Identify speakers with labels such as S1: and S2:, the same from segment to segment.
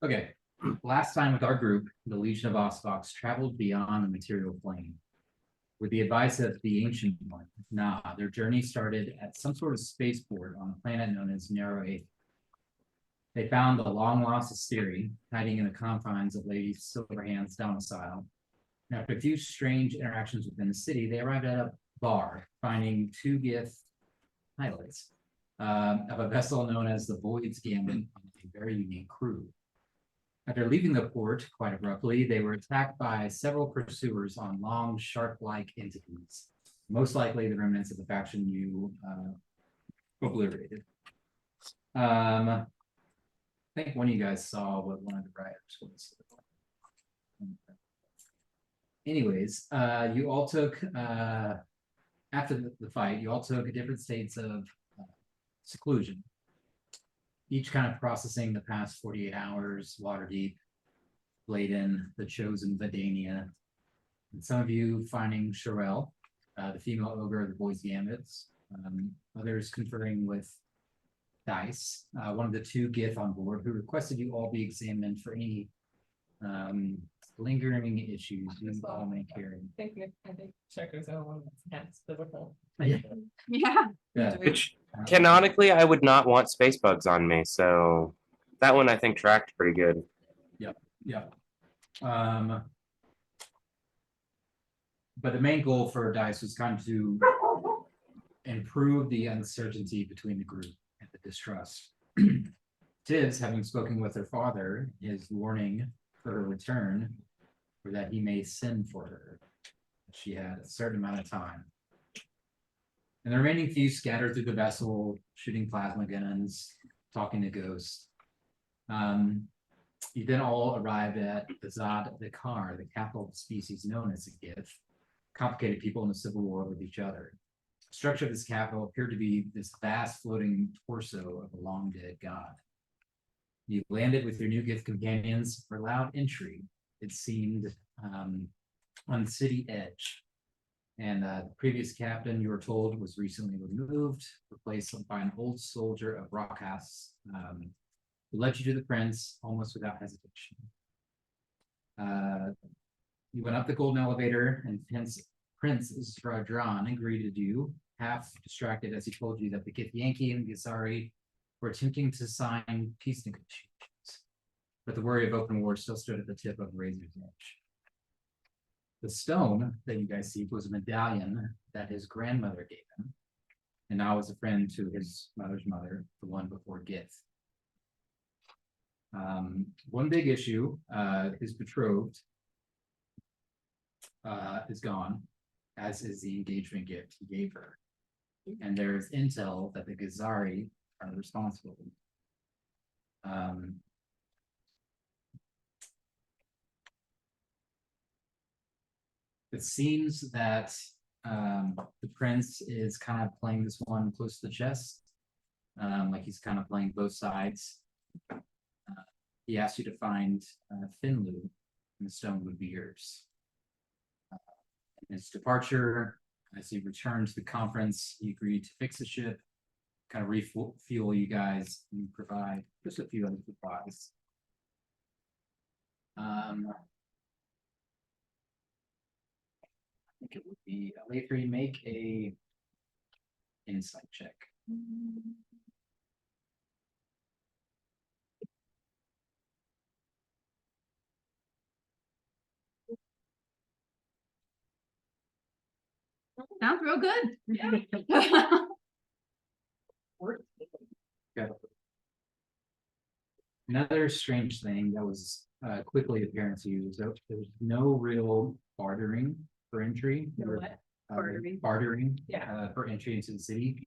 S1: Okay. Last time with our group, the Legion of Osuvox traveled beyond the material plane. With the advice of the Ancient One, their journey started at some sort of spaceport on a planet known as Narrow Eighth. They found the long-lost Asteri hiding in the confines of Lady Silverhand's domicile. And after a few strange interactions within the city, they arrived at a bar, finding two Gith pilots of a vessel known as the Void's Gambit, a very unique crew. After leaving the port quite abruptly, they were attacked by several pursuers on long, shark-like entities, most likely the remnants of the faction you obliterated. I think one of you guys saw what one of the rioters was. Anyways, you all took, after the fight, you all took different states of seclusion, each kind of processing the past 48 hours, Waterdeep, Bladen, the Chosen Vidania, and some of you finding Sherelle, the female ogre of the boys' gambits, others conferring with Dice, one of the two Gith on board, who requested you all be examined for any lingering issues you all may carry.
S2: I think Checo's the one that's biblical.
S3: Yeah.
S4: Which canonically, I would not want space bugs on me, so that one I think tracked pretty good.
S1: Yeah. But the main goal for Dice was kind of to improve the uncertainty between the group and the distrust. Tibbs, having spoken with her father, is warning for her return, or that he may sin for her. She had a certain amount of time. And the remaining few scattered through the vessel, shooting plasma guns, talking to ghosts. You then all arrived at the Zad Dakar, the capital of the species known as the Gith, complicated people in a civil war with each other. The structure of this capital appeared to be this vast floating torso of a long dead god. You landed with your new Gith companions for loud entry. It seemed on the city edge. And the previous captain, you were told, was recently removed, replaced by an old soldier of Rockhouse, who led you to the prince almost without hesitation. You went up the golden elevator, and Prince Stradron greeted you, half distracted as he told you that the Githyanki and Githzari were attempting to sign peace negotiations, but the worry of open war still stood at the tip of razor's edge. The stone that you guys see was a medallion that his grandmother gave him, and now is a friend to his mother's mother, the one before Gith. One big issue, his betrothed is gone, as is the engagement gift he gave her. And there's intel that the Githzari are responsible. It seems that the prince is kind of playing this one close to the chest, like he's kind of playing both sides. He asked you to find Finlu, and the stone would be yours. His departure, as he returned to the conference, he agreed to fix the ship, kind of refuel you guys, and provide just a few other supplies. I think it would be Lathrey, make a insight check.
S3: Sounds real good.
S2: Yeah.
S1: Okay. Another strange thing that was quickly apparent to you is that there's no real bartering for entry. Bartering for entry into the city.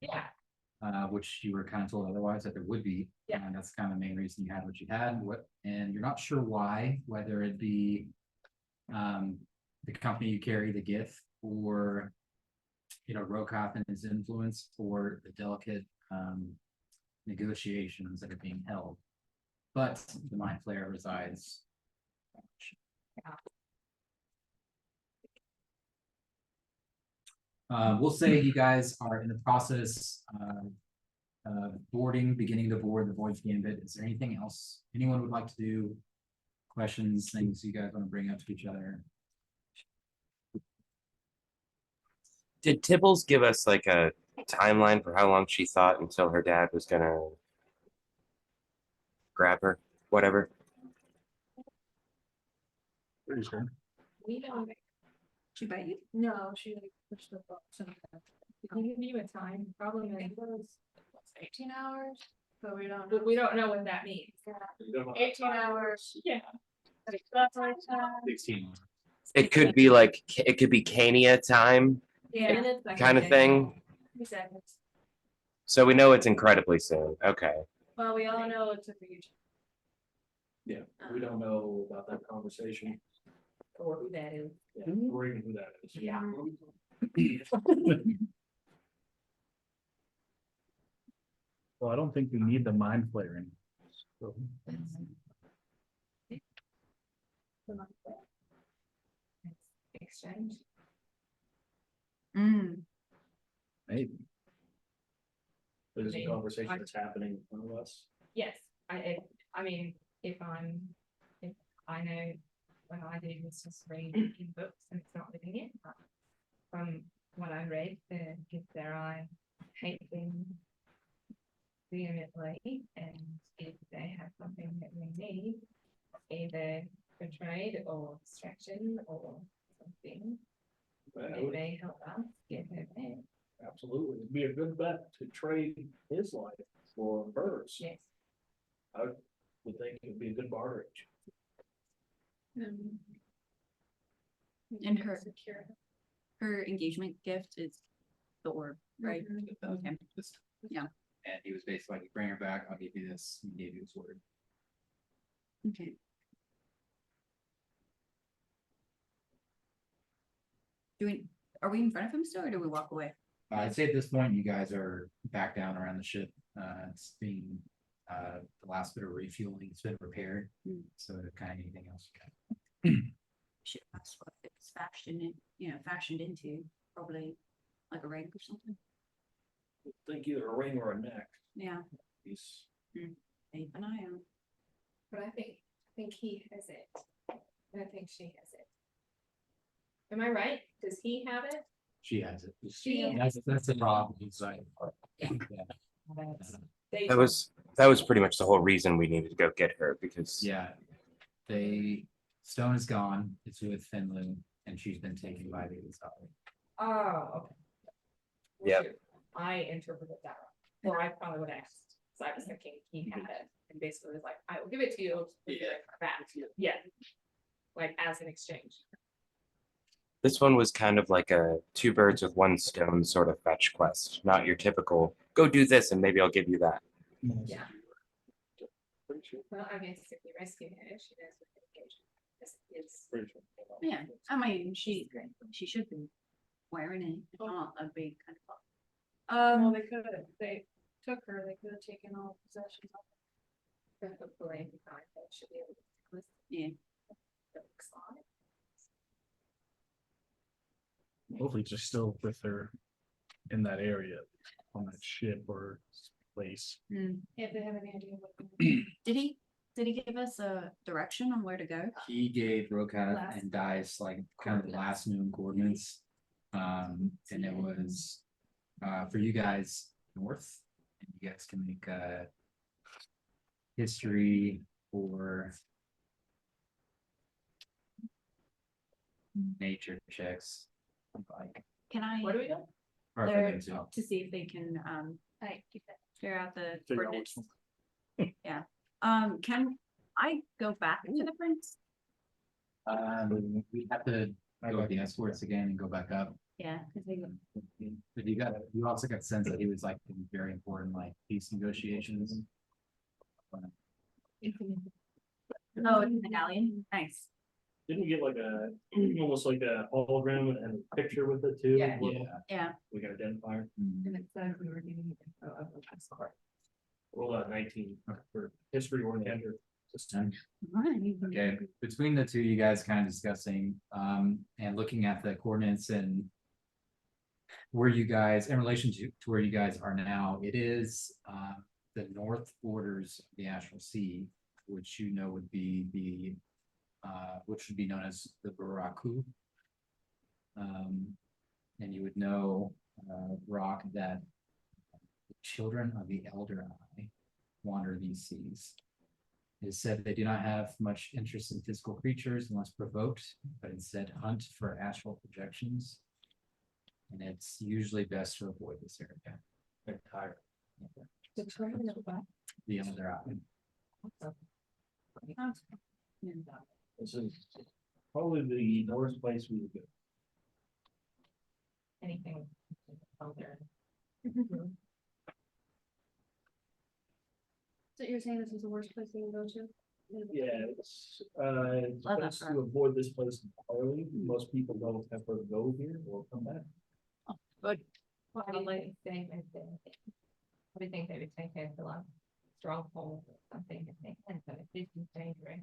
S1: Which you were kind of told otherwise that there would be. And that's kind of the main reason you had what you had. And you're not sure why, whether it be the company you carry, the Gith, or Rokoth and his influence, or the delicate negotiations that are being held. But the Mind Flayer resides. We'll say you guys are in the process boarding, beginning the board, the board's gambit. Is there anything else anyone would like to do? Questions, things you guys want to bring up to each other?
S4: Did Tibbles give us like a timeline for how long she thought until her dad was gonna grab her? Whatever.
S5: Pretty sure.
S2: We don't,
S3: She bite you?
S2: no, she like pushed the box and. We can give you a time, probably like, what's 18 hours, but we don't. But we don't know what that means. 18 hours. Yeah. That's like,
S1: 16.
S4: It could be like it could be Cania time
S2: yeah.
S4: kind of thing.
S2: 2 seconds.
S4: So we know it's incredibly soon. Okay.
S2: Well, we all know it's a huge.
S5: Yeah, we don't know about that conversation.
S2: Or who that is.
S5: Yeah, or even who that is.
S2: Yeah.
S6: Well, I don't think we need the mind flaring. So,
S2: Exchange.
S3: Mm,
S6: maybe.
S5: There's a conversation that's happening in front of us.
S2: Yes, I mean, if I know when I do this, just read in books and it's not living it, but from what I read, the kids there, I hate them vehemently, and if they have something that we need, either for trade or distraction or something, it may help us get her there.
S5: Absolutely, it'd be a good bet to trade his life for hers.
S2: Yes.
S5: I would think it'd be a good barter.
S3: And her-
S2: Secure.
S3: her engagement gift is the orb, right? Okay. Yeah.
S1: And he was basically like, bring her back, I'll give you this, he gave you his word.
S3: Okay. Are we in front of him still, or do we walk away?
S1: I'd say at this point, you guys are back down around the ship. It's being, the last bit of refueling, it's been repaired.
S3: Mm.
S1: So kind of anything else.
S3: Should ask what it's fashioned into, probably like a ring or something.
S5: Think either a ring or a neck.
S3: Yeah,
S5: He's
S3: keep an eye out.
S2: But I think he has it. And I think she has it. Am I right? Does he have it?
S1: She has it.
S2: She-
S1: That's the problem. It's like, yeah.
S2: They-
S4: That was pretty much the whole reason we needed to go get her because
S1: Yeah. Stone is gone. It's with Finley, and she's been taken by the Azali.
S2: Oh, okay. Well,
S4: Yep.
S2: shoot, I interpreted that wrong. Well, I probably would have asked, so I was thinking he had it, and basically was like, I will give it to you. Back, yeah. Like as an exchange.
S4: this one was kind of like a two birds with one stone sort of fetch quest, not your typical go do this and maybe I'll give you that.
S2: Yeah.
S5: pretty sure.
S2: Well, I guess if you rescue her, she knows what the engagement is.
S5: Pretty sure.
S3: Yeah, I mean, she should be wearing it. If not, that'd be kind of
S2: Well,
S3: fun.
S2: they took her, they could have taken all possessions of her. But hopefully, if I should be able to.
S3: Yeah.
S2: Looks like.
S6: Hopefully just still with her in that area on that ship or place.
S3: Mm.
S2: If they have any idea what.
S3: Did he give us a direction on where to go?
S1: He gave Rokat
S2: Last-
S1: and Dice like kind of the last known coordinates. And it was for you guys north, and you guys can make a history or nature checks. Like,
S3: Can I?
S2: What do we do?
S1: or if
S3: There-
S1: it is,
S3: to see if they can figure out the
S6: Figure out
S3: coordinates.
S6: which
S3: Yeah. Can I go back to the prince?
S1: we have to go with the escorts again and go back up.
S3: Yeah, because they.
S1: But you also got the sense that he was like in very important like peace negotiations.
S3: Oh, it's in the galleon. Nice.
S5: Didn't we get like a, almost like a hologram and a picture with it too?
S2: Yeah.
S1: Yeah.
S3: Yeah.
S5: We got identifier,
S2: And it says we were getting info of the escort.
S5: roll out 19 for history or nature. This time.
S1: Okay, between the two, you guys kind of discussing, and looking at the coordinates and where you guys, in relation to where you guys are now, it is the north borders of the Astral Sea, which you know would be the which would be known as the Baraku. And you would know rock that the children of the Elder Eye wander these seas. It is said they do not have much interest in physical creatures unless provoked, but instead hunt for astral projections. And it's usually best to avoid this area entirely. The Elder Eye.
S5: This is probably the worst place we would go.
S2: Anything. Older.
S7: So you're saying this is the worst place you can go to?
S5: Yeah, it's
S3: Love that
S5: best
S3: part.
S5: to avoid this place entirely. Most people don't ever go here or come back.
S3: Good.
S2: Well, I like saying that I would think they would take care of the last stronghold or something, I think, and so this is dangerous,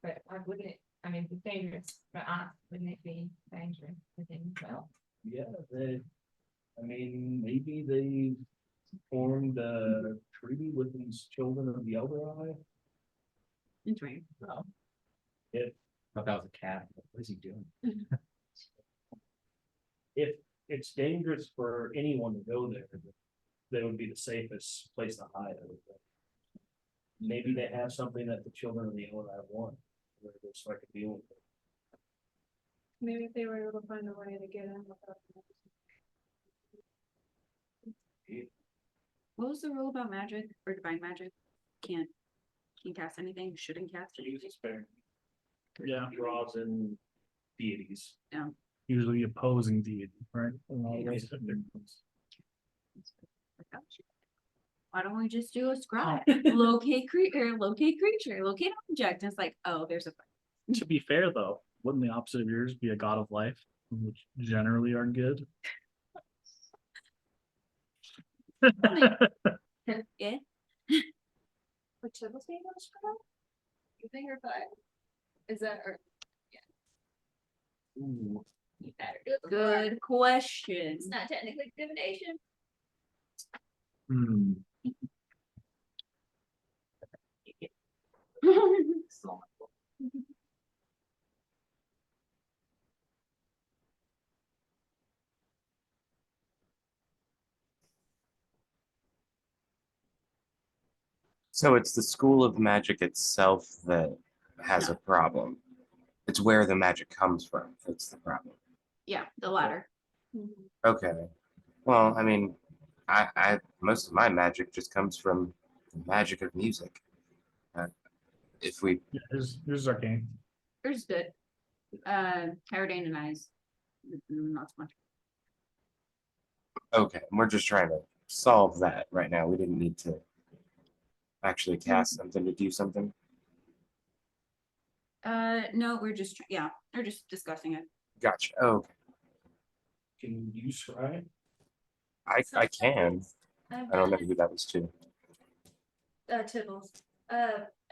S2: but I wouldn't, I mean, it's dangerous for us, wouldn't it be dangerous for them as well?
S5: Yeah, I mean, maybe they formed a treaty with these children of the Elder Eye.
S3: Interesting.
S1: Thought that was a cat. What is he doing?
S5: If it's dangerous for anyone to go there, they would be the safest place to hide. I would think. Maybe they have something that the children of the Elder Eye want, where they're so I could deal with it.
S7: Maybe if they were able to find a way to get in without.
S3: What was the rule about magic or divine magic? Can't cast anything, shouldn't cast
S5: To use
S3: anything.
S5: it sparingly.
S6: Yeah.
S5: Draws in deities.
S6: Usually opposing deity, right? In all
S5: Yeah.
S6: ways.
S3: Why don't we just do a scry? Locate creature, locate object. And it's like, oh, there's a.
S6: To be fair though, wouldn't the opposite of yours be a god of life, which generally are good?
S3: Yeah.
S7: Which was being described? You think or five? Is that or?
S5: Ooh,
S7: You better do it.
S3: Good question.
S7: It's not technically divination.
S6: Hmm.
S4: So it's the school of magic itself that has a problem. It's where the magic comes from. That's the problem.
S3: Yeah, the latter.
S4: Okay. Well, I mean, I most of my magic just comes from the magic of music. If we
S6: Yeah, here's arcane.
S3: Yours good. Haradane and I's not so much.
S4: okay, we're just trying to solve that right now. We didn't need to actually cast something to do something.
S3: No, we're just we're just discussing it.
S4: Gotcha. Oh, okay.
S5: can you scry?
S4: I can. I don't know who that was to.
S7: Tibbles.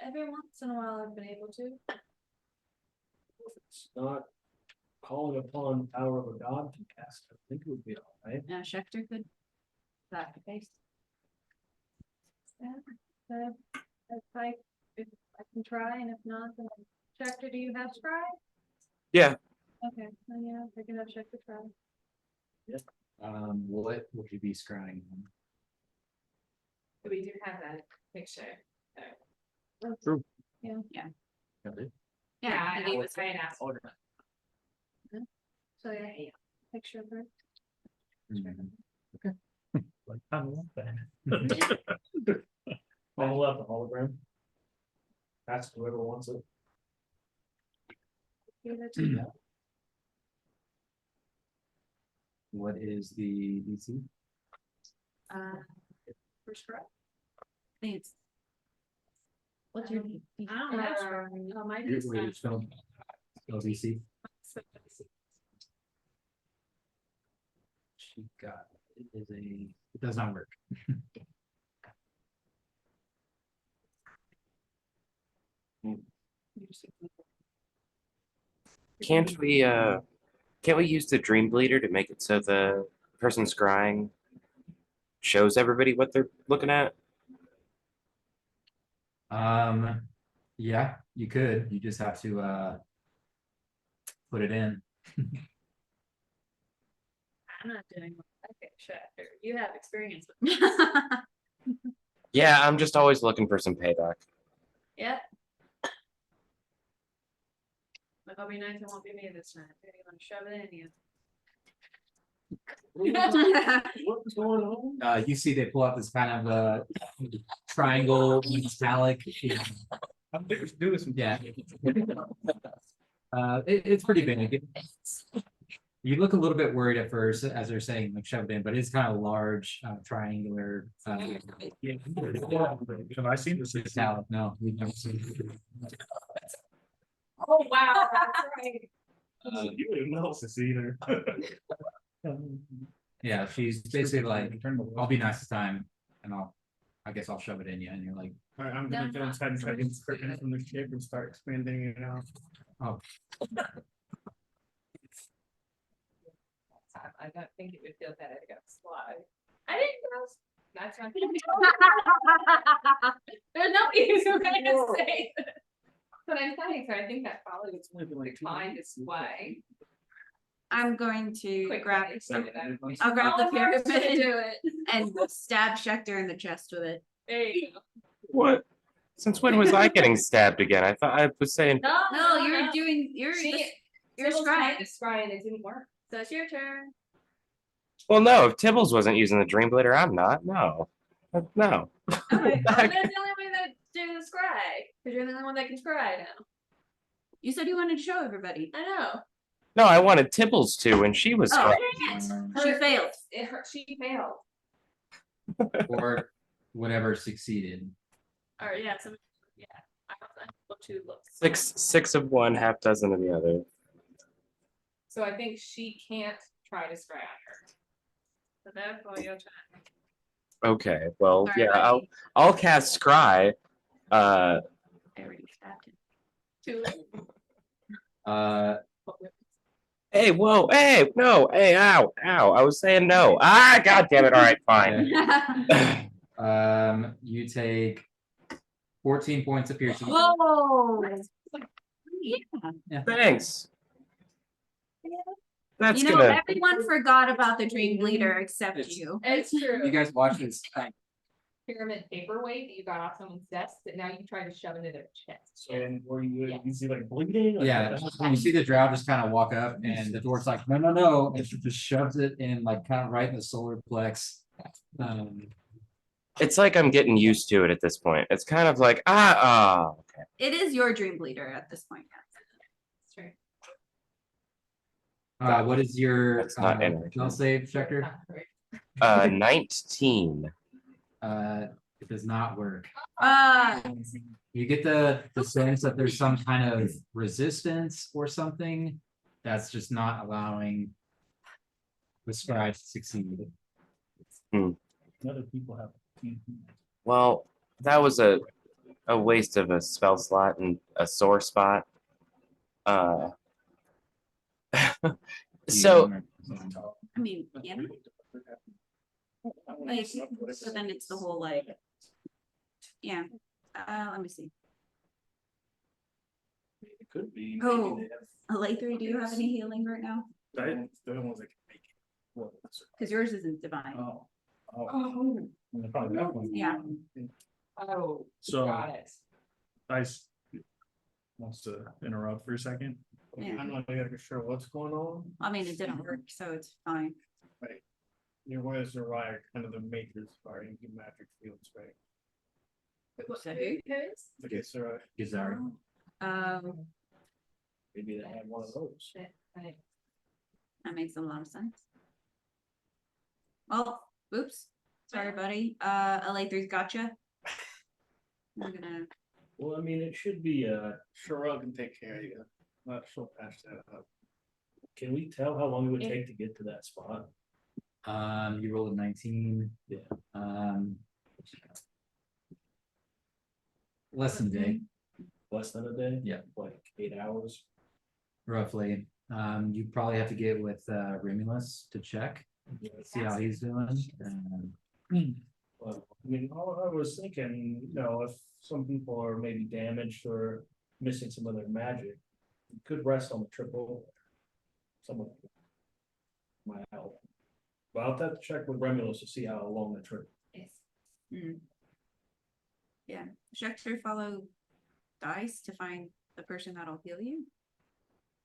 S7: Every once in a while I've been able to.
S5: It's not calling upon the power of a god to cast. I think it would be all right.
S3: Schecter could. That face.
S7: Yeah, if I can try, and if not, then Schecter, do you have scry?
S4: Yeah.
S7: Okay, then yeah, I can have Schecter try.
S1: What would you be scrying on?
S2: We do have that picture.
S6: True.
S7: Yeah.
S3: Yeah,
S2: I
S3: he
S2: was
S3: was
S2: saying that.
S7: So yeah, picture of her.
S6: Like, I don't want that.
S5: On the left, the hologram. Ask whoever wants it.
S7: Give it to you.
S1: What is the DC?
S7: For scry.
S3: I think it's. What's your?
S7: I don't have scry. Oh, my
S1: Your spell DC? She got it is it does not work.
S4: Can't we Can't we use the dream bleeder to make it so the person scrying shows everybody what they're looking at?
S1: Yeah, you could. You just have to put it in.
S3: I'm not doing okay, Shafter. You have experience with.
S4: Yeah, I'm just always looking for some payback.
S3: Yep. Like, I'll be nice, it won't be me this time. Maybe you want to shove it in you.
S5: What's going on?
S1: You see they pull out this kind of triangle metallic.
S6: I'm doing some.
S1: Yeah. It's pretty big. You look a little bit worried at first as they're saying like shove it in, but it's kind of large, triangular.
S6: Yeah. Have I seen this?
S1: Metallic. No, you've never seen it.
S2: Oh, wow, that's right.
S6: You didn't know this either.
S1: Yeah, she's basically like, I'll be nice this time, and I guess I'll shove it in you, and you're like,
S6: Alright, I'm gonna go inside and try to insert it from the ship and start expanding it out.
S2: I don't think it would feel better to go slow. I didn't know. That's my. There's no easy way to say that. But I'm saying, so I think that probably would find its way.
S3: I'm going to
S2: Quick
S3: grab.
S2: way so that
S3: I'll grab the
S2: Oh, we're gonna
S3: pyramid
S2: do it.
S3: and stab Schecter in the chest with it.
S2: There you go.
S4: What? Since when was I getting stabbed again? I thought I was saying.
S3: No, you're doing. You're
S2: Tibbles tried
S3: scrying.
S2: to scry and it didn't work.
S3: So it's your turn.
S4: Well, no. If Tibbles wasn't using the dream bleeder, I'm not. No. No.
S3: Okay. Well, that's the only way to do the scry. Because you're the only one that can scry now. You said you wanted to show everybody. I know.
S4: No, I wanted Tibbles to when she was.
S3: Oh,
S4: scrying.
S3: she failed.
S2: It hurt. She failed.
S1: or whatever succeeded.
S3: Or yeah, some. Yeah, I look two looks.
S4: Six of one, half dozen of the other.
S2: So I think she can't try to scry on her.
S3: So therefore, your turn.
S4: Okay. Well,
S3: Sorry,
S4: yeah.
S3: buddy.
S4: I'll cast scry.
S3: I already stabbed him.
S2: Two.
S4: Hey, whoa, hey, no, hey, ow, ow. I was saying no. Ah, god damn it. All right, fine.
S1: You take 14 points of piercing.
S3: Whoa! Yeah.
S4: Thanks. That's
S3: You know,
S4: gonna.
S3: everyone forgot about the dream bleeder except you.
S2: It's true.
S1: You guys watch this.
S2: Pyramid paperweight that you got off someone's desk that now you try to shove into their chest.
S5: And were you
S2: Yes.
S5: see like bleeding? Like,
S1: Yeah, when you see the drow just kind of walk up and the dwarf's like, no, no, no, and she just shoves it in like kind of right in the solar plex.
S4: It's like I'm getting used to it at this point. It's kind of like okay.
S3: It is your dream bleeder at this point.
S2: It's true.
S1: What is your
S4: That's not in
S1: spell save, Schecter?
S2: Not great.
S4: 19.
S1: It does not work.
S3: Uh,
S1: You get the sense that there's some kind of resistance or something that's just not allowing the scribe to succeed.
S5: Other people have.
S4: Well, that was a waste of a spell slot and a sore spot. So
S3: I mean, yeah. Like, so then it's the whole like, yeah. Let me see.
S5: It could be.
S3: Oh. Alatri, do you have any healing right now?
S6: The other ones that can make it. Well,
S3: Because yours isn't divine.
S6: oh.
S2: Oh,
S6: Probably that one.
S3: Yeah.
S2: oh,
S6: So
S2: got it.
S6: Dice wants to interrupt for a second.
S3: Yeah.
S6: I'm not exactly sure what's going on.
S3: I mean, it didn't work, so it's fine.
S6: Your words are right, kind of the makers of our inky magic fields, right?
S3: So who?
S6: Okay, so
S1: Gizari.
S5: Maybe they had one of those.
S3: That makes a lot of sense. Well, oops, sorry, buddy. LA3's gotcha. I'm gonna.
S5: Well, I mean, it should be,
S6: Cheryl can take care of you. She'll patch that up.
S5: can we tell how long it would take to get to that spot?
S1: You rolled a 19.
S5: Yeah.
S1: Less than a day,
S5: Less than a day?
S1: Yeah.
S5: Like 8 hours?
S1: roughly. You probably have to get with Remulus to check, see how he's doing.
S5: Well, I mean, all I was thinking, you know, if some people are maybe damaged or missing some of their magic, you could rest on the triple. Someone might help. But I'll have to check with Remulus to see how long the trip.
S2: Yes.
S3: Yeah, Schecter follow dice to find the person that'll heal you.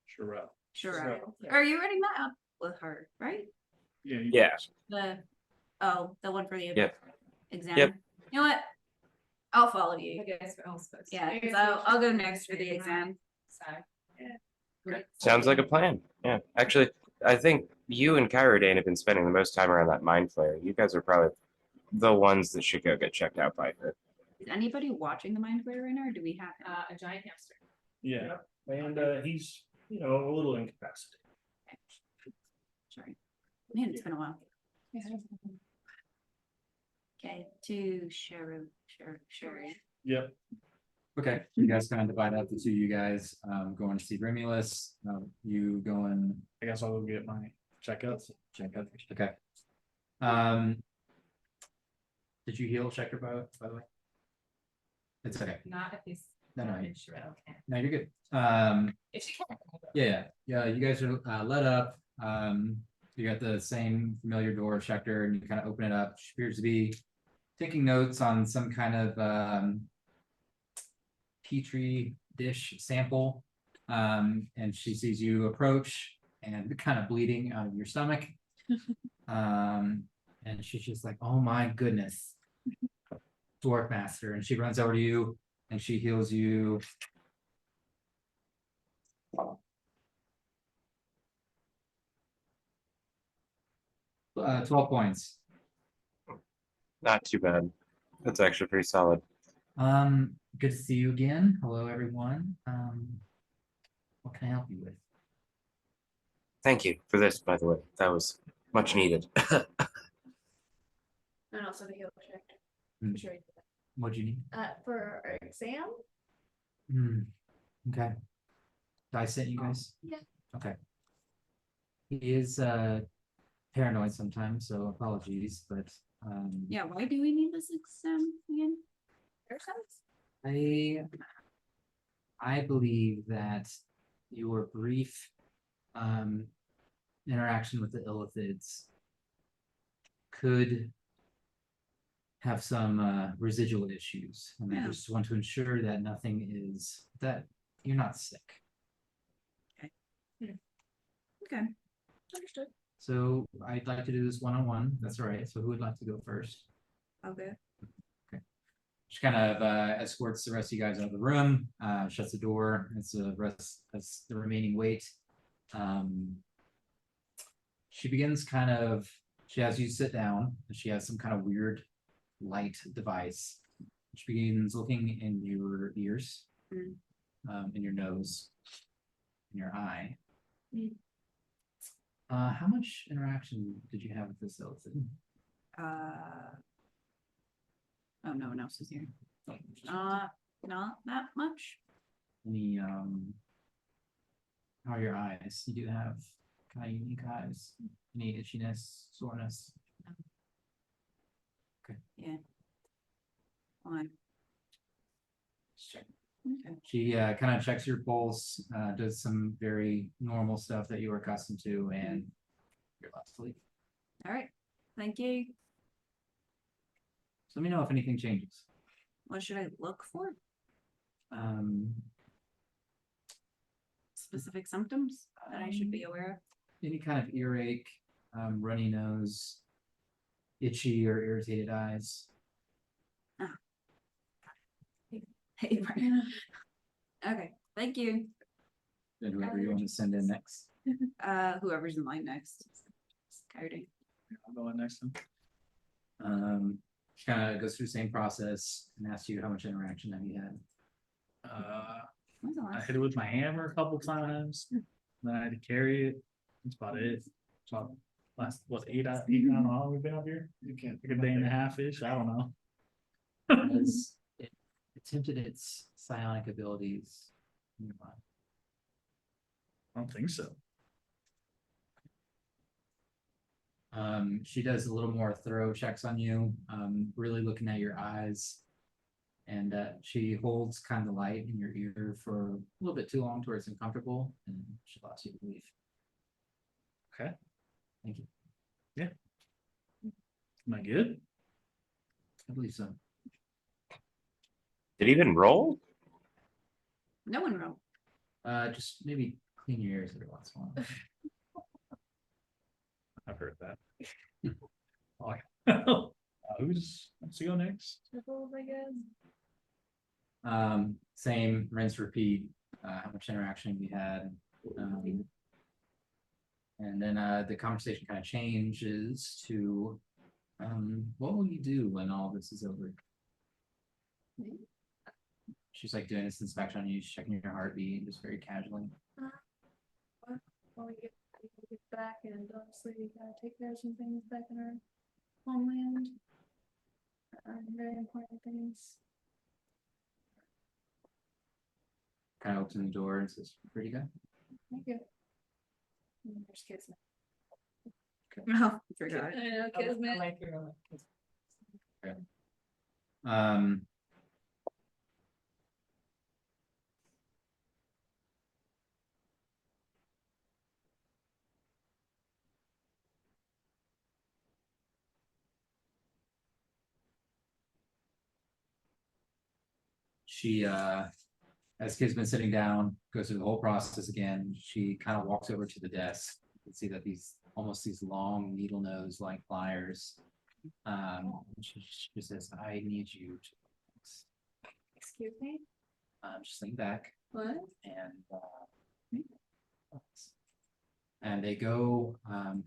S6: Sure.
S3: Sure.
S5: So-
S3: Or you already met up with her, right?
S6: Yeah.
S4: Yeah.
S3: The one for the
S4: Yeah.
S3: exam.
S4: Yep.
S3: You know what? I'll follow you.
S2: I guess we're all supposed to.
S3: Yeah, 'cause I'll go next for the exam.
S2: So. Yeah.
S4: Sounds like a plan. Yeah. Actually, I think you and Kyrodane have been spending the most time around that mind flayer. You guys are probably the ones that should go get checked out by her.
S3: Is anybody watching the mind flayer right now, or do we have him?
S2: A giant hamster.
S6: Yeah.
S5: And he's, you know, a little incapacitated.
S3: Sorry. Man, it's been a while. Okay, to Sherry.
S5: Yep.
S1: Okay, you guys kind of divide up the two. You guys going to see Remulus. You going
S6: I guess I'll go get my checkups.
S1: check out. Okay. Did you heal Checker by the way? It's okay.
S2: Not if he's.
S1: No, no,
S2: not sure. Okay.
S1: No, you're good.
S2: If she can.
S1: Yeah. You guys are let up. You got the same familiar door, Schecter, and you kind of open it up. She appears to be taking notes on some kind of petri dish sample. And she sees you approach and kind of bleeding out of your stomach. And she's just like, oh my goodness. Dwarf master. And she runs over to you and she heals you. 12 points.
S4: Not too bad. That's actually pretty solid.
S1: Good to see you again. Hello, everyone. What can I help you with?
S4: Thank you for this, by the way. That was much needed.
S7: And also the heal check.
S1: Hmm.
S7: Sure. you did
S1: What do you need?
S7: that. For our exam,
S1: Okay. Did I sent you guys?
S7: Yeah.
S1: Okay. He is paranoid sometimes, so apologies, but
S3: Yeah, why do we need this exam again?
S1: I believe that your brief interaction with the illithids could have some residual issues, and I
S3: Yeah.
S1: just want to ensure that that you're not sick.
S3: Okay, understood.
S1: So I'd like to do this one-on-one. That's all right. So who would like to go first?
S3: Okay.
S1: She kind of escorts the rest of you guys out of the room, shuts the door. It's the remaining weight. She begins she has you sit down, and she has some kind of weird light device. She begins looking in your ears, in your nose, in your eye. How much interaction did you have with this illithid?
S3: Oh, no one else is here. Not that much.
S1: Any how are your eyes? You do have kind of unique eyes. Any itchiness, soreness?
S3: Yeah. Fine. Okay.
S1: She kind of checks your pulse, does some very normal stuff that you are accustomed to, and you're left to leave.
S3: All right. Thank you.
S1: So let me know if anything changes.
S3: What should I look for? Specific symptoms that I should be aware of?
S1: Any kind of earache, runny nose, itchy or irritated eyes.
S3: Hey, Brian. Okay, thank you.
S1: And whoever you want to send in next.
S3: Whoever's in line next. Coyote.
S6: I'll go on next time.
S1: She kind of goes through the same process and asks you how much interaction have you had.
S3: When's the
S6: I
S3: last?
S6: hit it with my hammer a couple times. Then I had to carry it. That's about it. So last 8 out, 8 how long we've been up here? You can't like a day and a half ish. I don't know.
S1: Has it attempted its psionic abilities in your mind?
S6: I don't think so.
S1: She does a little more thorough checks on you, really looking at your eyes. And she holds kind of the light in your ear for a little bit too long to where it's uncomfortable, and she allows you to leave.
S6: Okay.
S1: Thank you.
S6: Am I good?
S1: I believe so.
S4: Did he even roll?
S3: No one wrote.
S1: Just maybe clean your ears every once in a while.
S6: I've heard that. Let's go next.
S7: Triple, I guess.
S1: Same rinse, repeat, how much interaction we had. And then the conversation kind of changes to, what will you do when all this is over?
S3: Me?
S1: She's like doing this inspection on you, she's checking your heartbeat, just very casually.
S7: When we get back, and obviously we gotta take care of some things back in our homeland. Very important things.
S1: Kind of opens the door and says, pretty good.
S7: Thank you. And there's kids.
S3: Oh, forgot.
S7: I know, kismet.
S1: Um. She, as kid's been sitting down, goes through the whole process again. She kind of walks over to the desk. You can see that these long needle nose like pliers. She says, I need you to,
S7: Excuse me?
S1: just lean back
S7: What?
S1: and they go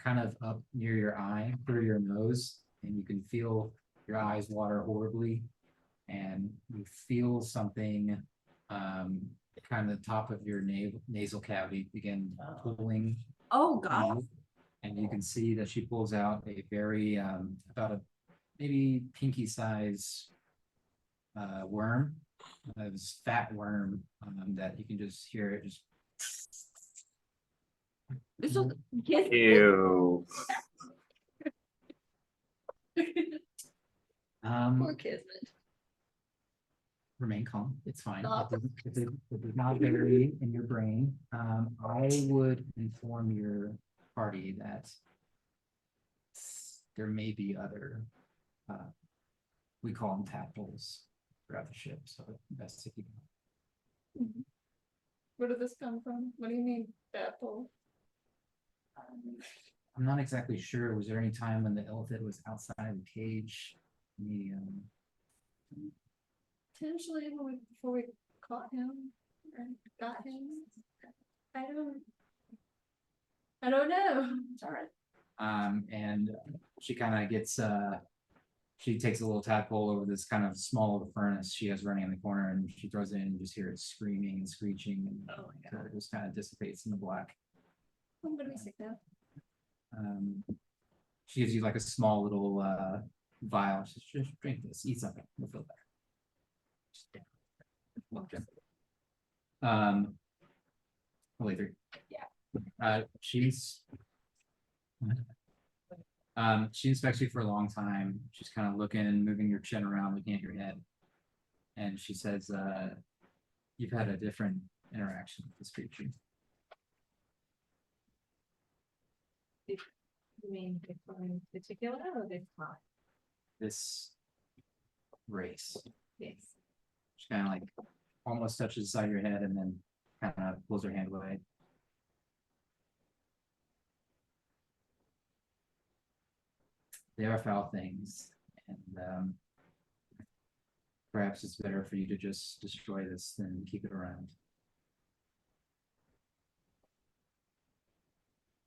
S1: kind of up near your eye, through your nose, and you can feel your eyes water horribly, and you feel something kind of the top of your nasal cavity begin pulling.
S3: Oh, God.
S1: And you can see that she pulls out a very about a maybe pinky size worm, this fat worm that you can just hear it just.
S3: This was kiss.
S4: Ew.
S3: Poor kismet.
S1: Remain calm. It's fine.
S3: Stop.
S1: It does not vary in your brain. I would inform your party that there may be other, we call them tadpoles throughout the ship. So best to keep.
S7: Where did this come from? What do you mean, apple?
S1: I'm not exactly sure. Was there any time when the elephant was outside the cage? The
S7: Potentially before we caught him or got him. I don't know.
S3: It's all right.
S1: and she kind of gets she takes a little tadpole over this kind of small little furnace she has running in the corner, and she throws it in, and you just hear it screaming and screeching, and so it just kind of dissipates in the black.
S7: I'm gonna be sick now.
S1: She gives you like a small little vial. She says, just drink this, eat something, you'll feel better. Later. Yeah. She inspects you for a long time. She's kind of looking and moving your chin around, looking at your head. And she says, you've had a different interaction with this creature.
S2: You mean this one in particular or this time?
S1: This race.
S2: Yes.
S1: She kind of like almost touches the side of your head and then kind of pulls her hand away. They are foul things, and perhaps it's better for you to just destroy this than keep it around.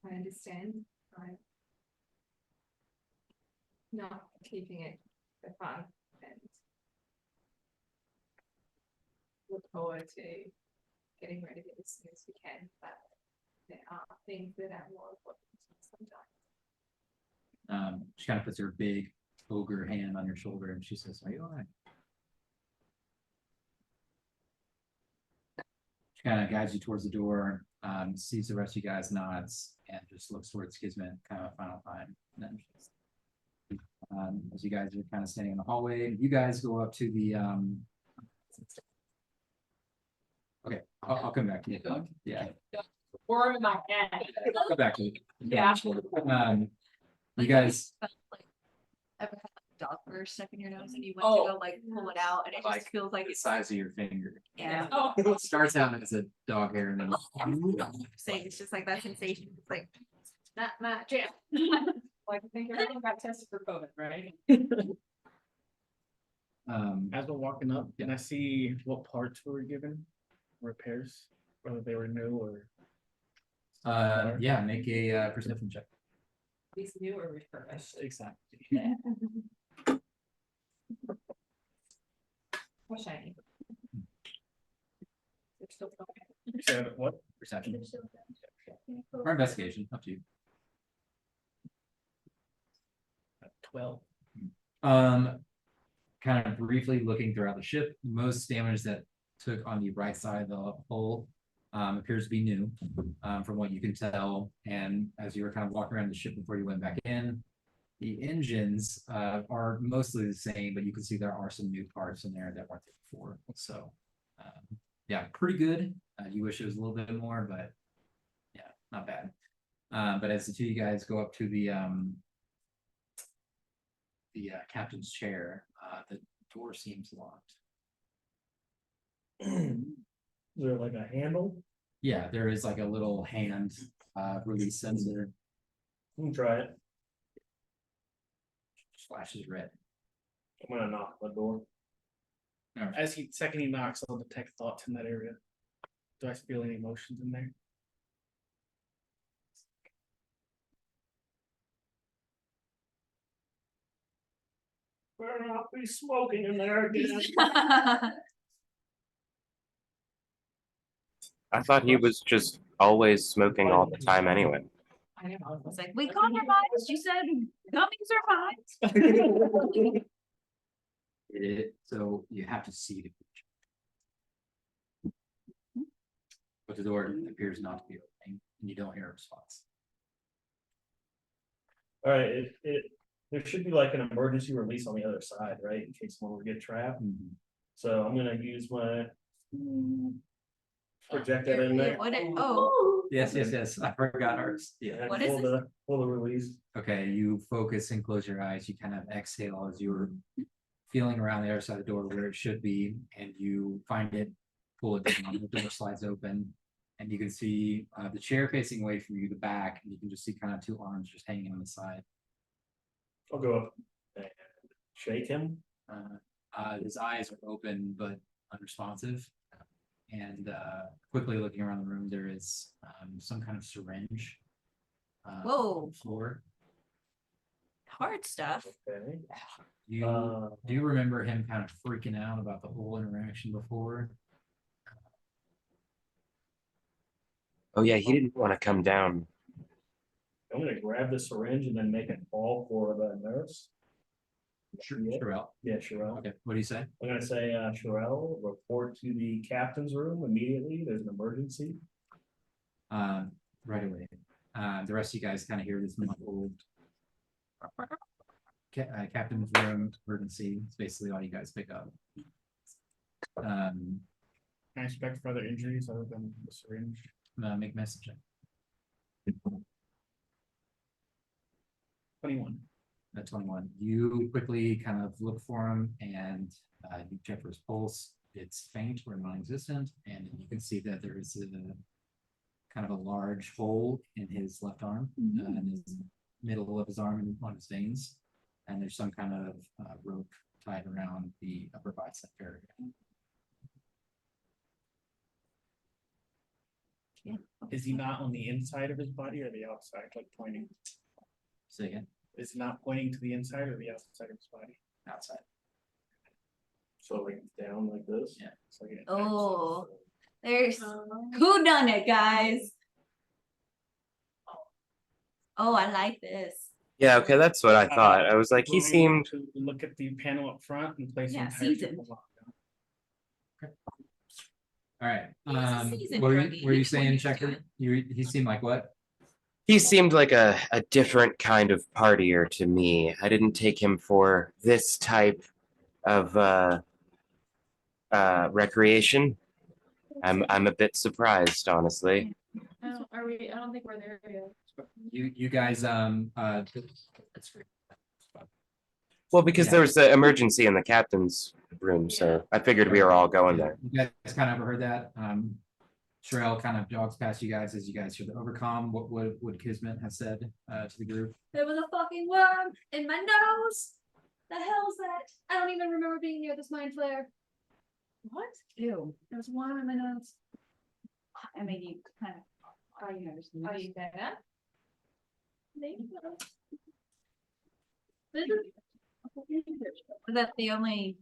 S2: I understand. I'm not keeping it for fun and look forward to getting rid of it as soon as we can, but there are things that are more important sometimes.
S1: She kind of puts her big ogre hand on your shoulder and she says, are you all right? kind of guides you towards the door, sees the rest of you guys, nods, and just looks towards Kismet kind of a final time. And then as you guys are kind of standing in the hallway, you guys go up to the okay, I'll come back to you. Yeah.
S3: Or in my head.
S1: I'll come back to you.
S3: Yeah.
S1: You guys,
S7: Ever had like dog fur stuck in your nose and you went
S3: Oh.
S7: to go like pull it out and it
S1: Like,
S7: just feels like
S1: the
S7: it's
S1: size of your finger.
S7: yeah.
S3: Oh,
S1: It starts out as a dog hair and then
S7: Saying it's just like that sensation. It's like
S3: not my jam. Like, I think everyone got tested for COVID, right?
S6: As we're walking up,
S1: Yeah.
S6: can I see what parts were given? Repairs, whether they were new or
S1: yeah, make a perception check.
S3: These new or refurbished.
S6: exactly.
S3: Or shiny. They're still okay.
S6: So what?
S1: Perception or investigation, up to you.
S6: 12.
S1: Kind of briefly looking throughout the ship, most damage that took on the right side of the hull appears to be new, from what you can tell. And as you were kind of walking around the ship before you went back in, the engines are mostly the same, but you can see there are some new parts in there that weren't there before. So, yeah, pretty good. You wish it was a little bit more, but yeah, not bad. But as the two of you guys go up to the captain's chair, the door seems locked.
S5: Is there like a handle?
S1: Yeah, there is like a little hand release sensor.
S5: You can try it.
S1: Flashes red.
S5: I'm gonna knock on the door.
S6: As he knocks, I'll detect thoughts in that area. Do I feel any emotions in there?
S5: Better not be smoking in there again.
S4: I thought he was just always smoking all the time anyway.
S3: I know.
S7: it's like we compromised. You said gummies are fine.
S1: So you have to see the creature. But the door appears not to be opening, and you don't hear a response.
S5: All right, there should be like an emergency release on the other side, right, in case someone would get trapped. So I'm gonna use my project that in there.
S7: What oh,
S1: Yes, I forgot ours. Yeah.
S5: And
S7: What is
S5: pull the release.
S1: Okay, you focus and close your eyes. You kind of exhale as you're feeling around the other side of the door where it should be, and you find it, pull it down, the door slides open, and you can see the chair facing away from you, the back, and you can just see kind of two arms just hanging on the side.
S5: I'll go up and shake him.
S1: His eyes are open but unresponsive. And quickly looking around the room, there is some kind of syringe.
S7: Whoa.
S1: On the floor.
S7: hard stuff.
S5: Okay.
S1: Do you remember him kind of freaking out about the whole interaction before?
S4: Oh yeah, he didn't want to come down.
S5: I'm gonna grab the syringe and then make a call for the nurse. Yeah.
S1: Sherelle.
S5: Yeah, Sherelle.
S1: Okay, what do you say?
S5: I'm gonna say, Sherelle, report to the captain's room immediately. There's an emergency.
S1: Right away. The rest of you guys kind of hear this muffled captain's room emergency. It's basically all you guys pick up.
S6: Can I expect further injuries other than the syringe?
S1: Make messaging.
S6: 21.
S1: 21. You quickly kind of look for him and you check for his pulse. It's faint or non-existent, and you can see that there is a kind of a large hole in his left arm, in his middle of his arm and on his veins, and there's some kind of rope tied around the upper bicep area.
S6: Is he not on the inside of his body or the outside, like pointing?
S1: Say again.
S6: Is he not pointing to the inside or the outside of his body?
S1: Outside.
S5: So like down like this.
S1: Yeah.
S6: So yeah.
S7: Oh, there's who done it, guys? Oh, I like this.
S4: Yeah, okay, that's what I thought. I was like, he
S6: Moving
S4: seemed.
S6: to look at the panel up front and place the
S7: Yeah,
S6: entire
S7: season.
S6: triple lockdown.
S1: All right,
S3: a seasoned
S1: what were
S3: druggie.
S1: you
S3: We're
S1: saying,
S3: used to
S1: Checker?
S3: it.
S1: He seemed like what?
S4: He seemed like a different kind of partier to me. I didn't take him for this type of recreation. I'm a bit surprised, honestly.
S7: I don't think we're there yet.
S1: You guys,
S4: Well, because
S1: Yeah.
S4: there was an emergency in the captain's room, so I figured we were all going there.
S1: You guys kind of overheard that. Sherelle kind of jogs past you guys as you guys hear the overcom. What would Kismet have said to the group?
S3: There was a fucking worm in my nose. The hell's that? I don't even remember being near this mind flare.
S7: What? Ew. There was one in my nose.
S3: I mean, you kind of.
S2: Are you there?
S3: Was that the only?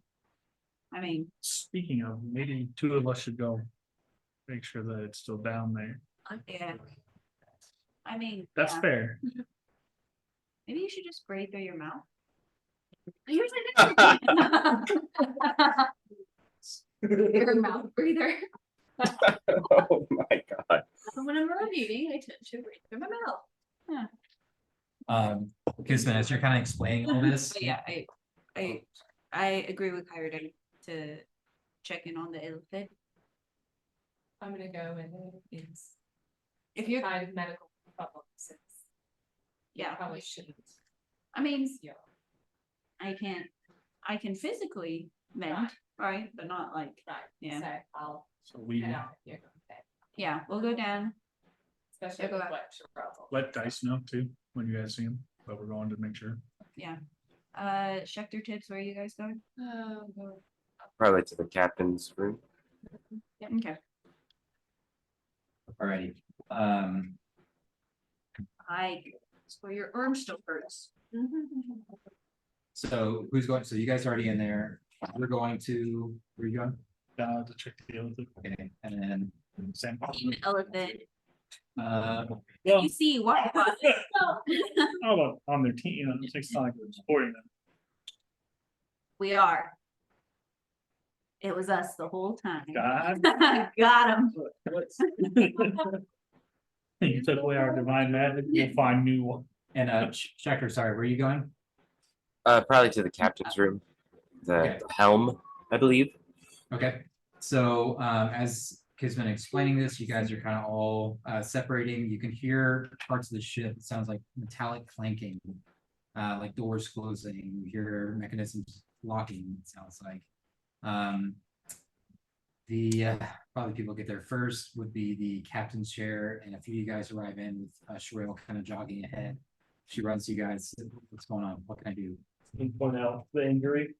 S3: I mean,
S6: Speaking of, maybe two of us should go. Make sure that it's still down there.
S3: yeah. I mean,
S6: That's
S3: yeah.
S6: fair.
S3: Maybe you should just breathe through your mouth.
S7: You're like,
S3: You're a mouth breather.
S4: Oh my god.
S3: When I'm around eating, I tend to breathe through my mouth.
S1: Kismet, as you're kind of explaining all this.
S3: But yeah, I agree with Kyrie to check in on the elephant.
S2: I'm gonna go and it's
S3: If you're,
S2: kind of medical problem since.
S3: yeah,
S2: Probably shouldn't.
S3: I mean,
S2: Yeah.
S3: I can physically mend, right? But not like,
S2: Right,
S3: Yeah.
S2: so I'll
S6: So we
S2: head out if you're going to,
S3: yeah, we'll go down.
S2: especially
S3: Yeah, go
S2: with
S3: ahead.
S2: what Sherelle.
S6: let Dice know too, when you guys see him, but we're going to make sure.
S3: Schecter tips, where are you guys going?
S4: Probably to the captain's room.
S3: Okay.
S1: Alrighty.
S3: It's where your arm still hurts.
S1: So who's going? So you guys are already in there. We're going to, where are you going?
S6: To check the elephant.
S1: Okay, and then,
S6: Sam.
S3: Team elephant.
S1: uh,
S6: Well,
S3: You see what?
S6: how about on their team, it takes time for supporting them.
S3: We are. It was us the whole time.
S6: God.
S3: Got him.
S6: You took away our divine magic, you'll find new one.
S1: and Checker, sorry, where are you going?
S4: Probably to the captain's room.
S1: Okay.
S4: The helm, I believe.
S1: Okay, so as Kismet explaining this, you guys are kind of all separating. You can hear parts of the ship. It sounds like metallic clanking, like doors closing. You hear mechanisms locking. It sounds like. The probably people get there first would be the captain's chair, and a few of you guys arrive in with Sherelle kind of jogging ahead. She runs to you guys. What's going on? What can I do?
S5: And point out the injury.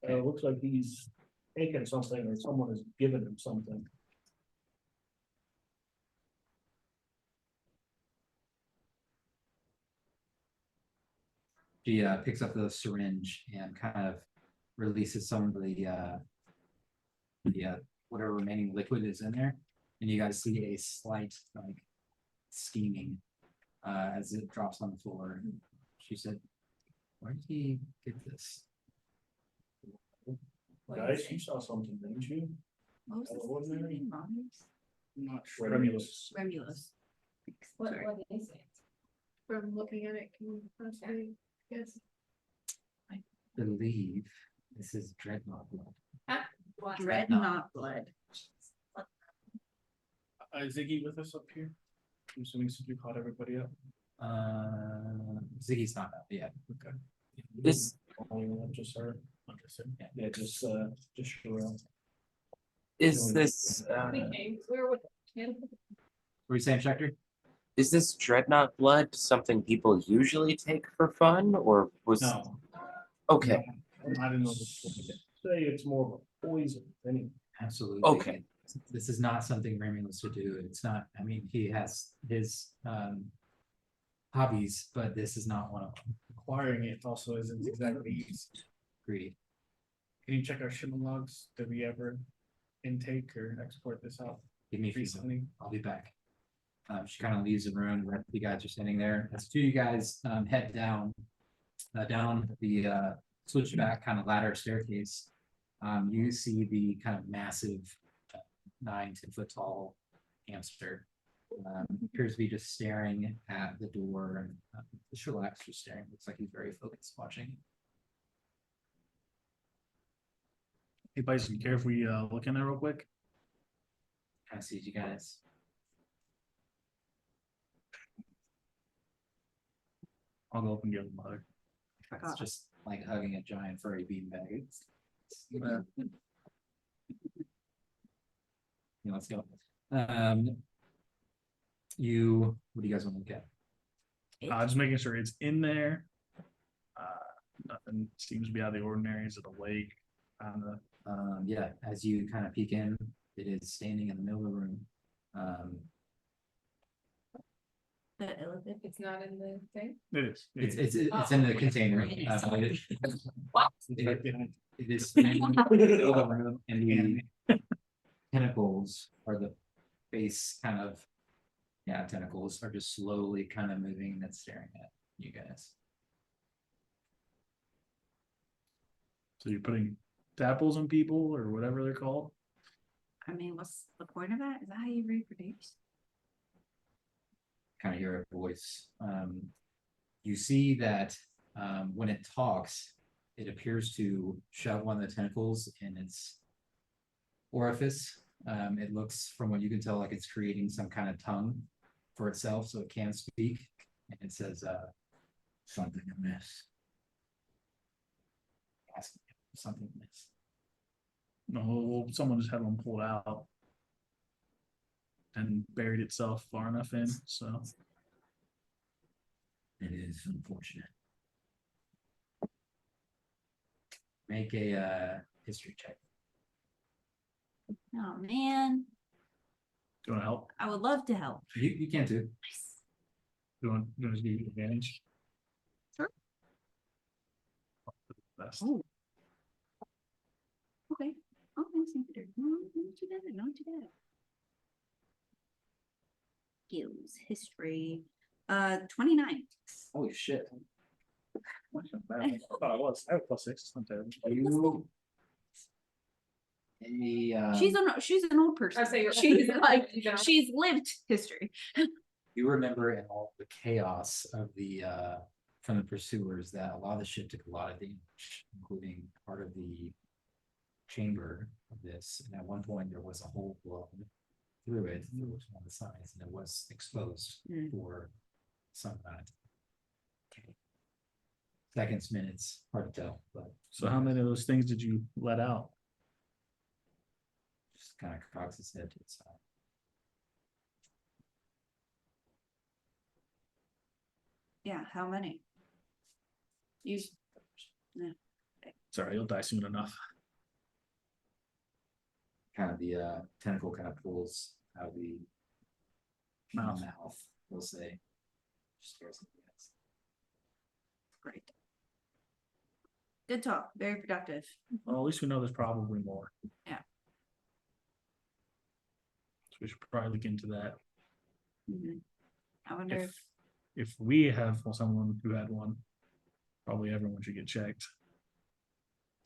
S5: Looks like he's taken something or someone has given him something.
S1: She picks up the syringe and kind of releases some of the whatever remaining liquid is in there, and you guys see a slight like steaming as it drops on the floor. She said, "Where did he get this?"
S5: Guys, you saw something, didn't you?
S3: What was this
S5: Ordinary?
S3: name, Romulus?
S6: Not
S5: Remulous.
S3: Remulus.
S2: What
S3: Sorry.
S2: is it?
S7: From looking at it, can you possibly guess?
S1: Believe this is dreadnought blood.
S2: What?
S3: Dreadnought blood.
S6: Is Ziggy with us up here? I'm assuming since we caught everybody up.
S1: Ziggy's not up yet.
S6: Okay.
S4: This
S5: Only one, just her.
S6: Understood.
S5: Yeah, just Sherelle.
S4: is this
S2: We were with him.
S1: What were you saying, Schechter?
S4: is this dreadnought blood something people usually take for fun, or was
S6: No.
S4: okay?
S6: I didn't know.
S5: Say it's more of a poison than
S1: Absolutely.
S4: Okay.
S1: This is not something Romulus would do. It's not, I mean, he has his hobbies, but this is not one of them.
S6: Acquiring it also isn't exactly easy.
S1: Agreed.
S6: Can you check our shipment logs? Did we ever intake or export this out
S1: Give me a few.
S6: recently?
S1: I'll be back. She kind of leaves the room. The rest of you guys are standing there. As two of you guys head down the switchback kind of ladder staircase, you see the kind of massive 9 to 10 foot tall hamster. Appears to be just staring at the door and just relaxed, just staring. Looks like he's very focused watching.
S6: Hey, Bison, care if we look in there real quick?
S1: Kind of sees you guys.
S6: I'll go up and give him mother.
S1: It's just like hugging a giant furry beanbag. Yeah, let's go. What do you guys want to look at?
S6: Just making sure it's in there. Nothing seems to be out of the ordinary. Is it a lake?
S1: Yeah, as you kind of peek in, it is standing in the middle of the room.
S3: The elephant.
S2: It's not in the thing.
S6: It is.
S1: It's in the container.
S3: What?
S1: It is standing in the middle of the room, and the tentacles are the face kind of, tentacles are just slowly kind of moving and staring at you guys.
S6: So you're putting tapples on people or whatever they're called?
S3: I mean, what's the point of that? Is that how you reproduce?
S1: Kind of hear a voice. You see that when it talks, it appears to shove one of the tentacles in its orifice. It looks, from what you can tell, like it's creating some kind of tongue for itself, so it can speak. And it says, something amiss. Something amiss.
S6: No, well, someone just had one pulled out and buried itself far enough in, so.
S1: It is unfortunate. Make a history check.
S3: Oh, man.
S6: Do you want to help?
S3: I would love to help.
S1: You can too.
S6: Do you want to give you advantage?
S3: Sure.
S6: Best.
S3: Oh. Okay. Okay, St. Peter. No, not too bad. Not too bad. Skills, history. 29.
S1: Holy shit.
S6: I thought I was. I have +6. It's not terrible.
S1: You
S3: She's an old person.
S2: I say you're-
S3: She's like
S2: You don't-
S3: she's lived history.
S1: you remember in all the chaos of the from the pursuers that a lot of the ship took a lot of damage, including part of the chamber of this. And at one point there was a hole blown through it, through one of the sides, and it was exposed for some amount. Seconds, minutes, hard to tell, but
S6: So how many of those things did you let out?
S1: just kind of cocks his head to the side.
S3: Yeah, how many? You
S6: Sorry, you'll die soon enough.
S1: Kind of the tentacle kind of pulls out of the
S6: Mouth.
S1: mouth, we'll say. Just stares at you guys.
S3: great. Good talk. Very productive.
S6: Well, at least we know there's probably more.
S3: Yeah.
S6: So we should probably look into that.
S3: Mhm. I wonder if
S6: If we have someone who had one, probably everyone should get checked,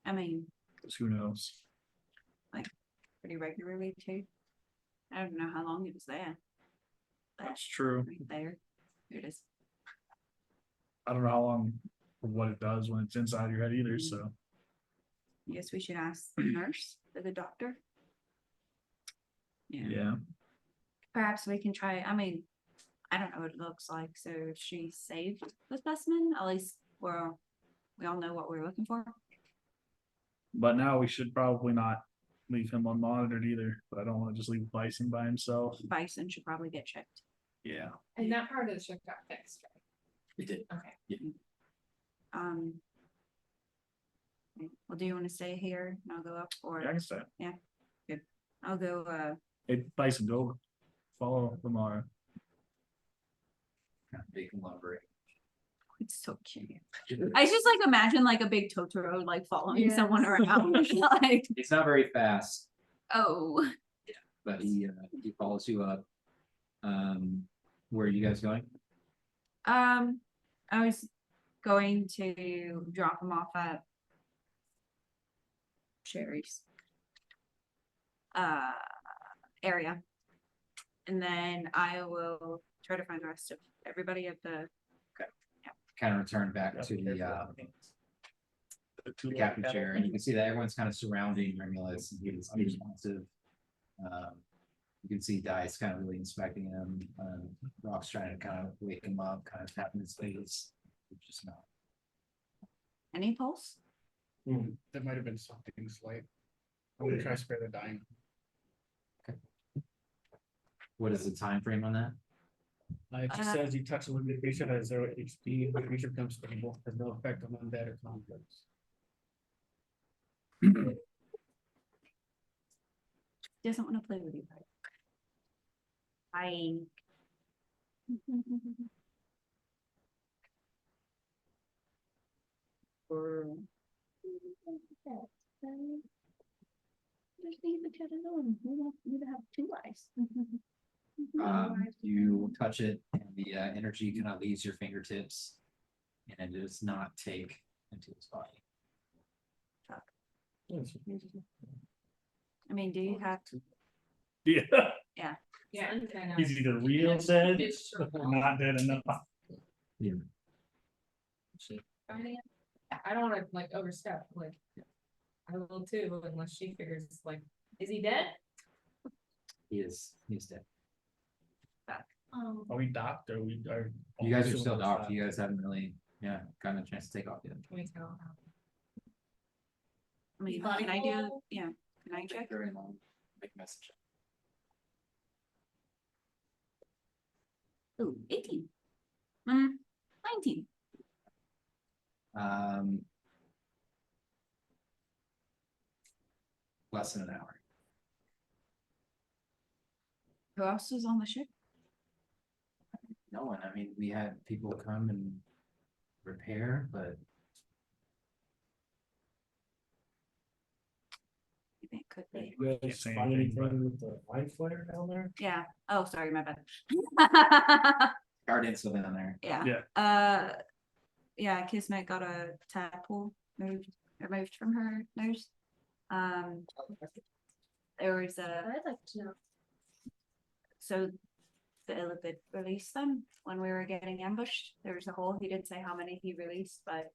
S3: I mean
S6: because who knows?
S3: pretty regularly too. I don't know how long it was there. But
S6: That's true.
S3: right there. Here it is.
S6: I don't know how long or what it does when it's inside your head either, so.
S3: I guess we should ask the nurse or the doctor.
S6: Yeah.
S3: Perhaps we can try, I mean, I don't know what it looks like, so if she saved the specimen, at least we all know what we're looking for.
S6: But now we should probably not leave him unmonitored either, but I don't want to just leave Bison by himself.
S3: Bison should probably get checked.
S6: Yeah.
S2: And that part of the ship got fixed, right?
S1: It did.
S2: Okay.
S3: Well, do you want to stay here and I'll go up, or
S6: Yeah, I can say.
S3: I'll go,
S6: Hey, Bison, go follow Lamar.
S1: Kind of big and lumbering.
S3: it's so cute. I just like imagine like a big Totoro like following
S2: Yes.
S3: someone around. Like,
S1: It's not very fast,
S3: oh,
S1: but he follows you up. Where are you guys going?
S3: I was going to drop him off at Sherry's. area. And then I will try to find the rest of everybody at the,
S1: Kind of return back to the captain chair, and you can see that everyone's kind of surrounding Remulus, and he's unresponsive. You can see Dice kind of really inspecting him, Rock's trying to kind of wake him up, kind of tapping his face, just not.
S3: any pulse?
S6: That might have been something slight. I'm gonna try to spare the dying.
S1: What is the time frame on that?
S6: It just says you touch a limited creature that has 0 HP, the creature becomes stable, has no effect on undead or conflicts.
S3: Doesn't want to play with you. I. Or.
S7: Just leave the cat alone. We don't need to have two eyes.
S1: You touch it, and the energy kind of leaves your fingertips, and it does not take into his body.
S3: I mean, do you have?
S5: Yeah,
S2: Yeah.
S5: he's either real dead or not dead enough.
S2: I don't wanna like overstep, like. I will too, unless she figures like, is he dead?
S1: He's dead.
S5: Are we docked or we are?
S1: You guys are still docked. You guys haven't really, gotten a chance to take off yet.
S2: Can we tell?
S3: I mean,
S2: Body
S3: can I do?
S2: roll?
S3: Yeah, can I check?
S1: Very long. Big message.
S3: Ooh, 18. 19.
S1: Less than an hour.
S3: Who else is on the ship?
S1: No one. I mean, we had people come and repair, but
S3: I think it could be.
S5: You guys find anything with the mind flare down there?
S3: Yeah. Oh, sorry, my bad.
S1: Guardian's still down there.
S3: Yeah.
S5: Yeah.
S3: Yeah, Kismet got a tadpole removed from her nose. There was
S7: I'd like to know.
S3: so the Illithid released them when we were getting ambushed. There was a hole. He didn't say how many he released, but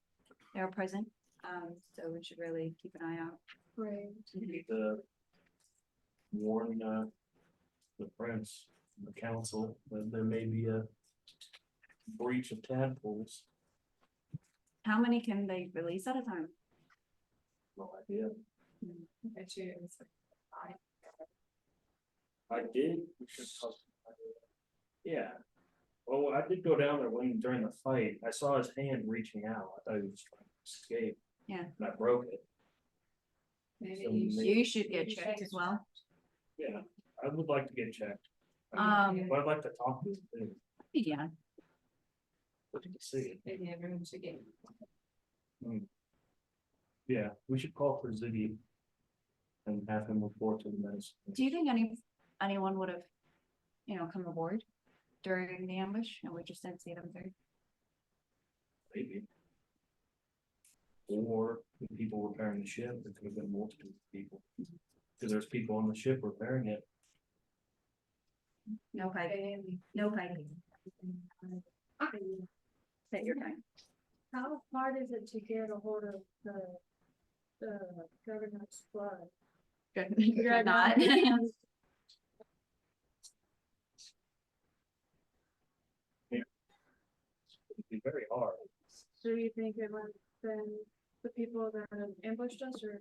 S3: they were present. So we should really keep an eye out.
S7: Right.
S5: We need to warn the prince, the council, that there may be a breach of tadpoles.
S3: How many can they release at a time?
S5: No idea.
S2: Bet you it was like
S5: I did. Yeah. Well, I did go down there when during the fight. I saw his hand reaching out. I thought he was trying to escape.
S3: Yeah.
S5: And I broke it.
S2: maybe
S5: So
S2: you should.
S3: You should get checked as well.
S5: Yeah, I would like to get checked. But I'd like to talk to him too.
S3: Yeah.
S5: What did you see?
S2: Maybe everyone should get.
S5: Yeah, we should call for Ziggy and have him report to the medicine.
S3: Do you think anyone would have, come aboard during the ambush and we just didn't see them through?
S5: Maybe. Or the people repairing the ship, there could have been multiple people. Because there's people on the ship repairing it.
S3: No fighting. No fighting. Take your time.
S7: How hard is it to get a hold of the government's blood?
S3: Good. Not.
S5: It'd be very hard.
S7: So you think it might have been the people that ambushed us, or?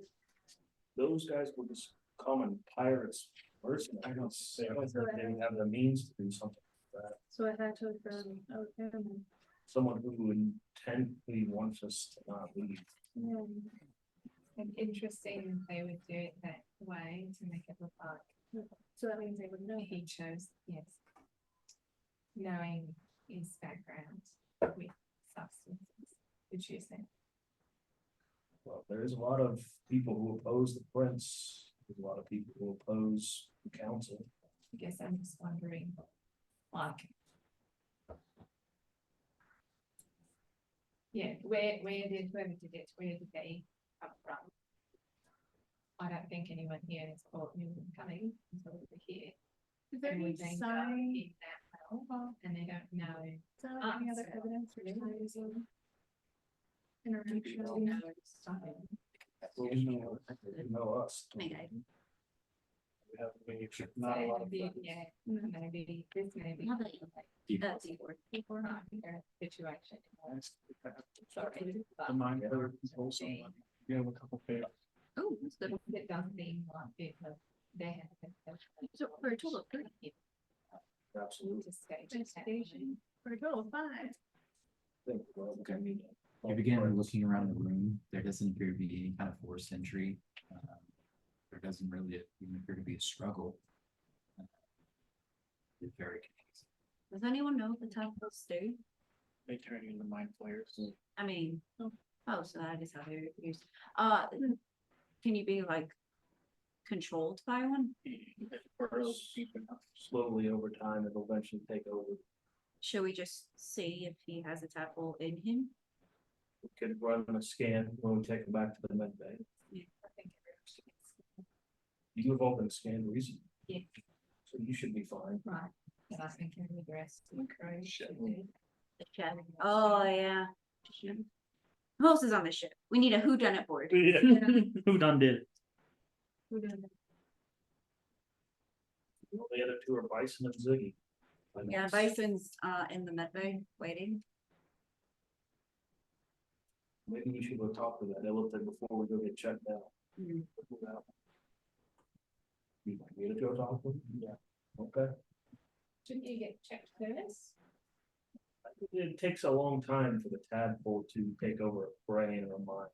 S5: Those guys were just common pirates, mercenaries. I don't think they would have the means to do something like that.
S7: So it had to have been, okay,
S5: Someone who intently wants us to not leave.
S7: yeah.
S2: And interesting that they would do it that way to make it look like
S7: So that means they would know.
S2: he chose, yes. Knowing his background with substances, would you say?
S5: Well, there's a lot of people who oppose the prince. There's a lot of people who oppose the council.
S2: I guess I'm just wondering, like. Yeah, where did whoever did it, where did they come from? I don't think anyone here has caught me coming until we're here.
S7: Is there
S2: And
S7: any
S2: we've been
S7: sign,
S2: going that well, and they don't know.
S7: is there any other
S2: so-
S7: evidence or signs of interaction?
S2: No, it's something.
S5: You know us.
S3: Maybe.
S5: We have, I mean, you should
S2: So
S5: not a lot
S2: it'll
S5: of
S2: be,
S5: friends.
S2: yeah, maybe this may be.
S3: Not that you- That's
S2: Before not their situation. Sorry.
S6: The mind flayer control someone. You have a couple fails.
S3: Oh, that's good.
S2: It does seem like because they have.
S3: So for a total of 3 people.
S5: Absolutely.
S7: Investigation for a total of 5.
S5: Think, well, okay.
S1: You begin looking around the room. There doesn't appear to be any kind of forced entry. There doesn't really even appear to be a struggle. It's very confusing.
S3: Does anyone know what the temples do?
S6: They turn you into mind flayers.
S3: I mean, oh, so that is how they're used. Can you be like controlled by one?
S5: Slowly over time, it'll eventually take over.
S3: Should we just see if he has a tadpole in him?
S5: We could run a scan when we take it back to the med bay. You have opened a scan recently.
S2: Yeah.
S5: So you should be fine.
S2: Right, and I think in the rest.
S3: The ship. Oh, yeah. Who else is on the ship? We need a whodunit board.
S6: Who done did it?
S5: The other two are Bison and Ziggy.
S3: Yeah, Bison's in the medbay waiting.
S5: Maybe we should go talk to that elephant before we go get checked out.
S3: Hmm.
S5: You want me to go talk to him? Yeah. Okay.
S2: Shouldn't you get checked first?
S5: It takes a long time for the tadpole to take over a brain or a mind.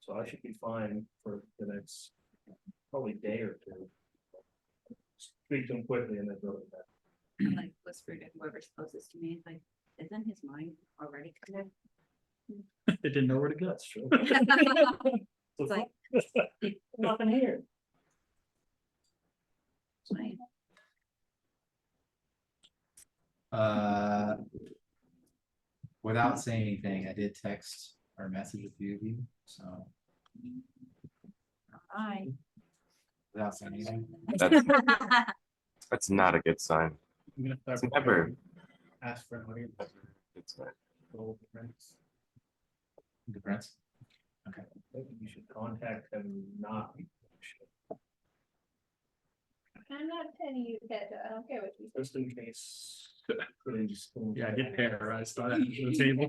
S5: So I should be fine for the next probably day or two. Speak to him quickly and then go to that.
S3: I like whispered to whoever's closest to me, like, isn't his mind already connected?
S6: They didn't know where to go.
S5: That's true.
S3: It's like,
S5: Nothing here.
S3: like,
S1: Without saying anything, I did text or message a few of you, so
S3: hi.
S1: without saying anything.
S4: That's not a good sign.
S6: I'm gonna start
S4: It's never-
S6: preparing. Ask for an audience.
S4: It's not.
S6: Roll the friends.
S1: Good friends.
S5: Maybe you should contact him, not.
S7: I'm not telling you that, I don't care what you say.
S5: Just in case.
S6: Yeah, get terrorized on the table.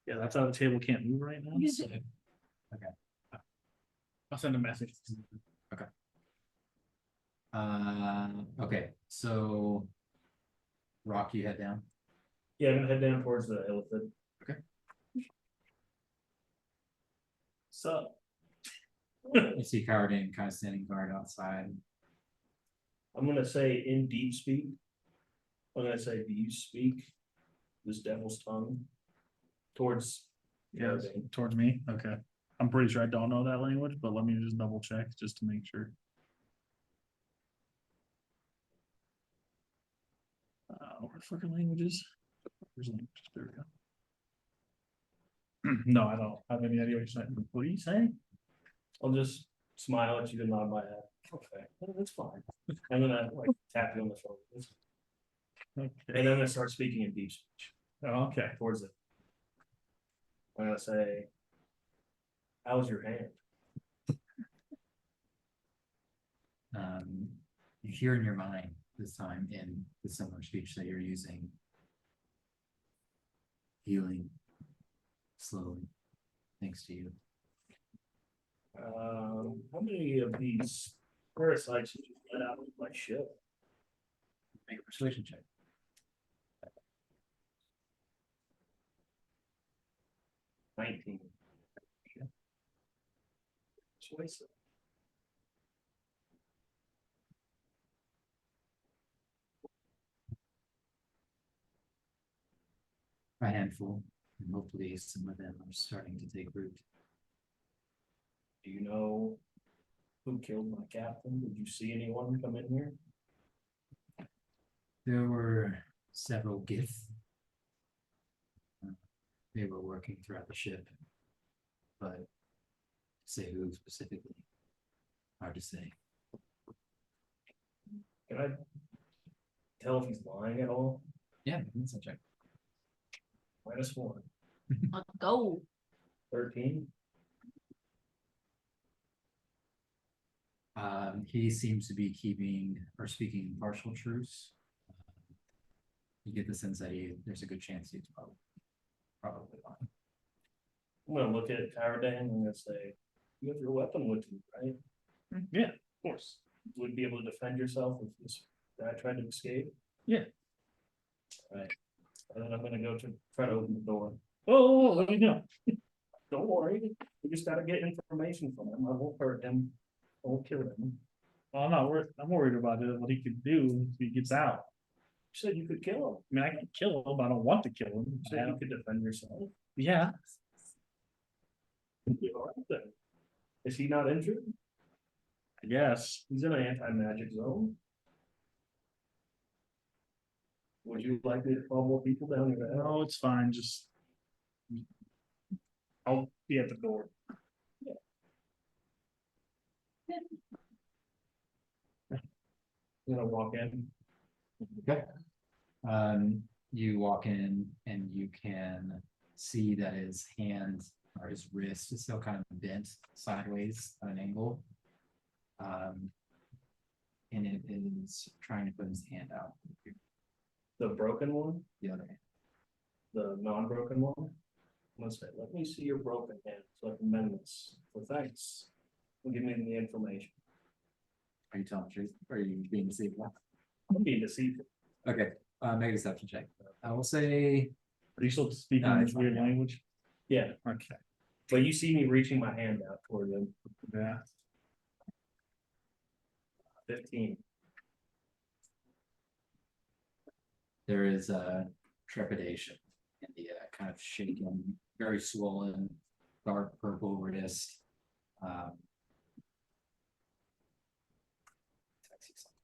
S6: Yeah, that's how the table can't move right now. So.
S1: Okay.
S6: I'll send a message.
S1: Okay, so Rock, you head down.
S5: Yeah, I'm gonna head down towards the elephant.
S1: Okay.
S5: So,
S1: You see Cowardin kind of standing guard outside.
S5: I'm gonna say in deep speak. I'm gonna say, do you speak this devil's tongue? Towards.
S6: Yeah,
S5: Cowardin?
S6: towards me. Okay. I'm pretty sure I don't know that language, but let me just double check just to make sure. What fucking languages? Where's languages? There we go. No, I don't have any idea what you're saying. What are you saying?
S5: I'll just smile at you and nod my head. Okay, that's fine. I'm gonna like tap you on the shoulder. And
S6: Okay.
S5: then I start speaking in deep speech
S6: Oh, okay.
S5: towards it. I'm gonna say, how's your hand?
S1: You hear in your mind this time in the similar speech that you're using. Healing slowly, thanks to you.
S5: How many of these parasites did you let out of my ship?
S1: Make a persuasion check.
S5: 19. Persuasive.
S1: A handful, and hopefully some of them are starting to take root.
S5: Do you know who killed my captain? Did you see anyone come in here?
S1: There were several Gith. They were working throughout the ship, but say who specifically. Hard to say.
S5: Can I tell if he's lying at all?
S1: Yeah, that's a check.
S5: -1,
S3: Let's go.
S5: 13.
S1: He seems to be keeping or speaking partial truths. You get the sense that there's a good chance he's probably lying.
S5: I'm gonna look at Faraday and I'm gonna say, you have your weapon with you, right?
S6: Yeah, of course.
S5: Would be able to defend yourself if this guy tried to escape?
S6: Yeah.
S5: Right. And then I'm gonna go to try to open the door.
S6: Oh, let me know.
S5: Don't worry, we just gotta get information from him. I won't hurt him. I won't kill him.
S6: Well, I'm not worried. I'm worried about it. What he could do if he gets out.
S5: You said you could kill him.
S6: I mean, I can kill him. I don't want to kill him.
S5: You said you could defend yourself.
S6: Yeah.
S5: All right then. Is he not injured?
S6: I guess.
S5: He's in an anti-magic zone. Would you like me to call more people down here?
S6: No, it's fine. Just. I'll be at the door.
S5: I'm gonna walk in.
S1: Okay. You walk in and you can see that his hand or his wrist is still kind of bent sideways at an angle. And it is trying to put his hand out.
S5: The broken one,
S1: The other hand.
S5: the non-broken one. I'm gonna say, let me see your broken hand so I can mend this. So thanks. Give me the information.
S1: Are you telling the truth? Or are you being deceitful?
S5: I'm being deceitful.
S1: Okay, make a deception check. I will say,
S6: Are you still speaking
S1: No,
S6: this
S1: it's fine,
S6: weird
S1: yeah.
S6: language?
S5: Yeah,
S6: Okay.
S5: but you see me reaching my hand out toward him.
S6: Yeah.
S5: 15.
S1: there is a trepidation in the kind of shaken, very swollen, dark purple wrist. Text you something.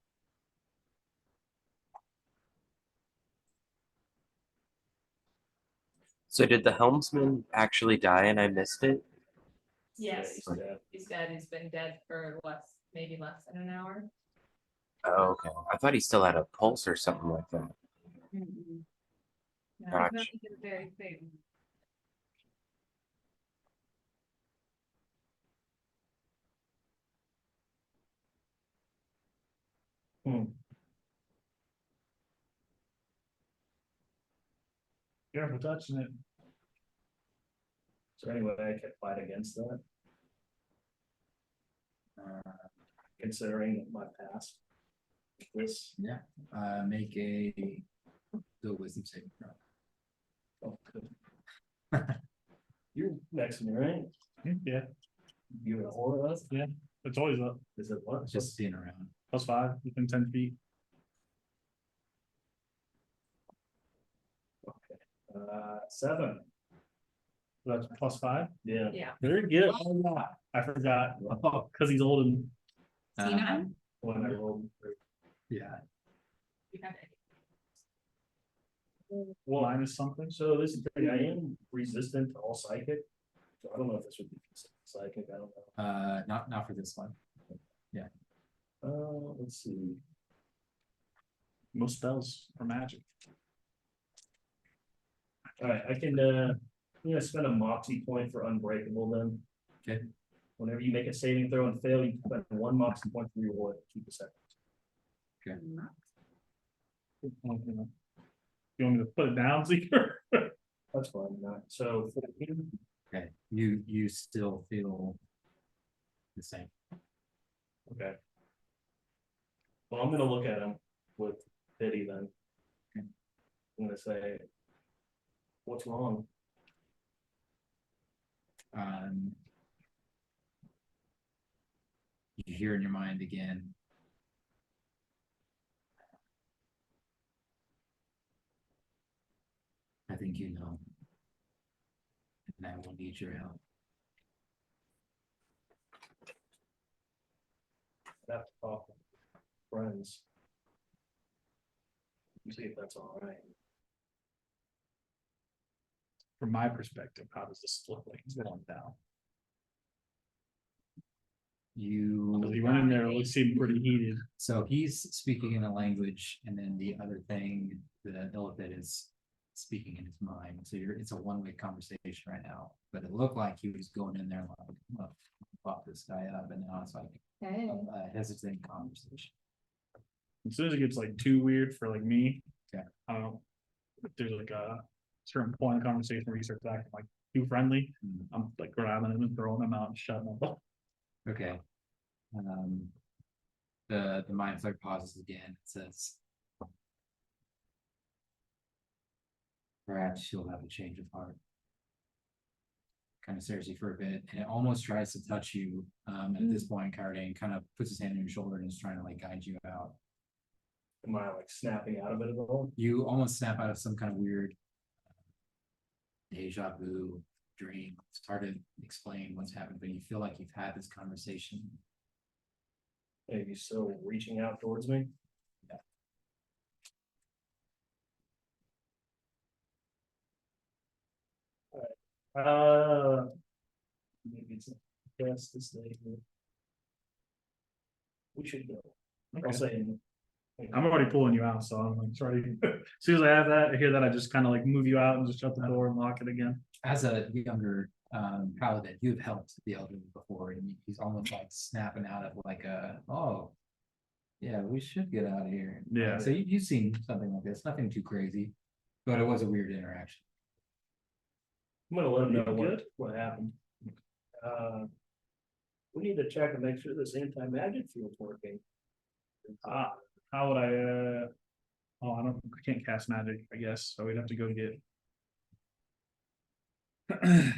S4: So did the helmsman actually die and I missed it?
S2: Yes,
S5: He's dead.
S2: he's dead. He's been dead for maybe less than an hour.
S4: Oh, okay. I thought he still had a pulse or something like that.
S3: Mm-mm.
S2: No,
S4: Gotcha.
S2: he's not even very big.
S5: Hmm.
S6: Careful touching it.
S5: So anyway, I can fight against that, considering my past. This.
S1: Yeah, make a do a wisdom saving throw.
S5: Oh, good. You're next to me, right?
S6: Yeah,
S5: You and all of us?
S6: it's always up.
S5: Is it what?
S1: Just being around.
S6: +5 within 10 feet.
S5: Okay. 7.
S6: That's +5.
S5: Yeah.
S2: Yeah.
S6: Very good. Oh, yeah. I forgot. Oh, because he's old and
S3: Senile?
S5: When I rolled.
S1: Yeah,
S2: You have it.
S5: Well,
S6: minus something.
S5: so this is the thing, I am resistant to all psychic. So I don't know if this would be considered psychic, I don't know.
S1: not for this one.
S5: Let's see.
S6: Most spells are magic.
S5: Alright, I can, I'm gonna spend a moxie point for unbreakable then.
S1: Okay.
S5: Whenever you make a saving throw and fail, you spend 1 moxie point for reward, keep a second.
S6: You want me to put it down, Seeker?
S5: That's fine, not, so 14.
S1: Okay, you still feel the same.
S5: Okay. Well, I'm gonna look at him with pity then.
S1: Okay.
S5: I'm gonna say, what's wrong?
S1: You hear in your mind again. I think you know. And I will need your help.
S5: I have to talk with friends. See if that's all right.
S6: From my perspective, how does this look like it's going down? Because he went in there, it seemed pretty heated.
S1: So he's speaking in a language, and then the other thing, the illithid is speaking in his mind. So it's a one-way conversation right now. But it looked like he was going in there like, "Well, fuck this guy up," and now it's like
S2: Hey,
S1: a hesitant conversation.
S6: As soon as it gets like too weird for like me.
S1: Okay.
S6: I don't know. If there's like a certain point in the conversation where he starts acting like too friendly, I'm like grabbing him and throwing him out and shutting him up.
S1: Okay. The mind flayer pauses again. It says, "Perhaps you'll have a change of heart." Kind of stares you for a bit, and it almost tries to touch you. At this point, Cardane kind of puts his hand on your shoulder and is trying to like guide you out.
S5: Am I like snapping out of it at all?
S1: You almost snap out of some kind of weird deja vu dream. It's hard to explain what's happened, but you feel like you've had this conversation.
S5: Maybe still reaching out towards me? Maybe it's best to stay here. We should go. I'll
S6: Okay.
S5: say.
S6: I'm already pulling you out, so I'm like trying to. As soon as I have that, I hear that, I just kind of like move you out and just shut the door and lock it again.
S1: As a younger paladin, you've helped the elderly before, and he's almost like snapping out of like a, "Oh, yeah, we should get out of here."
S6: Yeah.
S1: So you've seen something like this, nothing too crazy, but it was a weird interaction.
S5: I'm gonna let him know
S6: You good?
S5: what happened. We need to check and make sure this anti-magic field's working.
S6: How would I, oh, I can't cast magic, I guess, so we'd have to go get.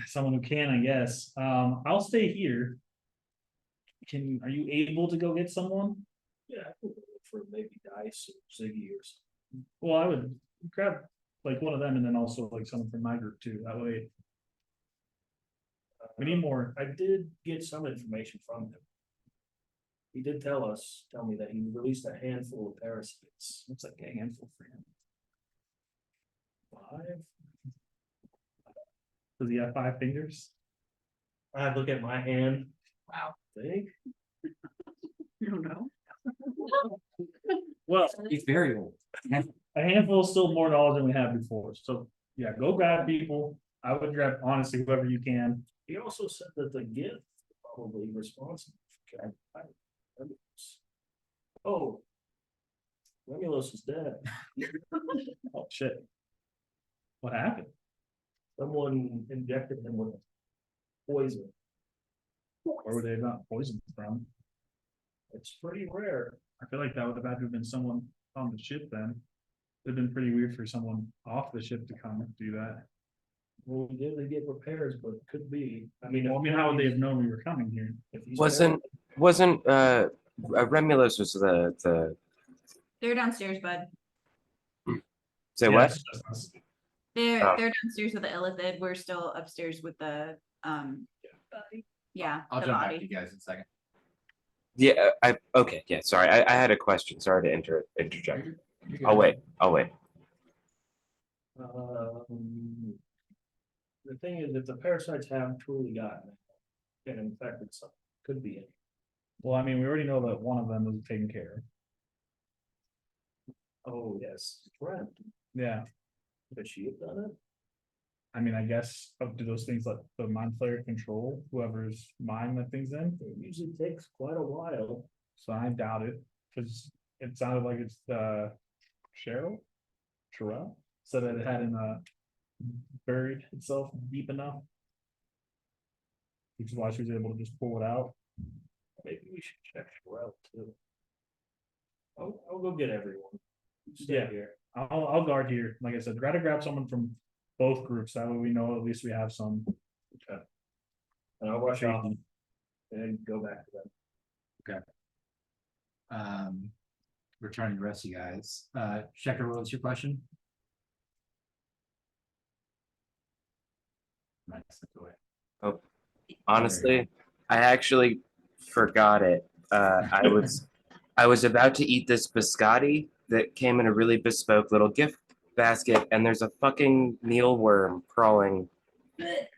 S6: Someone who can, I guess. I'll stay here. Are you able to go get someone?
S5: Yeah, I could look for maybe Dice or Ziggy or something.
S6: Well, I would grab like one of them and then also like someone from my group too, that way. We need more.
S5: I did get some information from him. He did tell me that he released a handful of parasites.
S6: Looks like a handful for him.
S5: 5.
S6: Does he have 5 fingers?
S5: I look at my hand.
S2: wow.
S5: Think.
S6: You don't know. Well,
S1: He's very old.
S6: a handful is still more knowledge than we had before, so yeah, go grab people. I would grab honestly whoever you can.
S5: He also said that the gift is probably responsible for Remulus. Oh. Remulus is dead.
S6: Oh shit. What happened?
S5: Someone injected him with poison.
S6: Where were they not poisoned from?
S5: It's pretty rare.
S6: I feel like that would have had to have been someone on the ship then. It'd been pretty weird for someone off the ship to come and do that.
S5: Well, we did get repairs, but it could be. I mean,
S6: Well, I mean, how would they have known we were coming here?
S5: if he's
S4: Wasn't Remulus was the
S3: They're downstairs, bud.
S4: say
S6: Yeah,
S4: what?
S6: it's just-
S3: They're
S4: Oh.
S3: they're downstairs with the illithid. We're still upstairs with the yeah,
S1: I'll
S3: the
S1: jump back to
S3: body.
S1: you guys in a second.
S4: Yeah, okay, yeah, sorry. I had a question. Sorry to interject. I'll wait.
S5: The thing is, if the parasites have truly gotten it and infected something, could be it.
S6: Well, I mean, we already know that one of them was taken care of.
S5: Oh, yes, friend.
S6: Yeah,
S5: Could she have done it?
S6: I mean, I guess, do those things let the mind flayer control whoever's mind that thing's in?
S5: It usually takes quite a while.
S6: So I doubt it, because it sounded like it's Sherelle said that it hadn't buried itself deep enough. Which is why she was able to just pull it out.
S5: Maybe we should check her out too. I'll go get everyone. Stay
S6: Yeah.
S5: here.
S6: I'll guard here. Like I said, try to grab someone from both groups. That way we know at least we have some.
S5: And I'll rush off and go back to them.
S1: Returning the rest of you guys. Checker, what was your question? Might have stepped away.
S4: Honestly, I actually forgot it. I was about to eat this biscotti that came in a really bespoke little gift basket, and there's a fucking mealworm crawling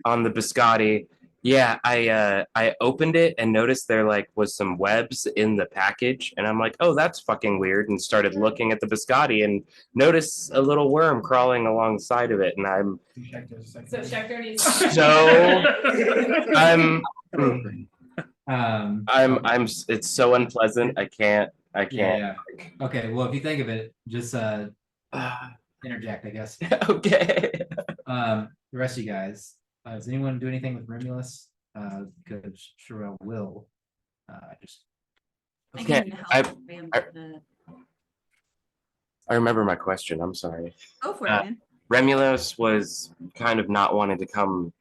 S4: on the biscotti. Yeah, I opened it and noticed there like was some webs in the package, and I'm like, oh, that's fucking weird, and started looking at the biscotti and noticed a little worm crawling alongside of it, and I'm
S2: So Schefter needs.
S4: so I'm it's so unpleasant. I can't.
S1: Yeah. Okay, well, if you think of it, just interject, I guess.
S4: Okay.
S1: The rest of you guys, does anyone do anything with Remulus? Because Sherelle will. Just
S3: I
S4: Okay,
S3: can help
S4: I-
S3: him,
S4: I remember my question. I'm sorry.
S3: Go for it, man.
S4: Remulos was kind of not wanting to come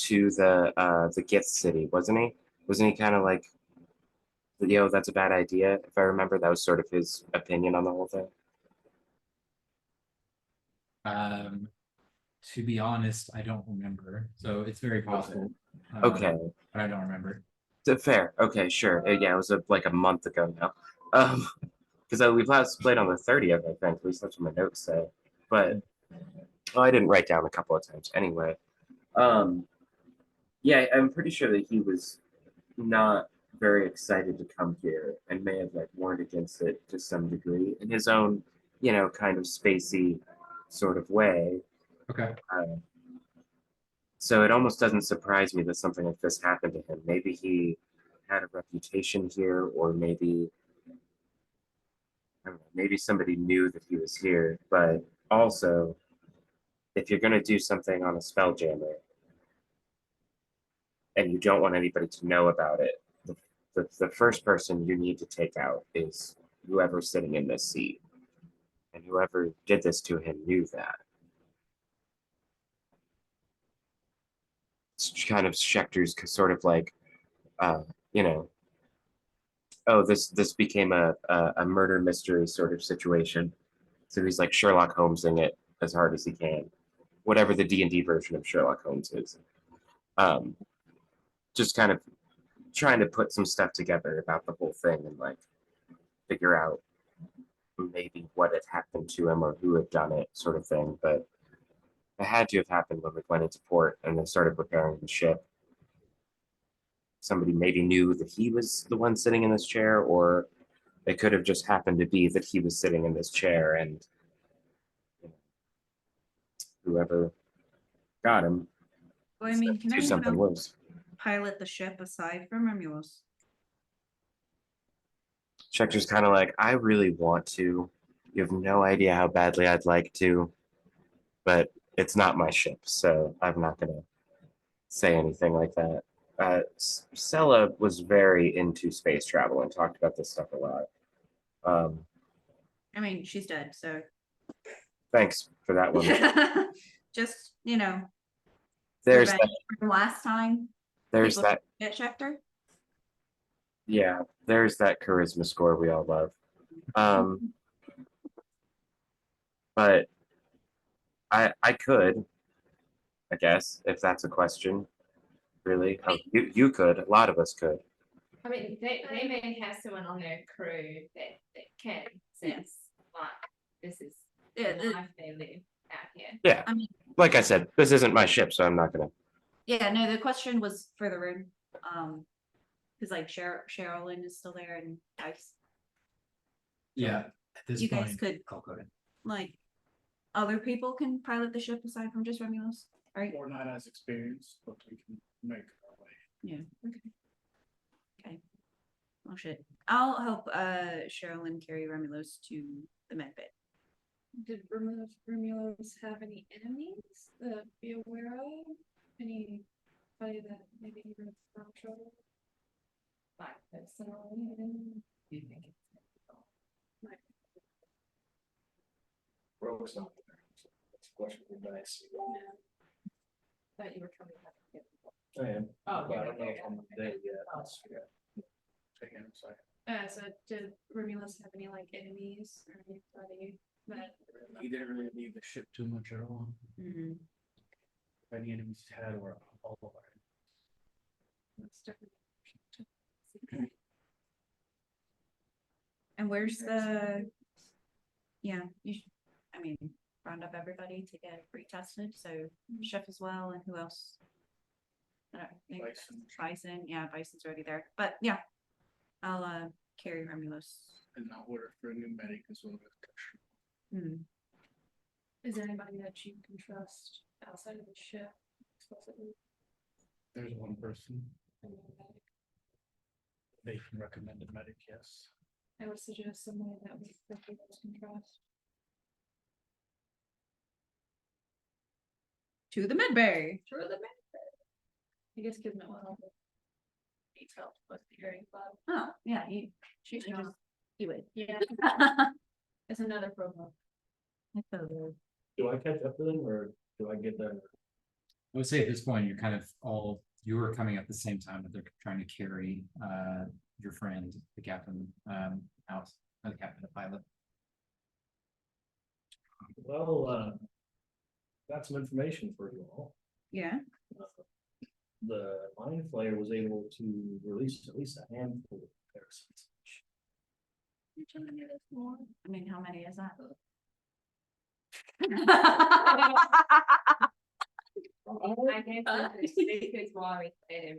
S4: to the gift city, wasn't he? Wasn't he kind of like, that's a bad idea? If I remember, that was sort of his opinion on the whole thing.
S1: to be honest, I don't remember. So it's very possible.
S4: Okay.
S1: But I don't remember.
S4: Fair. Okay, sure. Yeah, it was like a month ago now. Because we last played on the 30th, I think. At least that's what my notes say. But I didn't write down a couple of times anyway. Yeah, I'm pretty sure that he was not very excited to come here and may have like warned against it to some degree in his own, kind of spacey sort of way.
S1: Okay.
S4: So it almost doesn't surprise me that something like this happened to him. Maybe he had a reputation here, or maybe I don't know, maybe somebody knew that he was here. But also, if you're gonna do something on a spelljammer and you don't want anybody to know about it, the first person you need to take out is whoever's sitting in this seat. And whoever did this to him knew that. It's kind of Schechter's sort of like, you know, oh, this became a murder mystery sort of situation. So he's like Sherlock Holmesing it as hard as he can, whatever the D&D version of Sherlock Holmes is. Just kind of trying to put some stuff together about the whole thing and like figure out maybe what had happened to him or who had done it, sort of thing. But it had to have happened when we went into port and they started repairing the ship. Somebody maybe knew that he was the one sitting in this chair, or it could have just happened to be that he was sitting in this chair and whoever got him
S3: Well, I mean, can
S4: do
S3: anyone
S4: something
S3: else
S4: worse.
S3: pilot the ship aside from Romulus?
S4: Schechter's kind of like, I really want to. You have no idea how badly I'd like to, but it's not my ship, so I'm not going to say anything like that. Sella was very into space travel and talked about this stuff a lot.
S3: I mean, she's dead, so
S4: Thanks for that one.
S3: just
S4: There's
S3: revenge
S4: that.
S3: from last time.
S4: There's
S3: People
S4: that.
S3: Get Schechter.
S4: Yeah, there's that charisma score we all love. But I could, I guess, if that's a question. Really, you could. A lot of us could.
S2: I mean, they may have someone on their crew that can sense like this is the life they live out here.
S4: Yeah,
S3: I mean,
S4: like I said, this isn't my ship, so I'm not gonna.
S3: yeah, no, the question was for the room. Because like Sherilyn is still there and Dice.
S1: Yeah. At this
S3: You guys
S1: point,
S3: could
S1: I'll go ahead.
S3: like other people can pilot the ship aside from just Romulus, right?
S6: We're not as experienced, but we can make our way.
S3: Yeah. Okay. Oh shit. I'll help Sherilyn carry Romulus to the med bay.
S7: Did Romulus have any enemies that be aware of? Anybody that maybe he was from trouble?
S2: Like personally, do you think it's
S7: Like,
S5: Rogue's not there. So that's a question for Dice.
S2: that you were coming back?
S5: I am.
S2: Oh,
S5: But I
S2: okay,
S5: don't know
S2: okay,
S5: if I'm
S2: okay.
S5: there yet.
S2: Oh.
S5: Yeah. Take him a second.
S7: so did Romulus have any like enemies or anybody that?
S6: He didn't really need the ship too much at all.
S3: Mm-hmm.
S6: Any enemies he had were all of our.
S7: That's different.
S3: And where's the? Yeah, I mean, round up everybody to get retested. So chef as well, and who else? I don't think
S6: Bison.
S3: Bison, yeah, Bison's already there, but yeah. I'll carry Romulus.
S6: And not order for a new medic as well.
S3: Hmm.
S7: Is there anybody that you can trust outside of the ship explicitly?
S6: There's one person. They can recommend a medic, yes.
S7: I would suggest somebody that we both of us can trust.
S3: To the Midbay.
S7: Sure, the I guess Kismet will help. Needs help with the area club.
S3: Oh, yeah, she should
S7: Yeah.
S3: just do it.
S7: Yeah, it's another program.
S5: Do I catch up to them or do I get there?
S1: I would say at this point, you're kind of all, you were coming at the same time that they're trying to carry your friend, the captain, out, not the captain, the pilot.
S5: Well, got some information for you all.
S3: Yeah,
S5: The mind flayer was able to release at least a handful of parasites.
S7: You're telling me this more?
S3: I mean, how many is that?
S2: I guess that's because why we said him.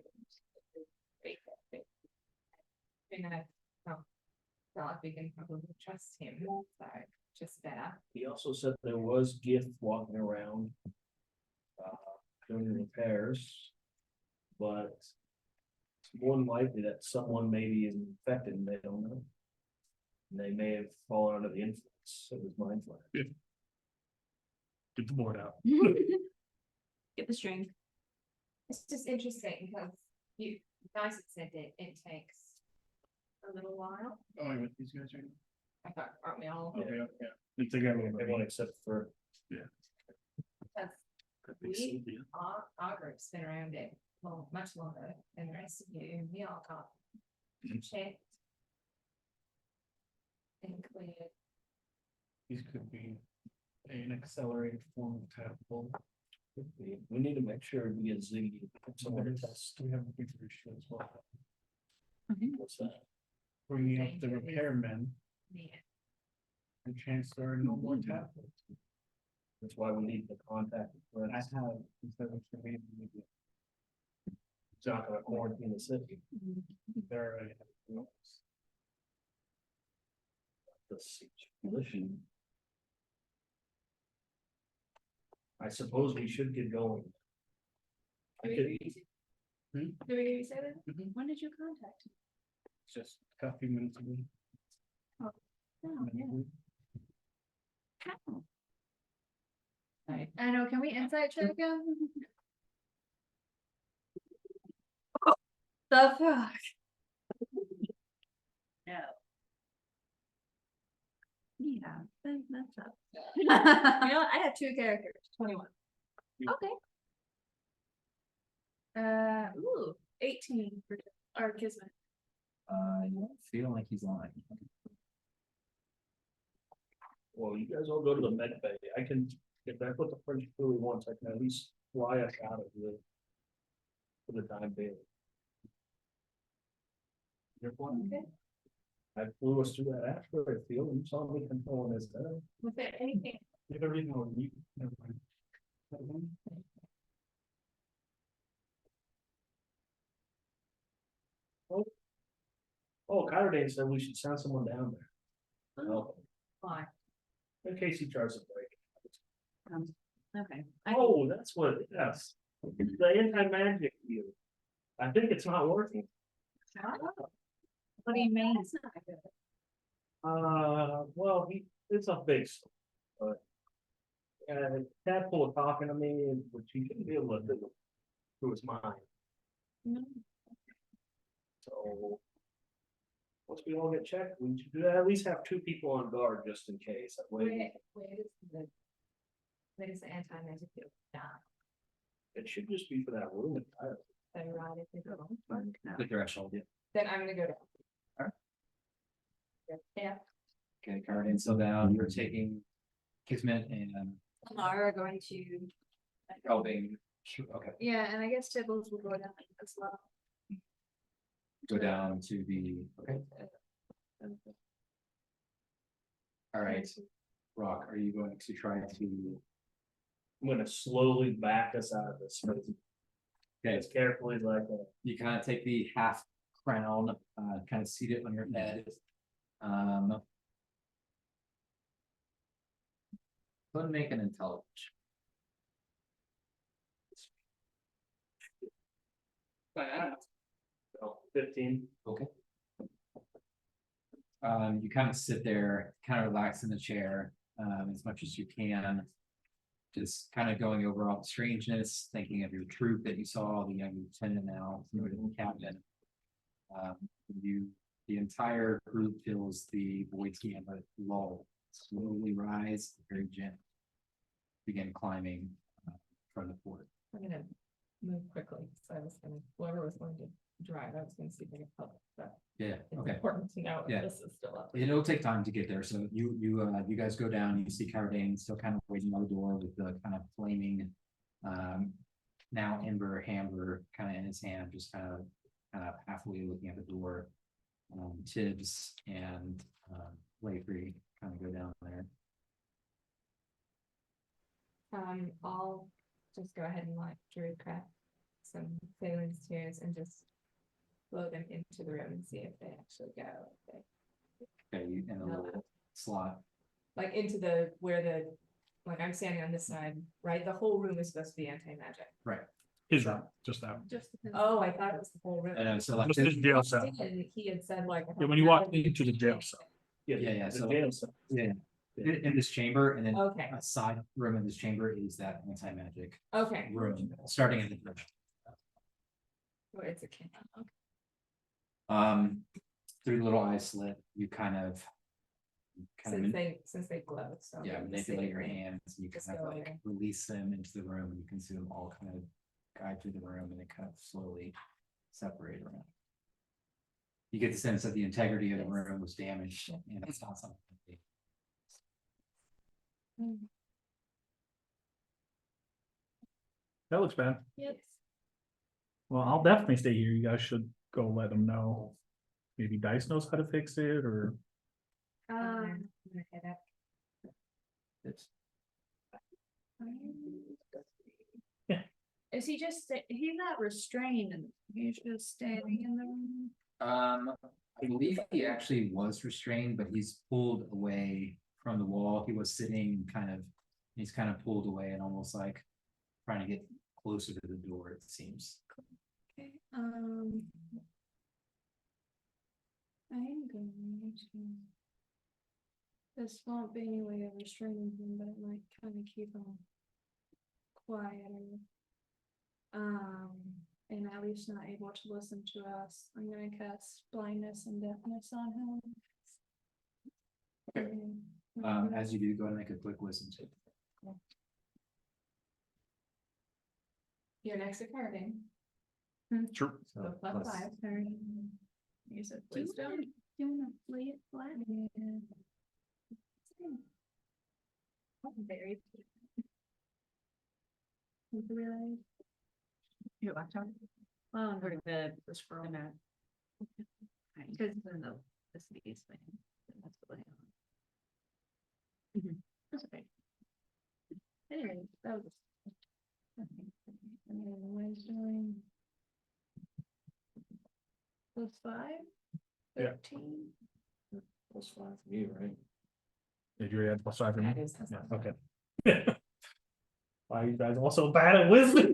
S2: You know, well, feel like we can probably trust him, so just better.
S5: He also said there was gift walking around. Doing repairs. But. It's more than likely that someone maybe is infected and they don't know. And they may have fallen under the influence of his mind flayer.
S6: Get the board out.
S3: Get the string.
S2: It's just interesting because you guys had said that it takes a little while.
S6: Oh, I'm with these guys right
S2: I thought, aren't we all?
S6: now? Okay, yeah. It's a good
S5: Everyone except for.
S2: Because our group's been around it much longer than the rest of you, and we all got checked and cleared.
S6: These could be an accelerated form of tadpole.
S5: We need to make sure we get Ziggy to put someone to test.
S6: We have a big issue as well.
S5: What's that?
S6: Bringing up the repairmen
S2: Yeah.
S6: and transfer no more tadpoles.
S5: That's why we need the contact.
S6: I have, instead of for me,
S5: It's not gonna quarantine the city.
S6: they're already have rules.
S5: The situation. I suppose we should get going. I could,
S7: Do we say that?
S6: Mhm.
S7: When did you contact him?
S6: Just a few minutes ago.
S7: Oh, yeah. I know, can we insight check him? The fuck?
S3: No. Yeah, that's up.
S7: You know, what? I have two characters, 21.
S3: Okay.
S7: Ooh, 18 for our Kismet.
S1: I don't feel like he's lying.
S5: well, you guys all go to the med bay. I can, if that's what the French really wants, I can at least fly us out of the. For the time being. Your plan?
S7: Okay.
S5: I flew us through that asteroid field and saw me controlling this down.
S2: Was there anything?
S6: You have everything on you. Never mind.
S5: Oh, Kyrodane said we should send someone down there. Oh,
S2: Why?
S5: in case he tries to break.
S3: Okay.
S5: Oh, that's what, yes, the anti-magic field. I think it's not working.
S3: What do you mean?
S5: Well, it's a big story, but. And Tadpole talking to me, which he shouldn't be able to do through his mind, so. Once we all get checked, we should at least have 2 people on guard just in case. That way,
S2: Where does the anti-magic field die?
S5: it should just be for that room.
S2: So right if they go,
S1: The threshold, yeah.
S2: then I'm gonna go down.
S1: Alright.
S2: Yeah,
S1: Okay, Cardin, so now you're taking Kismet and
S3: Lamar are going to.
S1: helping, okay,
S7: Yeah, and I guess Tibbles will go down as well.
S1: go down to the, okay. All right, Rock, are you going to try to,
S5: I'm gonna slowly back us out of this.
S1: Okay.
S5: As carefully like that.
S1: You kind of take the half crown, kind of seat it on your head. Go ahead and make an intelligence.
S5: So 15.
S1: Okay. You kind of sit there, kind of relax in the chair, as much as you can. Just kind of going over all the strangeness, thinking of your troop that you saw, the young lieutenant now, the captain. The entire group feels the void gamut lull slowly rise, very gentle. Begin climbing from the fort.
S2: I'm gonna move quickly, so I was gonna, whoever was going to drive, I was gonna see if they could help, but
S1: Yeah,
S2: it's
S1: okay.
S2: important to know
S1: Yeah.
S2: if this is still up.
S1: It'll take time to get there, so you guys go down, you see Cardane still kind of waiting on the door with the kind of flaming. Now ember hammer kind of in his hand, just kind of halfway looking at the door. Tibbs and Layfree kind of go down there.
S2: I'll just go ahead and like druid craft some sailing tears and just blow them into the room and see if they actually go. If they,
S1: Okay, in a little slot.
S2: like into the, where the, like I'm standing on this side, right? The whole room is supposed to be anti-magic.
S1: Right.
S6: His room, just that.
S7: Just because.
S2: Oh, I thought it was the whole room.
S1: And so like,
S6: Just his jail cell.
S2: And he had said like.
S6: Yeah, when you walk into the jail cell.
S1: Yeah,
S5: The
S1: so-
S5: jail cell.
S1: yeah, in this chamber, and then
S2: Okay,
S1: a side room in this chamber is that anti-magic
S2: okay.
S1: room, starting in the first.
S2: Where it's a can. Okay.
S1: Through the little eye slit, you kind of.
S2: Since they glow, so.
S1: Yeah,
S2: the
S1: manipulate your
S2: same thing.
S1: hands, and you
S2: Just
S1: kind of
S2: go
S1: like
S2: away.
S1: release them into the room, and you can see them all kind of guide through the room, and they kind of slowly separate around. You get the sense that the integrity of the
S2: Yes.
S1: room was damaged, and it's not something.
S6: That looks bad.
S7: Yes.
S6: Well, I'll definitely stay here. You guys should go let them know. Maybe Dice knows how to fix it, or
S2: I'm gonna head up.
S1: It's,
S6: Yeah.
S7: Is he just, he's not restrained and he's just standing in the room?
S1: I believe he actually was restrained, but he's pulled away from the wall. He was sitting he's kind of pulled away and almost like trying to get closer to the door, it seems.
S7: Okay, I am going to. This won't be any way of restraining him, but it might kind of keep him quieter. And at least not able to listen to us. I'm gonna cast blindness and deafness on him.
S1: Okay. As you do, go ahead and make a quick wisdom check.
S2: You're next to Carding,
S6: sure.
S1: So
S2: so plus
S1: plus-
S2: 5.
S7: You said
S2: Do you
S7: wisdom?
S2: wanna-
S7: Do you wanna lay it flat? Yeah.
S2: Very.
S7: Realize.
S3: Your laptop? Well, or the scroll. Because the city's thing, that's what I am.
S7: That's okay. Anyway, that was. And then wisdom. Plus 5?
S6: Yeah.
S7: 13.
S5: Plus 5 for you, right?
S6: Did you add plus 5 for me?
S2: That is plus
S6: Yeah,
S2: five.
S6: okay. Why are you guys also bad at wisdom?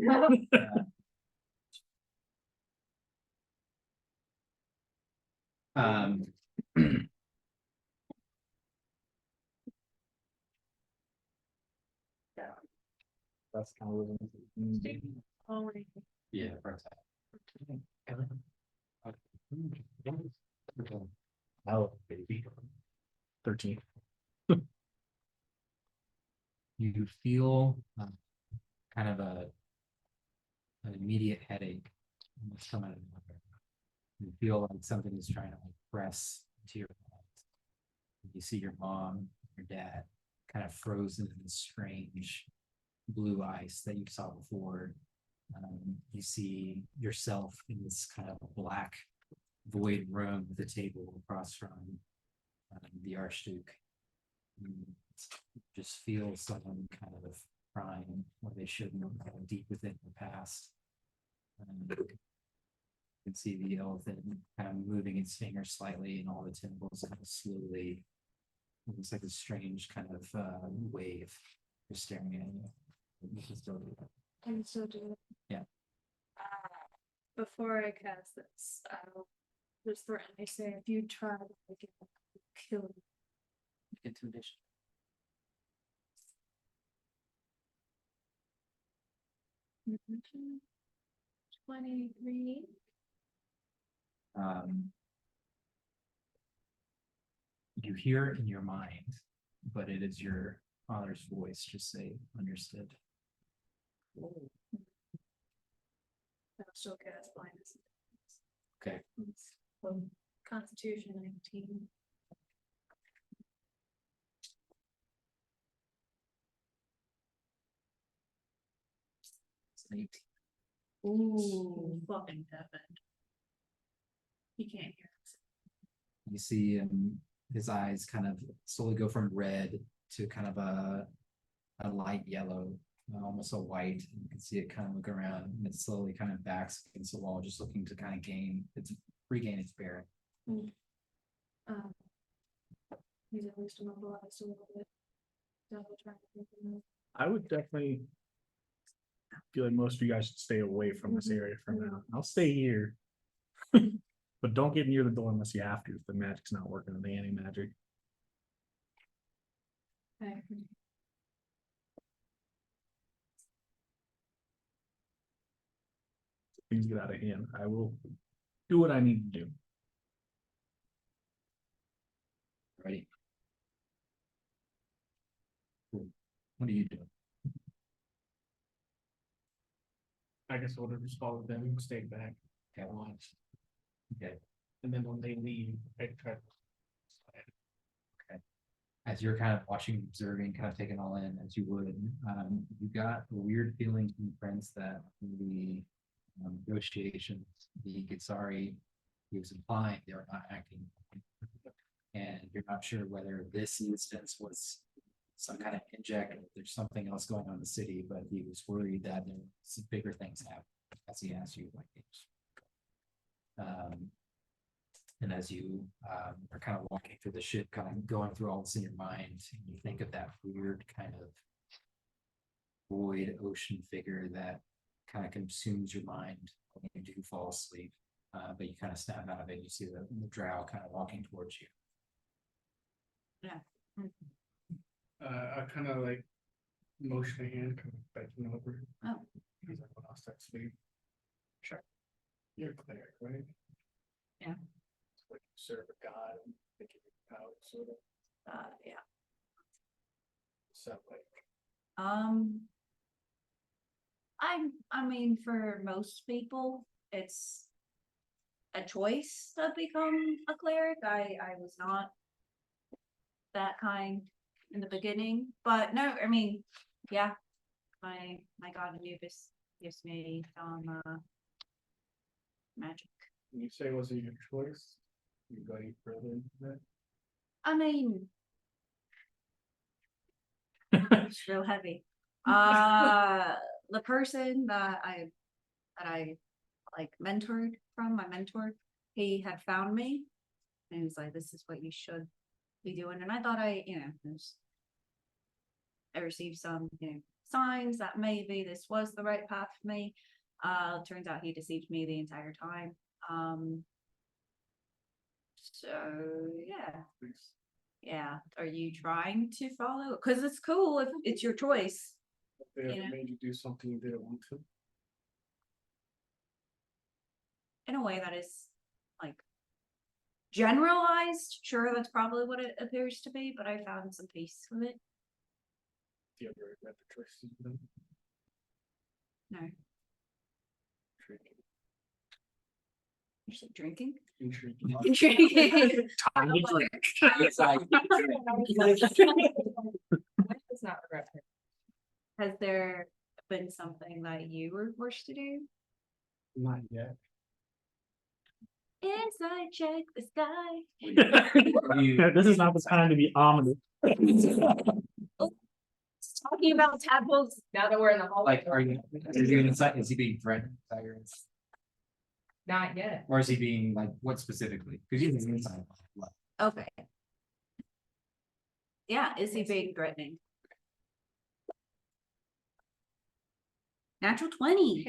S1: Um.
S6: That's kind of wisdom.
S7: Oh, wait.
S1: Yeah, first.
S6: Oh, baby. 13.
S1: You feel kind of an immediate headache almost coming out of nowhere. You feel like something is trying to like press into your mind. You see your mom, your dad kind of frozen in this strange blue ice that you saw before. You see yourself in this kind of black void room with a table across from the Archduke. You just feel someone kind of crying where they shouldn't, kind of deep within the past. You can see the elephant kind of moving its fingers slightly and all the tentacles kind of slowly. It looks like a strange kind of wave just staring at you. You can still do that.
S7: And so do.
S1: Yeah.
S7: Before I cast this, I'll just threaten, I say, if you try to make it, I'll kill you.
S1: Intimidation.
S7: Mhm. 23.
S1: You hear it in your mind, but it is your father's voice. Just say understood.
S7: I'll still cast blindness.
S1: Okay.
S7: Constitution 19.
S1: It's an 18.
S3: Ooh, fucking heaven. He can't hear us.
S1: You see his eyes kind of slowly go from red to kind of a light yellow, almost a white. You can see it kind of look around and it slowly kind of backs against the wall, just looking to kind of regain its bearing.
S7: He's at least immobilized a little bit. Double trying to make him move.
S6: I would definitely feel like most of you guys should stay away from this area for now. I'll stay here. But don't get near the door unless you have to, if the magic's not working, the anti-magic.
S7: Okay.
S6: Things get out of hand. I will do what I need to do.
S1: Ready? Cool. What do you do?
S5: I guess I would have just followed them and stayed back
S1: Okay.
S5: and watched.
S1: Okay.
S5: And then when they leave, I try.
S1: As you're kind of watching, observing, kind of taking all in as you would, you got a weird feeling from friends that in the negotiations, the Gitsari, he was implying they were not acting. And you're not sure whether this instance was some kind of inject, or there's something else going on in the city, but he was worried that there was bigger things happening as he asked you like this. And as you are kind of walking through the ship, kind of going through all this in your mind, and you think of that weird kind of void ocean figure that kind of consumes your mind when you do fall asleep. But you kind of snap out of it. You see the drow kind of walking towards you.
S5: I kind of like motion a hand, kind of backing over.
S3: Oh.
S5: He's like, when I'll start sleep.
S3: Sure.
S5: You're a cleric, right?
S3: Yeah.
S5: It's like you serve a god and they give you power, sort of.
S3: Yeah.
S5: So like,
S3: I mean, for most people, it's a choice to become a cleric. I was not that kind in the beginning, but no, I mean, yeah, my god Anubis gives me some magic.
S5: when you say it wasn't your choice, you go any further into that.
S3: I mean, it's real heavy. The person that I like mentored from, my mentor, he had found me and he was like, this is what you should be doing. And I thought I received some, signs that maybe this was the right path for me. Turns out he deceived me the entire time. So yeah. Yeah. Are you trying to follow? Because it's cool if it's your choice.
S5: They ever
S3: Yeah.
S5: made you do something you didn't want to.
S3: In a way that is like generalized. Sure, that's probably what it appears to be, but I found some peace with it.
S5: Do you ever regret the choices you made?
S3: No.
S5: Intriguing.
S3: You said drinking?
S5: Intriguing.
S3: Drinking.
S6: Time to drink.
S1: It's like,
S2: It's not regret.
S3: Has there been something that you were forced to do?
S5: Not yet.
S3: As I check the sky.
S1: you,
S6: This is not the time to be ominous.
S3: talking about tadpoles.
S2: Now that we're in the hall.
S1: Like, are you, is he being threatened by your,
S2: Not yet.
S1: or is he being like, what specifically? Because he's inside.
S3: Okay. Yeah, is he being threatening? Natural 20,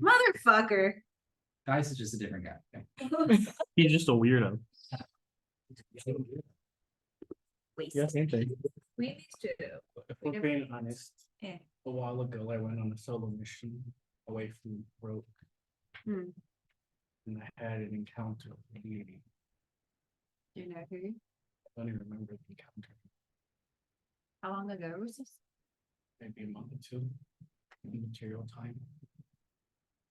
S3: motherfucker.
S1: Guys is just a different guy. Okay.
S6: He's just a weirdo.
S3: Waste.
S6: Yeah, same thing.
S2: We need to.
S6: If we're being honest,
S3: Yeah.
S6: a while ago, I went on a solo mission away from broke.
S3: Hmm.
S6: And I had an encounter with a deity.
S3: Do you know who?
S6: I don't even remember the encounter,
S3: How long ago was this?
S6: maybe a month or two. In material time.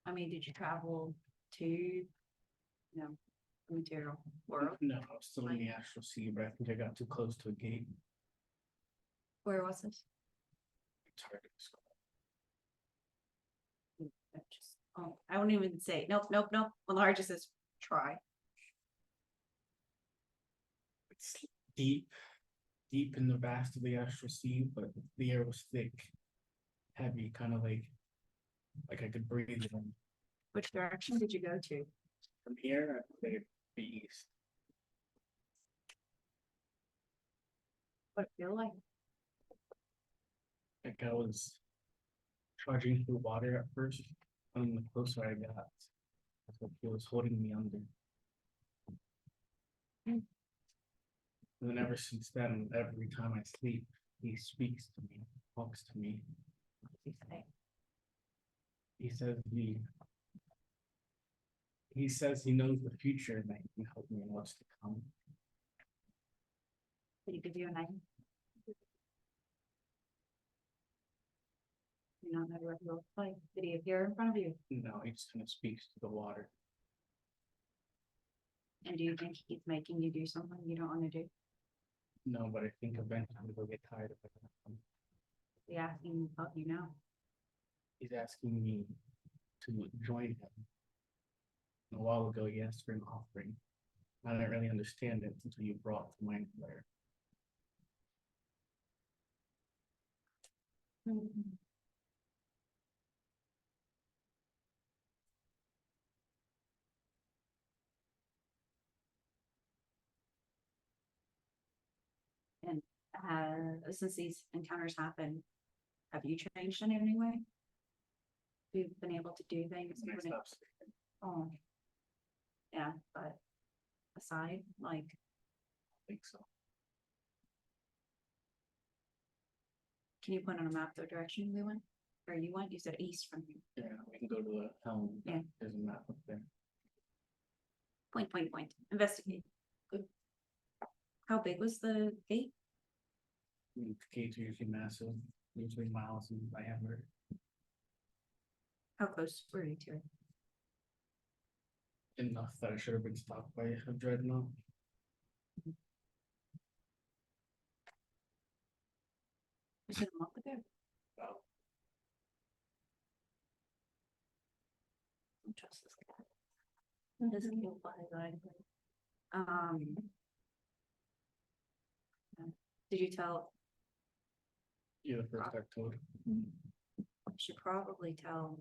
S3: I mean, did you travel to, the material world?
S6: No, I was still in the astral sea, but I think I got too close to a gate.
S3: Where was this?
S6: It's hard to describe.
S3: Oh, I won't even say, nope. Well, largest is try.
S6: It's deep in the vast of the astral sea, but the air was thick, heavy, kind of like I could breathe it in.
S3: Which direction did you go to?
S6: From here, I think it'd be east.
S3: What it feel like?
S6: Like I was charging through water at first, and the closer I got, it's like he was holding me under. And then ever since then, every time I sleep, he speaks to me, talks to me.
S3: What did he say?
S6: He says he knows the future and that he can help me in what's to come.
S3: Did he give you a name? You don't know what he looks like. Did he appear in front of you?
S6: No, he just kind of speaks to the water.
S3: And do you think he's making you do something you don't want to do?
S6: No, but I think eventually he'll get tired of it.
S3: He asking you what you know.
S6: He's asking me to join him. A while ago, he asked for an offering. I didn't really understand it until you brought the mind flare.
S3: And since these encounters happen, have you changed in any way? You've been able to do things.
S6: And I
S3: when it-
S6: stopped sleeping.
S3: Oh. Yeah, but aside, like,
S6: I think so.
S3: can you point on a map the direction we went? Or you went, you said east from here.
S6: Yeah, we can go to the helm.
S3: Yeah.
S6: There's a map up there.
S3: Point, investigate. Good. How big was the gate?
S6: The gates are usually massive, usually miles in diameter.
S3: How close were you to it?
S6: Enough that I should have been stopped by a dreadnought.
S3: Was it a month ago?
S6: Oh.
S3: Don't trust this guy. He doesn't feel by his eye. Did you tell,
S6: You're the first I've told.
S3: you should probably tell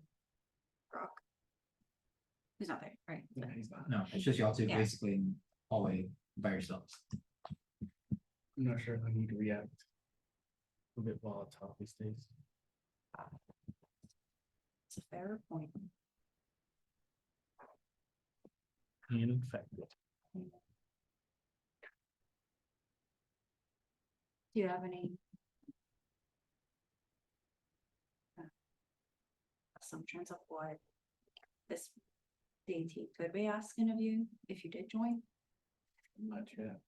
S3: Brock. He's not there, right?
S6: No, he's not.
S1: No, it's just y'all two
S3: Yeah.
S1: basically in the hallway by yourselves.
S6: I'm not sure how he'd react. A bit volatile these days.
S3: It's a fair point.
S6: And infected.
S3: Do you have any assumptions of what this deity could be asking of you if you did join?
S6: Not yet.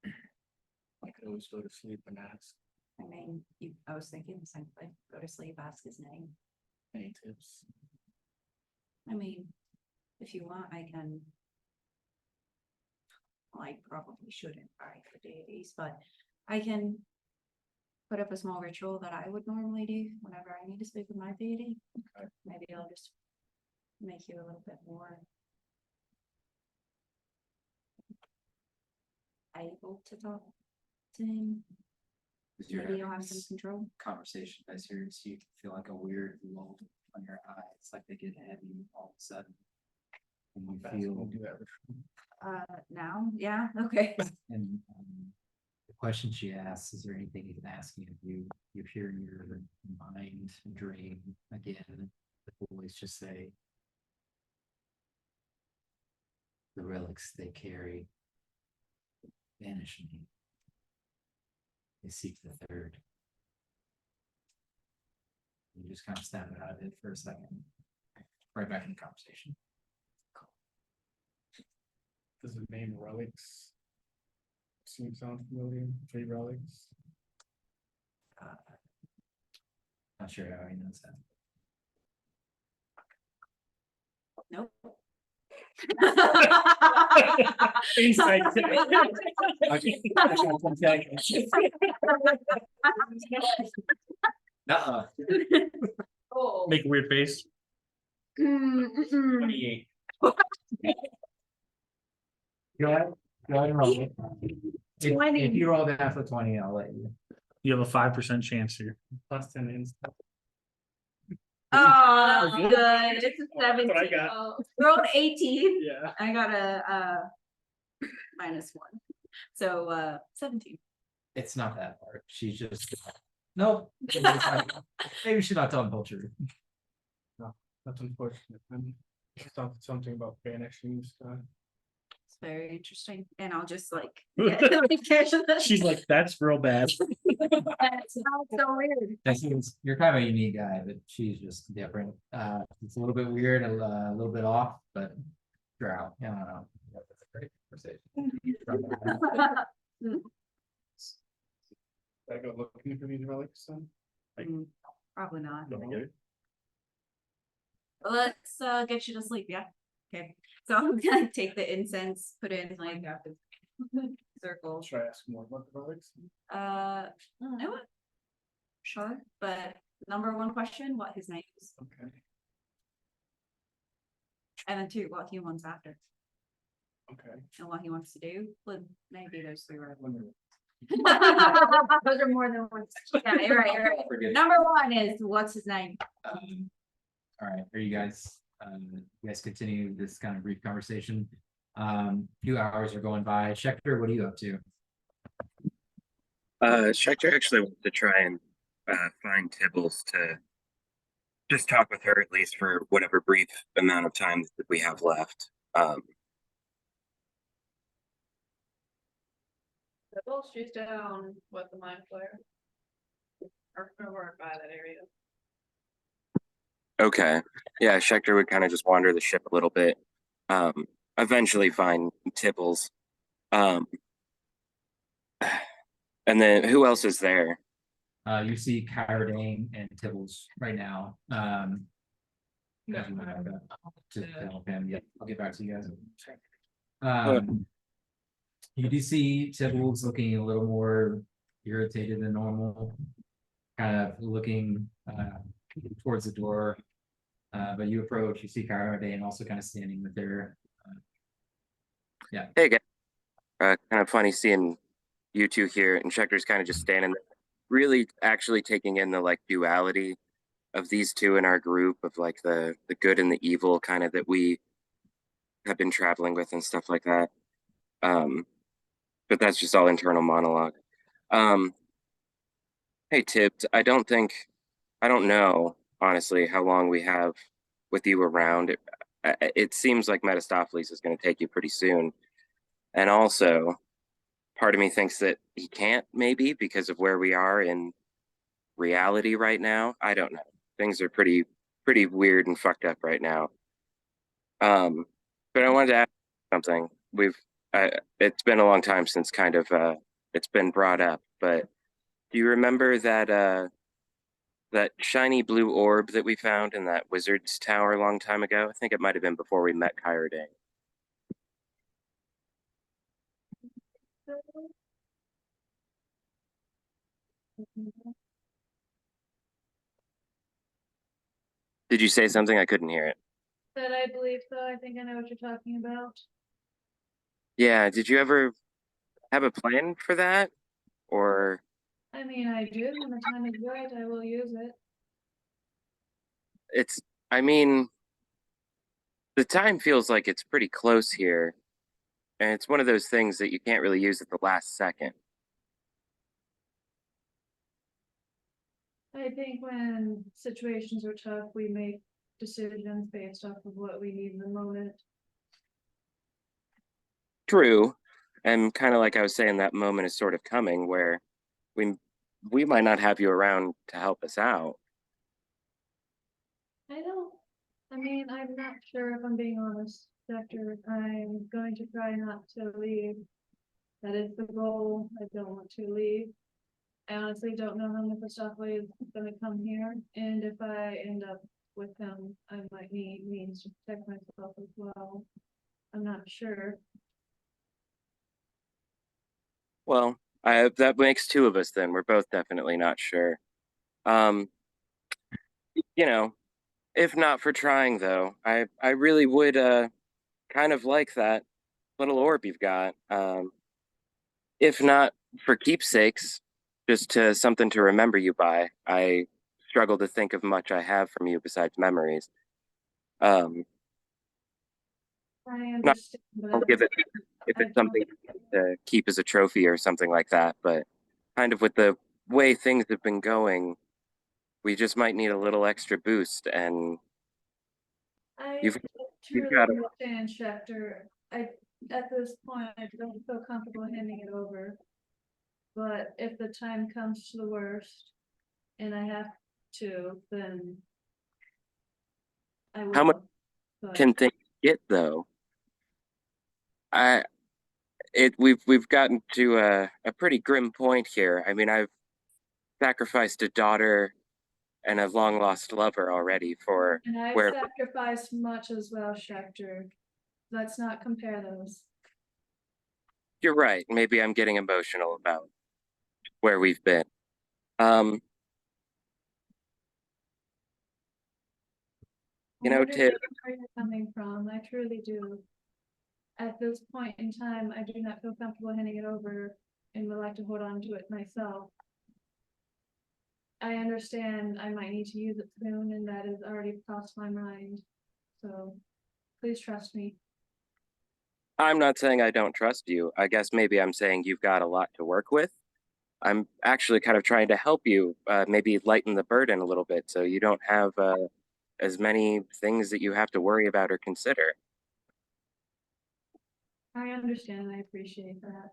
S6: I could always go to sleep and ask
S3: I mean, I was thinking the same thing, go to sleep, ask his name.
S6: any tips.
S3: I mean, if you want, I can. Well, I probably shouldn't, right, for deities, but I can put up a small ritual that I would normally do whenever I need to speak with my deity.
S6: Okay.
S3: Maybe I'll just make you a little bit more able to talk to him.
S1: Cause you're
S3: maybe you'll
S1: having
S3: have some
S1: this
S3: control.
S1: conversation as here, so you feel like a weird lull on your eyes, like they get heavy all of a sudden. And you feel,
S6: Do that.
S3: Now, yeah, okay.
S1: and the question she asks, is there anything he's asking of you? You hear your mind drain again, the voice just say. The relics they carry vanish me. They seek the third. You just kind of snap out of it for a second. Right back in the conversation.
S6: Does the name relics sound familiar? Three relics.
S1: Not sure how he knows that.
S3: Nope.
S1: Nuh-uh.
S2: Oh.
S6: Make a weird face.
S3: Mm-mm.
S6: 28.
S1: Go ahead and roll it. If
S3: 20.
S1: you roll down for 20, I'll let you.
S6: You have a 5% chance here. Plus 10 ins.
S3: Oh,
S6: We're
S3: good. It's a
S6: That's what I
S3: 17.
S6: got.
S2: Oh,
S3: Rolled 18.
S6: Yeah.
S3: I got a -1. So 17.
S1: It's not that hard. She's just. Nope. Maybe she's not telling the whole truth.
S6: That's unfortunate. Something about vanishing stuff.
S3: It's very interesting. And I'll just like
S6: She's like, that's real bad.
S3: That's so weird.
S1: You're kind of a unique guy, but she's just different. It's a little bit weird, a little bit off, but drow. I don't know. That's a great conversation.
S6: I go looking for these relics then?
S3: Probably not.
S6: Don't get it?
S3: Let's get you to sleep, yeah? Okay, so I'm gonna take the incense, put it in like circle.
S6: Should I ask more about the relics?
S3: No. Sure, but number one question, what his name is,
S6: Okay.
S3: and then two, what he wants after,
S6: Okay.
S3: and what he wants to do, well, maybe those three are.
S6: Wonder-
S3: Those are more than one. Yeah, you're right, you're right.
S1: Forget it.
S3: Number one is, what's his name?
S1: All right, are you guys continue this kind of brief conversation? Few hours are going by. Schecter, what are you up to?
S4: Schechter actually wants to try and find Tibbles to just talk with her at least for whatever brief amount of time that we have left.
S7: The bull she's down with the mind flare. Or over by that area.
S4: Okay. Yeah, Schechter would kind of just wander the ship a little bit. Eventually find Tibbles. And then who else is there?
S1: You see Kyra Dane and Tibbles right now.
S2: No.
S1: To help him. Yeah, I'll get back to you guys. You do see Tibbles looking a little more irritated than normal, kind of looking towards the door. But you approach, you see Kyra Dane also kind of standing with her.
S4: Hey guys. Kind of funny seeing you two here, and Schechter's kind of just standing there, really actually taking in the like duality of these two in our group, of like the good and the evil kind of that we have been traveling with and stuff like that. But that's just all internal monologue. Hey Tibbs, I don't know honestly how long we have with you around. It seems like Metastopheles is going to take you pretty soon, and also part of me thinks that he can't, maybe because of where we are in reality right now. I don't know. Things are pretty weird and fucked up right now. But I wanted to ask something. It's been a long time since kind of it's been brought up, but do you remember that shiny blue orb that we found in that wizard's tower a long time ago? I think it might have been before we met Kyra Dane. Did you say something? I couldn't hear it.
S7: That I believe so. I think I know what you're talking about.
S4: Yeah, did you ever have a plan for that? Or
S7: I mean, I do, when the time is right, I will use it.
S4: It's, I mean, the time feels like it's pretty close here. And it's one of those things that you can't really use at the last second.
S7: I think when situations are tough, we make decisions based off of what we need in the moment.
S4: True. And kind of like I was saying, that moment is sort of coming where we we might not have you around to help us out.
S7: I mean, I'm not sure if I'm being honest, Doctor. I'm going to try not to leave. That is the goal. I don't want to leave. I honestly don't know how Mephistopheles is gonna come here, and if I end up with him, I might need means to protect myself as well. I'm not sure.
S4: Well, that makes two of us then. We're both definitely not sure. Um, you know, if not for trying though, I really would kind of like that little orb you've got. If not for keepsakes, just to something to remember you by. I struggle to think of much I have from you besides memories. Um,
S7: I
S4: not
S7: understand, but
S4: I'll give it if
S7: I
S4: it's
S7: don't,
S4: something to keep as a trophy or something like that, but kind of with the way things have been going, we just might need a little extra boost, and
S7: I
S4: you've you've
S7: truly
S4: got it.
S7: understand, Schefter. At this point, I don't feel comfortable handing it over. But if the time comes to the worst and I have to, then I
S4: How much
S7: will. But
S4: can things get though? I we've gotten to a pretty grim point here. I mean, I've sacrificed a daughter and a long lost lover already for
S7: and I've
S4: where
S7: sacrificed much as well, Schefter. Let's not compare those.
S4: you're right. Maybe I'm getting emotional about where we've been. Um,
S7: I
S4: Tim,
S7: understand where you're coming from. I truly do. At this point in time, I do not feel comfortable handing it over and would like to hold on to it myself. I understand I might need to use it soon, and that has already crossed my mind. So please trust me.
S4: I'm not saying I don't trust you. I guess maybe I'm saying you've got a lot to work with. I'm actually kind of trying to help you, maybe lighten the burden a little bit so you don't have as many things that you have to worry about or consider.
S7: I understand and I appreciate that.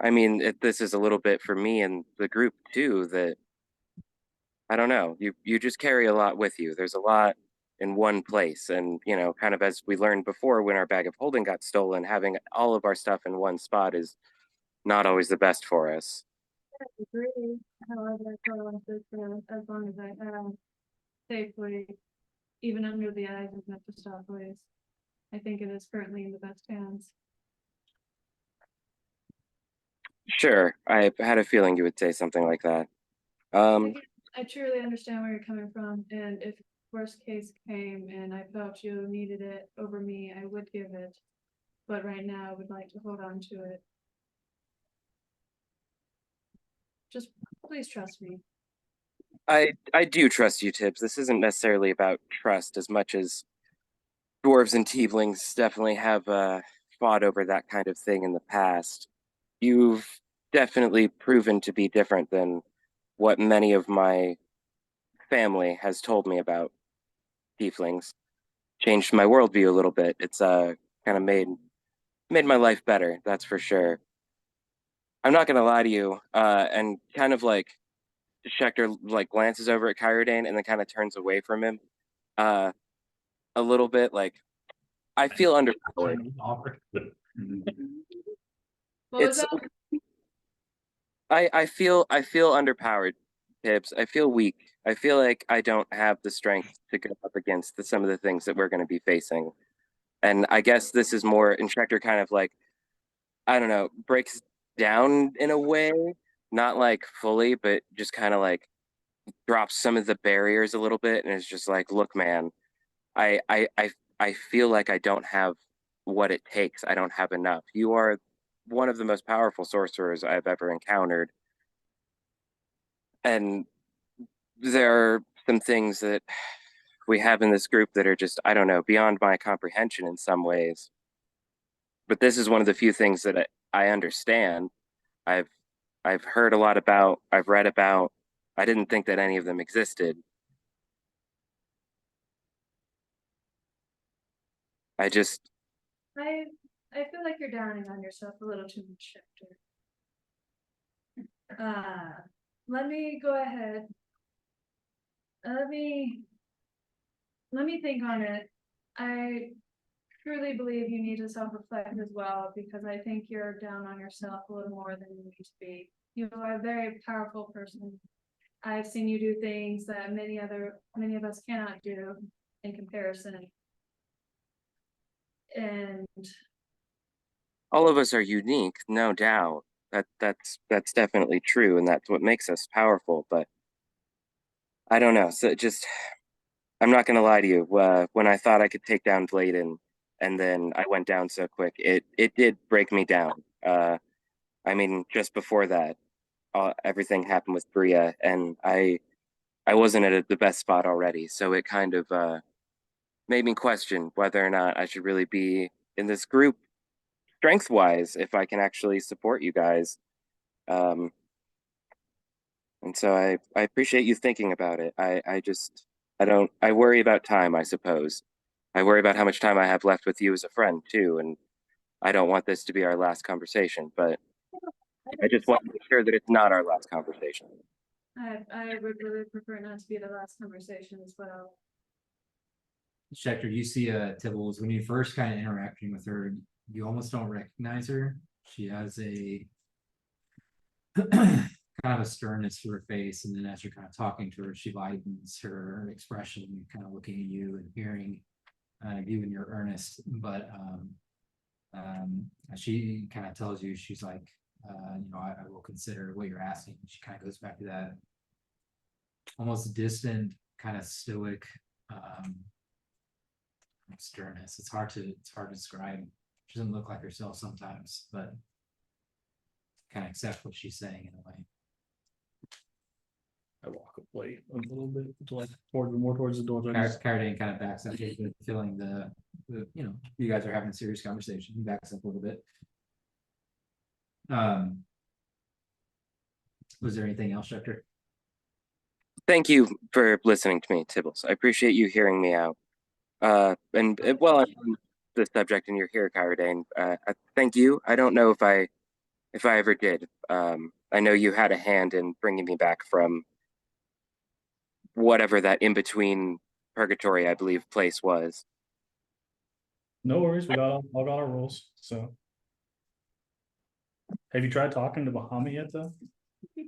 S4: I mean, this is a little bit for me and the group too, that I don't know, you just carry a lot with you. There's a lot in one place. And, kind of as we learned before when our bag of holding got stolen, having all of our stuff in one spot is not always the best for us.
S7: I agree. However, I feel like this, as long as I have safely, even under the eyes of Mephistopheles, I think it is currently in the best hands.
S4: Sure, I had a feeling you would say something like that. Um,
S7: I truly understand where you're coming from, and if worst case came and I felt you needed it over me, I would give it. But right now, I would like to hold on to it. Just please trust me.
S4: I do trust you, Tibbs. This isn't necessarily about trust as much as dwarves and tieflings definitely have fought over that kind of thing in the past. You've definitely proven to be different than what many of my family has told me about tieflings. Changed my worldview a little bit. It's kind of made my life better, that's for sure. I'm not gonna lie to you, and kind of like Schecter like glances over at Kyrodane and then kind of turns away from him uh a little bit, like I feel underpowered.
S7: What was
S4: It's
S7: that?
S4: I feel underpowered, Tibbs. I feel weak. I feel like I don't have the strength to go up against some of the things that we're gonna be facing. And I guess this is more Instructor kind of like, I don't know, breaks down in a way, not like fully, but just kind of like drops some of the barriers a little bit and is just like, look, man, I I I I feel like I don't have what it takes. I don't have enough. You are one of the most powerful sorcerers I've ever encountered. And there are some things that we have in this group that are just, I don't know, beyond my comprehension in some ways. But this is one of the few things that I understand. I've I've heard a lot about, I've read about. I didn't think that any of them existed. I just,
S7: I I feel like you're downing on yourself a little too much, Hector. Let me go ahead. Let me think on it. I truly believe you need to self-reflect as well, because I think you're down on yourself a little more than you need to be. You are a very powerful person. I've seen you do things that many of us cannot do in comparison. And
S4: all of us are unique, no doubt. That's definitely true, and that's what makes us powerful. But I don't know. So just, I'm not gonna lie to you. When I thought I could take down Bladen, and then I went down so quick, it did break me down. I mean, just before that, everything happened with Bria, and I wasn't at the best spot already. So it kind of made me question whether or not I should really be in this group strength wise, if I can actually support you guys. Um, and so I appreciate you thinking about it. I just, I worry about time, I suppose. I worry about how much time I have left with you as a friend too. And I don't want this to be our last conversation, but I just want to make sure that it's not our last conversation.
S7: I would really prefer not to be the last conversation as well.
S1: Schecter, you see Tibbles, when you first kind of interacting with her, you almost don't recognize her. She has a kind of a sternness to her face, and then as you're kind of talking to her, she lightens her expression, kind of looking at you and hearing you in your earnest. But she kind of tells you, she's like, I will consider what you're asking. She kind of goes back to that almost distant, kind of stoic sternness. It's hard to describe. She doesn't look like herself sometimes, but kind of accept what she's saying in a way.
S6: I walk away a little bit until I more towards the door.
S1: Carradine kind of backs up, feeling the you guys are having a serious conversation. He backs up a little bit. Was there anything else, Schecter?
S4: Thank you for listening to me, Tibbles. I appreciate you hearing me out. And while I'm on the subject and you're here, Kyrodane, thank you. I don't know if I ever did. I know you had a hand in bringing me back from whatever that in between purgatory, I believe, place was.
S6: No worries, we all got our rules. So, have you tried talking to Bahama yet, though?
S4: You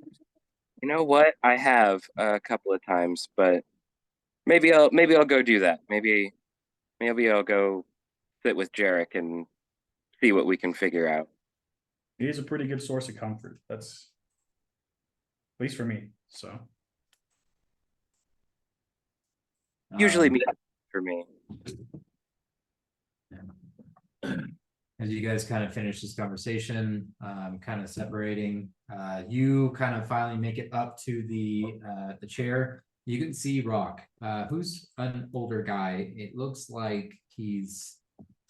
S4: know what? I have a couple of times, but maybe I'll go do that. Maybe I'll go sit with Jarek and see what we can figure out.
S6: He is a pretty good source of comfort. That's at least for me. So
S4: Usually me for me.
S1: As you guys kind of finish this conversation, kind of separating, you kind of finally make it up to the chair. You can see Rock, who's an older guy. It looks like he's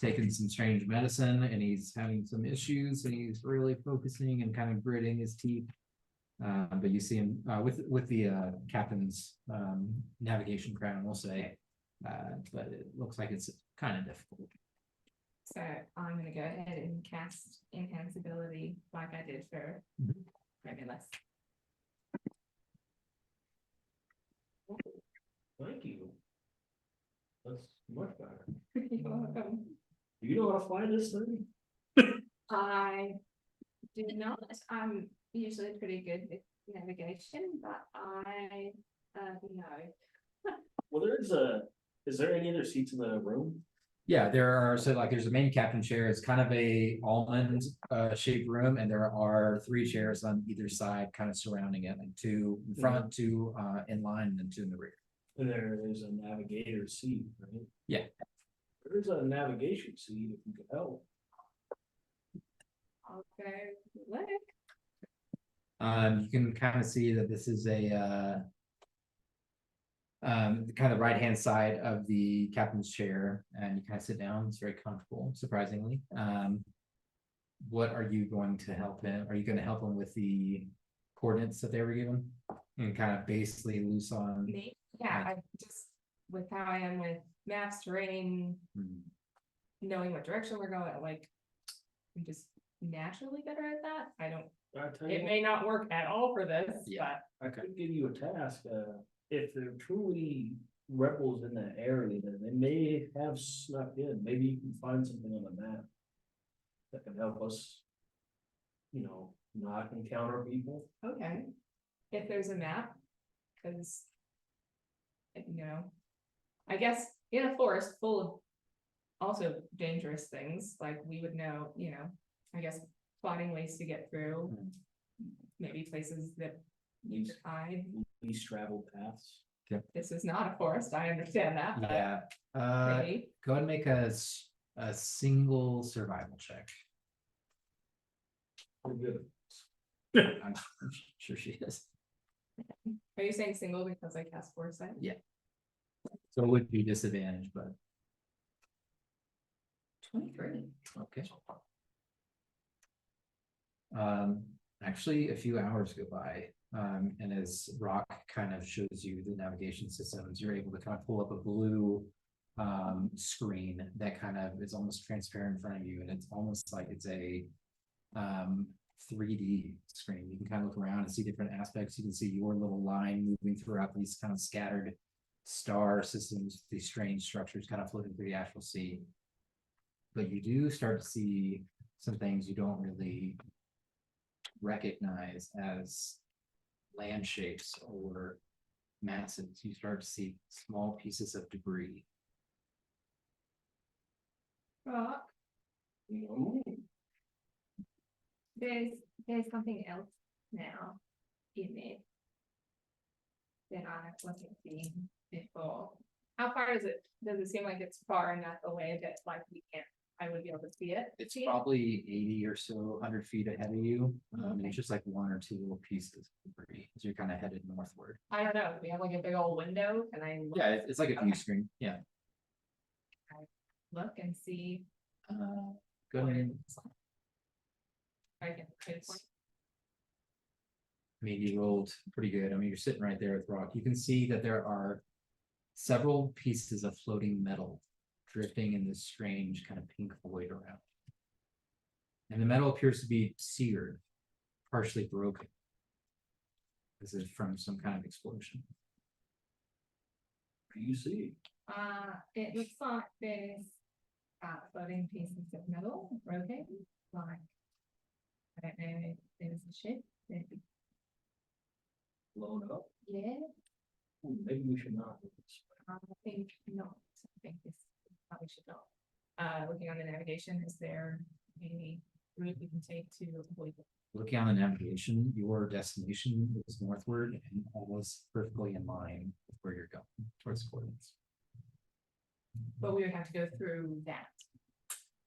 S1: taken some strange medicine and he's having some issues, and he's really focusing and kind of gritting his teeth. But you see him with the captain's navigation crown, we'll say, but it looks like it's kind of difficult.
S2: So I'm gonna go ahead and cast enhanceability like I did for Remulus.
S5: Thank you. That's much better.
S2: You're welcome.
S5: You know how to fly this thing?
S2: I do not, I'm usually pretty good with navigation, but I no.
S5: Well, is there any other seats in the room?
S1: Yeah, there are, so like there's a main captain chair. It's kind of a almond shaped room, and there are 3 chairs on either side kind of surrounding it, like 2 in front, 2 in line, and 2 in the rear.
S5: And there's a navigator seat, right?
S1: Yeah.
S5: There's a navigation seat if you could help.
S2: Okay, look.
S1: You can kind of see that this is a kind of right-hand side of the captain's chair, and you kind of sit down. It's very comfortable, surprisingly. What are you going to help him? Are you going to help him with the coordinates that they were given? And kind of basically loose on.
S2: Me, yeah, I just, with how I am with maps, terrain,
S1: Hmm.
S2: knowing what direction we're going, like. I'm just naturally better at that. I don't,
S5: I tell
S2: it
S5: you,
S2: may not work at all for this,
S1: Yeah.
S2: but
S5: I could give you a task, if they're truly rebels in that area, then they may have snuck in, maybe you can find something on the map. That can help us, not encounter people.
S2: okay. If there's a map, cause. I guess in a forest full of. Also dangerous things, like we would know, I guess plotting ways to get through. Maybe places that you could hide.
S5: Least traveled paths.
S2: This is not a forest, I understand that, but
S1: Yeah,
S2: maybe.
S1: go ahead and make a single survival check.
S5: We're good.
S1: I'm sure she is.
S2: Are you saying single because I cast foresight?
S1: Yeah. So it would be disadvantage, but
S2: 23.
S1: okay. Actually, a few hours go by, and as Rock kind of shows you the navigation systems, you're able to kind of pull up a blue screen that kind of is almost transparent in front of you, and it's almost like it's a 3D screen. You can kind of look around and see different aspects. You can see your little line moving throughout these kind of scattered star systems, these strange structures kind of floating through the astral sea. But you do start to see some things you don't really recognize as land shapes or masses. You start to see small pieces of debris.
S2: Rock, there's something else now in it that I wasn't seeing before. How far does it seem like it's far enough away that like I would be able to see it?
S1: It's probably 80 or so 100 feet ahead of you. And it's just like one or two little pieces of debris as you're kind of headed northward.
S2: I don't know, we have like a big old window, can I?
S1: Yeah, it's like a view
S2: Okay.
S1: screen. Yeah.
S2: Look and see.
S1: Go ahead.
S2: I can pinpoint.
S1: I mean, you rolled pretty good. I mean, you're sitting right there with Rock. You can see that there are several pieces of floating metal drifting in this strange kind of pink void around. And the metal appears to be seared, partially broken. This is from some kind of explosion.
S5: What do you see?
S2: It looks like there's floating pieces of metal broken, like, I don't know if there's a ship that,
S5: Blown up?
S2: yeah,
S5: Maybe we should not.
S2: I think not, I think this probably should not. Looking on the navigation, is there a route we can take to avoid it?
S1: Looking on the navigation, your destination is northward and almost perfectly in line with where you're going, towards the coordinates.
S2: But we would have to go through that.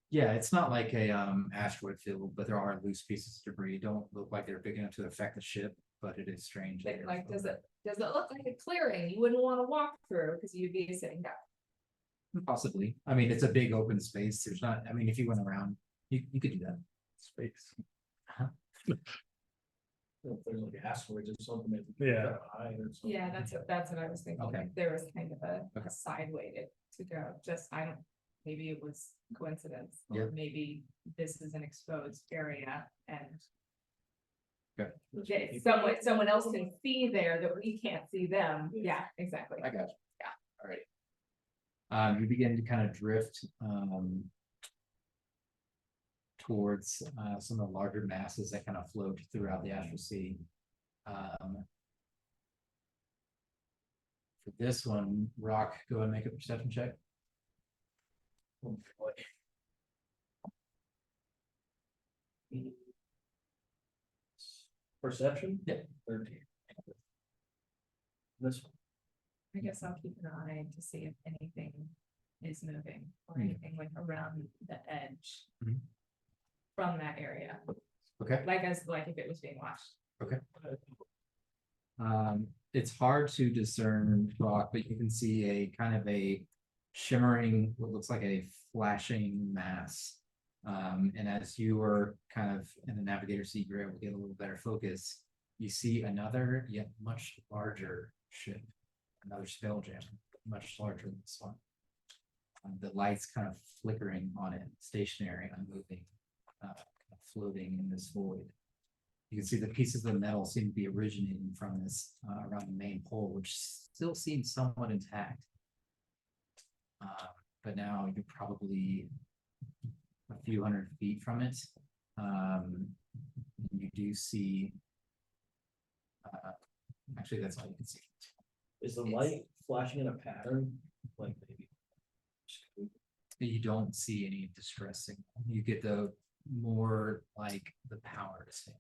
S1: Yeah, it's not like a asteroid field, but there are loose pieces of debris. Don't look like they're big enough to affect the ship, but it is strange. that
S2: Like,
S1: they're
S2: does it look like a clearing you wouldn't want to walk through because you'd be sitting down?
S1: Possibly. I mean, it's a big open space. There's not, I mean, if you went around, you could do that.
S6: Space.
S5: If there's like asteroids or something. that we
S6: Yeah.
S5: gotta hide or something.
S2: Yeah, that's what I was thinking.
S1: Okay.
S2: Like, there was kind of a
S1: Okay.
S2: side way to go. Just, I don't, maybe it was coincidence.
S1: Yeah.
S2: Or maybe this is an exposed area and
S1: Okay.
S2: that someone else can see there that we can't see them. Yeah, exactly.
S1: I got you.
S2: Yeah.
S1: All right. You begin to kind of drift towards some of the larger masses that kind of float throughout the astral sea. For this one, Rock, go ahead and make a perception check.
S5: Oh, boy. Perception?
S1: Yeah.
S5: 13. This one.
S2: I guess I'll keep an eye to see if anything is moving or
S1: Hmm.
S2: anything like around the edge.
S1: Mhm.
S2: from that area,
S1: Okay.
S2: like if it was being watched.
S1: It's hard to discern rock, but you can see a kind of a shimmering, what looks like a flashing mass. And as you were kind of in the navigator seat, you're able to get a little better focus. You see another yet much larger ship, another Spelljammer, much larger than this one. The lights kind of flickering on it, stationary, unmoving, kind of floating in this void. You can see the pieces of metal seem to be originating from this around the main pole, which still seems somewhat intact. But now you're probably a few hundred feet from it. You do see. Actually, that's all you can see.
S5: Is the light flashing in a pattern? Like maybe.
S1: You don't see any distress signal. You get the more like the power to stay.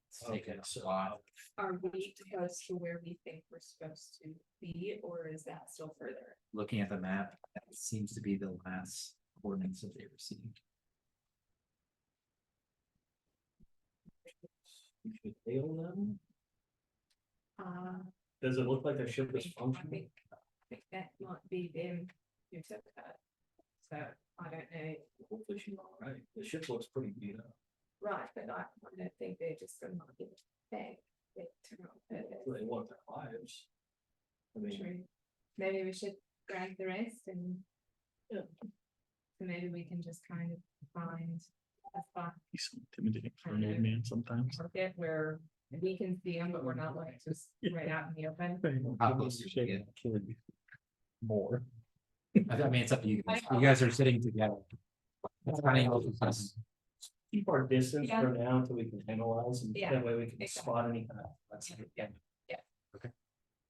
S1: It's taken a while.
S2: Are we close to where we think we're supposed to be, or is that still further?
S1: Looking at the map, that seems to be the last coordinates that they received.
S5: We should hail them?
S2: Uh,
S5: Does it look like their ship is
S2: I
S5: functioning?
S2: think that might be them who took that. So I don't know.
S5: Hopefully she's all right. The ship looks pretty beat up.
S2: Right, but I don't think they're just gonna not give it back. They turn on purpose.
S5: They want their lives. I mean,
S2: True. Maybe we should grab the rest and.
S5: Yeah.
S2: So maybe we can just kind of find a spot
S6: He's so intimidating for an old man sometimes.
S2: market where we can see them, but we're not like just right out in the open.
S1: How close do you get?
S6: More.
S1: I mean, it's up to you guys. You guys are sitting together. It's kind of
S5: keep our distance
S2: Yeah.
S5: for now until we can analyze and
S2: Yeah,
S5: that way we can
S2: exactly.
S5: spot any kind of.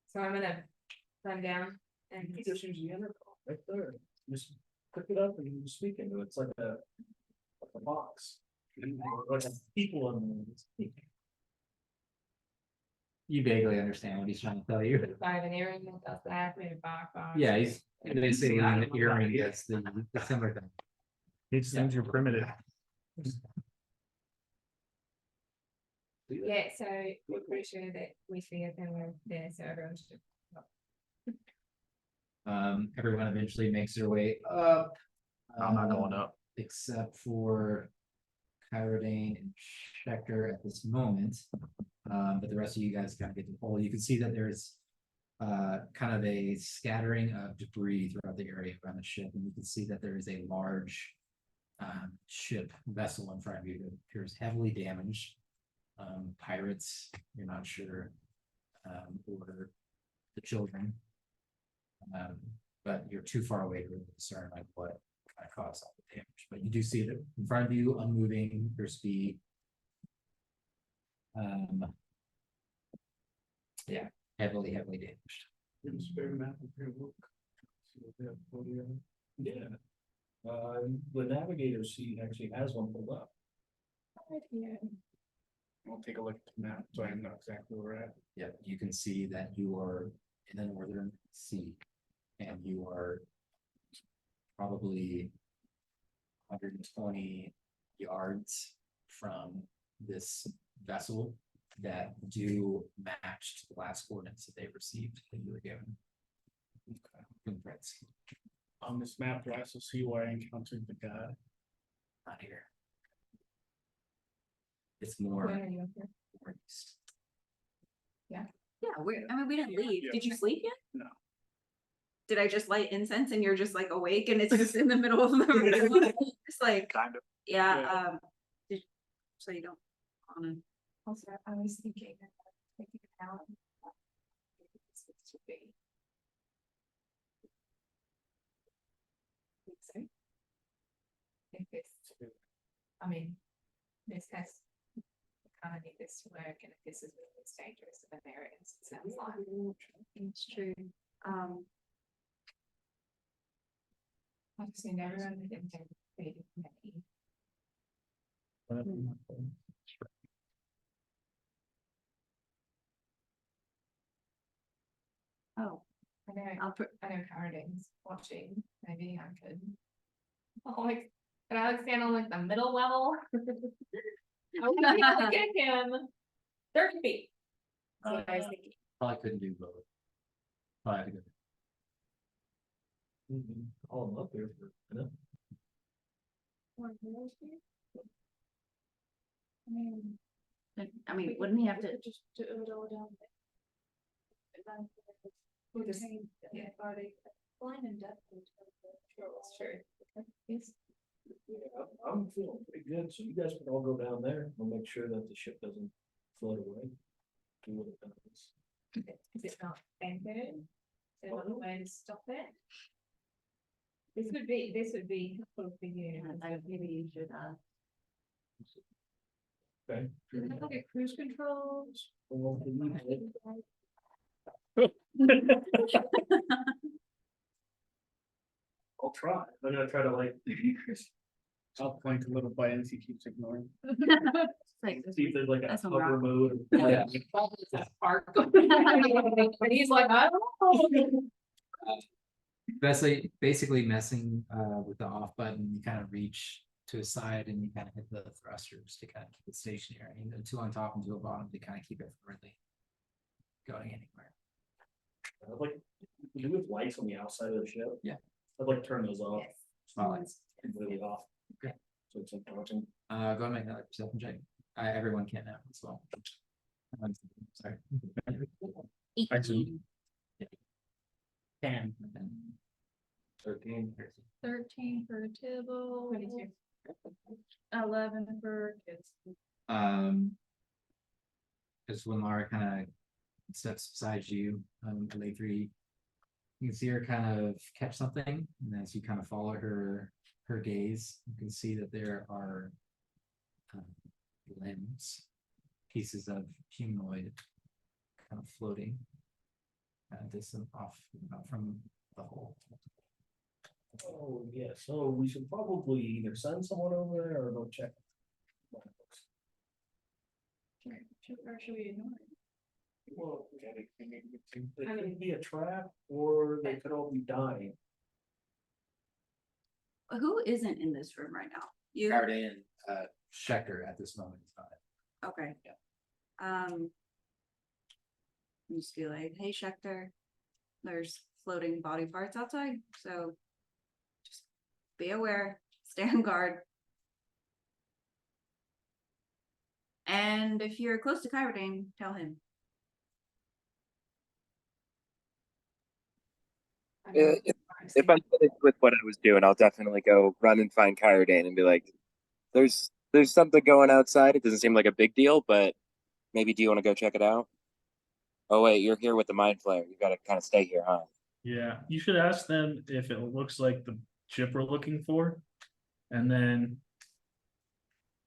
S2: So I'm gonna run down and.
S5: You can just use the intercom right there. Just click it up and you speak into it. It's like a box. Like people on the.
S1: You vaguely understand what he's trying to tell you.
S2: If I have an earring that does that, we have a box.
S1: Yeah, he's basically the earring is the similar thing.
S6: These things are primitive.
S2: Yeah, so we're pretty sure that we see it and we're there, so everyone should.
S1: Everyone eventually makes their way up.
S6: I'm not going up.
S1: Except for Kyrodane and Schechter at this moment. But the rest of you guys kind of get to the pole. You can see that there's kind of a scattering of debris throughout the area around the ship, and you can see that there is a large ship vessel in front of you that appears heavily damaged. Pirates, you're not sure, or the children. But you're too far away to really discern like what kind of caused all the damage. But you do see it in front of you, unmoving, your speed. Yeah, heavily damaged.
S5: Yeah. The navigator seat actually has one pulled up.
S6: I'll take a look at the map, so I know exactly where we're at.
S1: Yeah, you can see that you are in the northern sea and you are probably 120 yards from this vessel that do match to the last coordinates that they received that you were given. From Brett's.
S6: On this map, do I also see where I encountered the guy?
S1: Not here. It's more
S2: Where are you up here?
S1: east.
S3: Yeah, we didn't leave. Did you sleep yet?
S6: No.
S3: Did I just light incense and you're just like awake and it's just in the middle of the room? It's like,
S6: Kind of.
S3: yeah, so you don't wanna.
S2: Also, I was thinking that taking it out. To be. So. If this, I mean, this has. Kind of need this to work, and if this is really as dangerous of an area as it sounds like.
S3: It's true.
S2: I've seen everyone within 10 feet of me.
S3: Oh,
S2: I know,
S3: I'll put,
S2: I know Carradine's watching, maybe I could. Like, But I would stand on like the middle level. I would be able to get him 30 feet. That's what I was thinking.
S1: Probably couldn't do both. Probably had to go.
S5: All them up there for, you know.
S3: I mean, wouldn't he have to,
S7: Just do it all down there.
S2: We'll just-
S7: Yeah, body, blind and deaf.
S2: That's true. Yes.
S5: I'm feeling pretty good, so you guys can all go down there, we'll make sure that the ship doesn't float away. Do what it does.
S2: Is it not anchored? Is there not a way to stop it? This would be helpful for you.
S3: maybe you should,
S5: Okay.
S2: Does it have like a cruise control?
S5: Well, we need I'll try, I'm gonna try to like,
S6: I'll point a little button as he keeps ignoring.
S3: like,
S5: see if there's like a
S3: That's a
S5: hover
S3: rock.
S5: mode.
S1: Yeah.
S2: But he's like, I don't know.
S1: Basically messing with the off button, you kind of reach to a side and you kind of hit the thrusters to kind of keep it stationary. And the two on top and two on bottom to kind of keep it from really going anywhere.
S5: I'd like, do we have lights on the outside of the ship?
S1: Yeah.
S5: I'd like to turn those off,
S1: Spotlights.
S5: completely off.
S1: Okay.
S5: So it's like watching.
S1: Go ahead and make another perception check. Everyone can now as well. Sorry.
S3: 18.
S1: 10.
S5: 13.
S7: 13 for Tibble.
S2: 22.
S7: 11 for kids.
S1: Just when Laura kind of steps beside you, lay 3, you can see her kind of catch something, and as you kind of follow her gaze, you can see that there are limbs, pieces of humanoid, kind of floating, distant off from the hole.
S5: Oh, yeah, so we should probably either send someone over there or go check.
S7: Or should we ignore it?
S5: Well, it could be a trap, or they could all be dying.
S3: Who isn't in this room right now? You?
S1: Garden, Schechter at this moment is not.
S3: Okay. Just be like, hey, Schechter, there's floating body parts outside, so just be aware, stay on guard. And if you're close to Kyrodane, tell him.
S4: If I'm finished with what I was doing, I'll definitely go run and find Kyrodane and be like, there's something going outside. It doesn't seem like a big deal, but maybe do you want to go check it out? Oh wait, you're here with the mind flayer. You gotta kind of stay here, huh?
S6: Yeah, you should ask them if it looks like the ship we're looking for. And then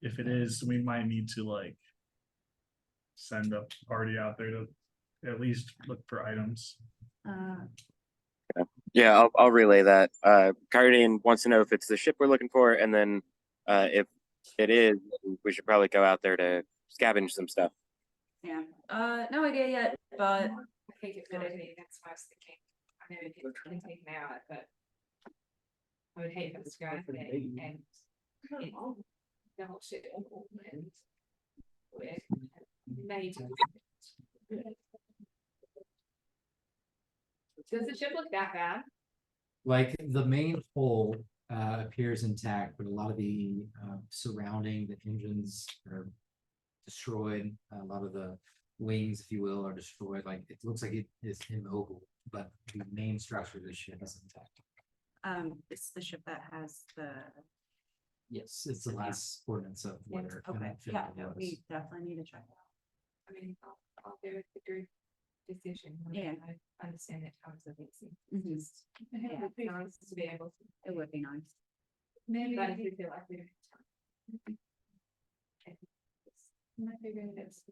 S6: if it is, we might need to like send a party out there to at least look for items.
S4: Yeah, I'll relay that. Kyrodane wants to know if it's the ship we're looking for, and then if it is, we should probably go out there to scavenge some stuff.
S3: Yeah, no idea yet, but
S2: I think it's a good idea, that's what I was thinking. I know it's gonna take an hour, but I would hate for this guy and it- the whole shit and with made. Does the ship look that bad?
S1: Like the main hull appears intact, but a lot of the surrounding the engines are destroyed. A lot of the wings, if you will, are destroyed. Like it looks like it is immobile, but the main structure of the ship is intact.
S3: it's the ship that has the,
S1: Yes, it's the last coordinates of where.
S3: okay, yeah, no, we definitely need to check it out.
S2: I mean, I'll do it the group decision. I mean,
S3: Yeah.
S2: I understand that times are busy.
S3: Mhm.
S2: Just, yeah, it'd be nice to be able to.
S3: It would be nice.
S2: Maybe if we feel like we don't have time. Okay.
S7: My figuring it's.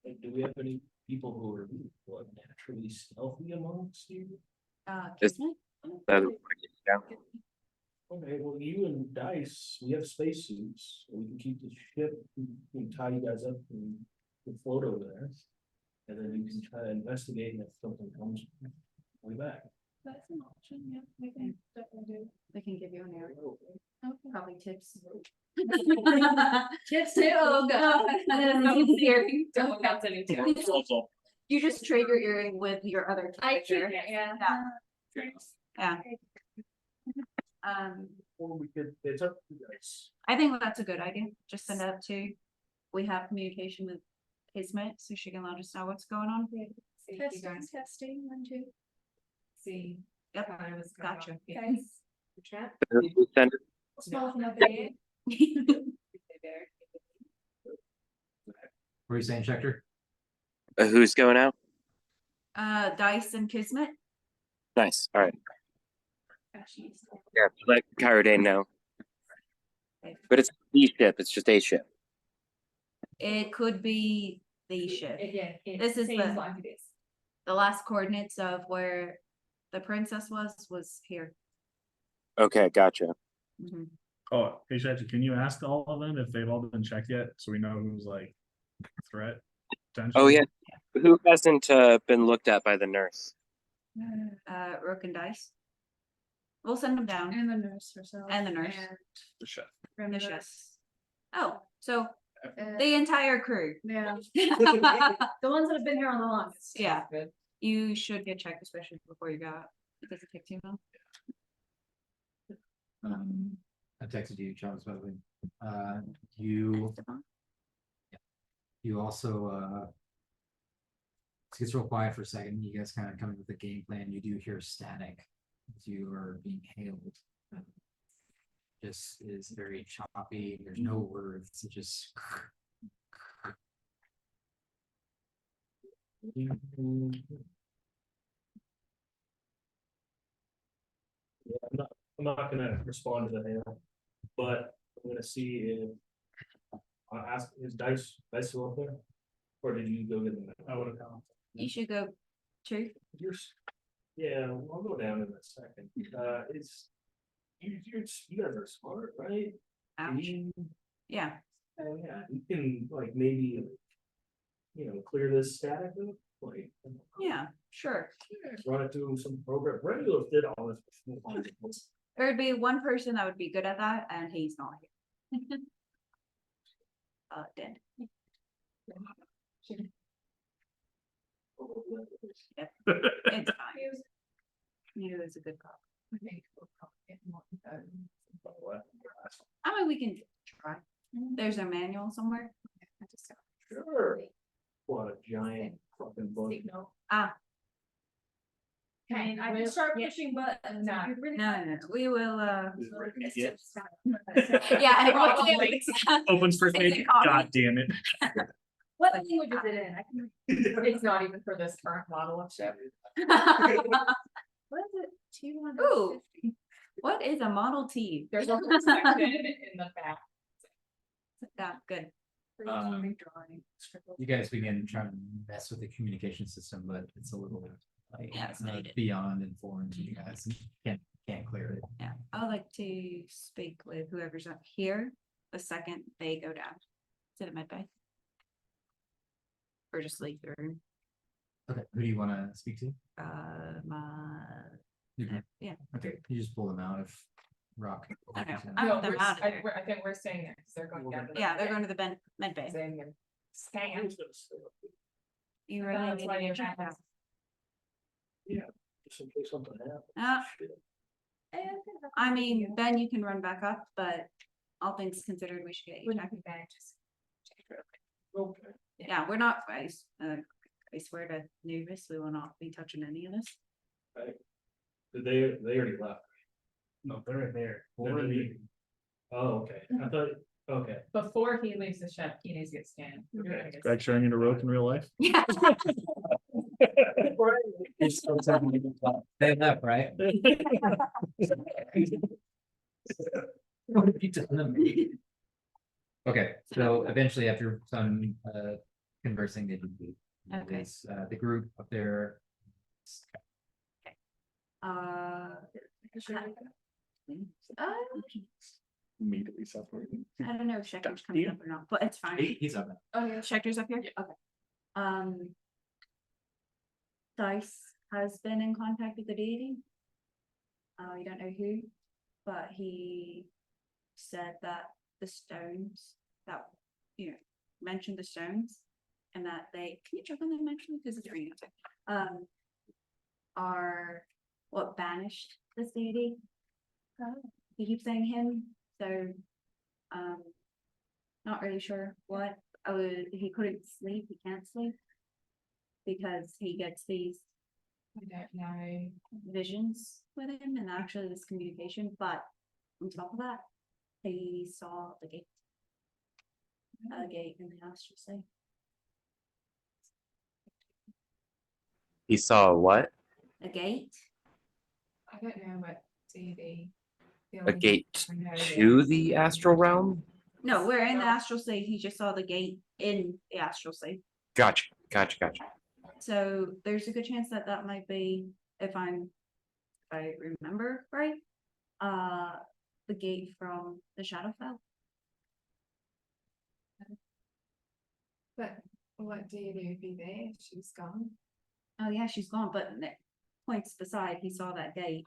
S5: Like, do we have any people who are like naturally stealthy amongst you?
S4: Just-
S3: Kismet?
S4: Yeah.
S5: Okay, well, you and Dice, we have spacesuits, so we can keep the ship, we can tie you guys up and we'll float over there. And then you can try to investigate, and if something comes, way back.
S7: That's an option, yeah, we can definitely do.
S3: We can give you an area. tips?
S7: Tips too, oh god.
S2: Don't look out to any too.
S3: You just trade your earring with your other
S7: I
S3: picture.
S7: keep it, yeah.
S3: Yeah.
S5: Or we could, it's up to you guys.
S3: I think that's a good idea. Just send it up to, we have communication with Kismet, so she can let us know what's going on.
S2: See if you
S7: Testing,
S2: guys
S7: testing, 1, 2.
S2: see.
S3: Yep,
S2: how it was going
S3: gotcha.
S2: on.
S7: Okay.
S2: The chat.
S4: Who sent it?
S7: Small enough big.
S1: What are you saying, Schecter?
S4: Who's going out?
S3: Dice and Kismet.
S4: Nice. All right. Yeah, let Kyrodane know. But it's the ship. It's just a ship.
S3: It could be the ship.
S2: Yeah. it
S3: This is
S2: seems
S3: the-
S2: like it is.
S3: The last coordinates of where the princess was here.
S4: Okay, gotcha.
S3: Mhm.
S6: Oh, hey, Shetty, can you ask all of them if they've all been checked yet, so we know who's like threat?
S4: Oh
S6: potential?
S4: yeah. Who hasn't been looked at by the nurse?
S3: Rook and Dice. We'll send them down.
S7: And the nurse herself.
S3: And the nurse.
S6: The chef.
S7: And
S3: The
S7: the
S3: chef. Oh, so
S7: uh,
S3: the entire crew.
S7: yeah, the ones that have been here on the longest.
S3: Yeah,
S2: Good.
S3: you should get checked, especially before you go out. It doesn't take too long.
S1: I texted you, Charles, by the way. You also, it gets real quiet for a second. You guys kind of come in with a game plan. You do hear static as you are being hailed. This is very choppy. There's no words. It just.
S5: Yeah, I'm not gonna respond to the hail, but I'm gonna see if. I ask, is Dice still up there? Or did you go get them?
S6: I would have gone.
S3: You should go too.
S5: Yeah, I'll go down in a second. It's. You guys are smart, right?
S3: Ouch. Yeah,
S5: Oh, yeah, you can like maybe. Clear this static up, like.
S3: yeah, sure.
S5: Run it through some program. Regular did all this before.
S3: There would be one person that would be good at that, and he's not here. Dead. It's fine. He was a good cop. I mean, we can try. There's a manual somewhere.
S5: Sure. What a giant fucking book.
S3: Ah,
S7: I mean, I can start pushing buttons.
S2: No.
S7: You really-
S3: no, we will,
S5: Yeah.
S3: yeah.
S2: Probably.
S6: Opens for
S3: Is it
S6: fake.
S3: common?
S6: God damn it.
S7: What language is it in? I can.
S2: It's not even for this current model of ship.
S7: What is it? T1.
S3: Ooh. What is a Model T?
S2: There's a whole section in the back.
S3: Yeah, good.
S1: You guys begin trying to mess with the communication system, but it's a little like
S3: Yeah, it's needed.
S1: beyond informed to you guys. Can't clear it.
S3: Yeah, I would like to speak with whoever's up here the second they go down to the med bay. Or just leave the room.
S1: Okay, who do you want to speak to? You can-
S3: Yeah.
S1: Okay, you just pull them out if Rock.
S3: I know.
S1: Yeah.
S3: I
S2: No,
S3: want them out of there.
S2: I think we're staying there, because they're going down. to the
S3: Yeah, they're
S2: back.
S3: going to the med bay.
S2: Saying and stand.
S3: You really
S2: That's
S3: need
S2: why
S3: to
S2: you're
S3: get checked
S2: trying
S3: out.
S5: Just in case something happens.
S3: Uh, I mean, then you can run back up, but all things considered, we should get you
S2: Wouldn't
S3: checked.
S2: be bad, just check it real quick.
S5: Okay.
S3: Yeah, we're not, I swear to Nuvis, we will not be touching any of this.
S5: They already left.
S6: No, they're right there.
S5: They're
S6: They're in the
S5: leaving.
S6: meeting.
S5: Oh, okay. I thought, okay.
S2: Before he leaves the ship, he needs to get scanned. We're gonna get
S6: Greg showing you the rope in real life.
S3: Yeah.
S1: They left, right? What have you done to me? Okay, so eventually after some conversing, they do leave.
S3: Okay.
S1: This, the group up there.
S3: Uh,
S6: Immediately separated.
S3: I don't know if Schecter's coming up or not, but it's fine.
S1: He's up.
S3: Oh, yeah, Schecter's up here? Okay. Dice has been in contact with the deity. We don't know who, but he said that the stones that, mentioned the stones. And that can you check on them actually, because it's reading are what banished this deity. He keeps saying him, so, not really sure what, he couldn't sleep, he can't sleep. Because he gets these
S2: I don't know.
S3: visions with him and actually this communication, but on top of that, he saw the gate. A gate in the astral state.
S4: He saw what?
S3: A gate?
S2: I don't know what TV.
S4: A gate to the astral realm?
S3: No, we're in the astral state. He just saw the gate in the astral state.
S4: Gotcha.
S3: So there's a good chance that that might be, if I remember right, the gate from the Shadowfell.
S2: But what do you do if you're there? She's gone.
S3: Oh yeah, she's gone, but points beside, he saw that gate.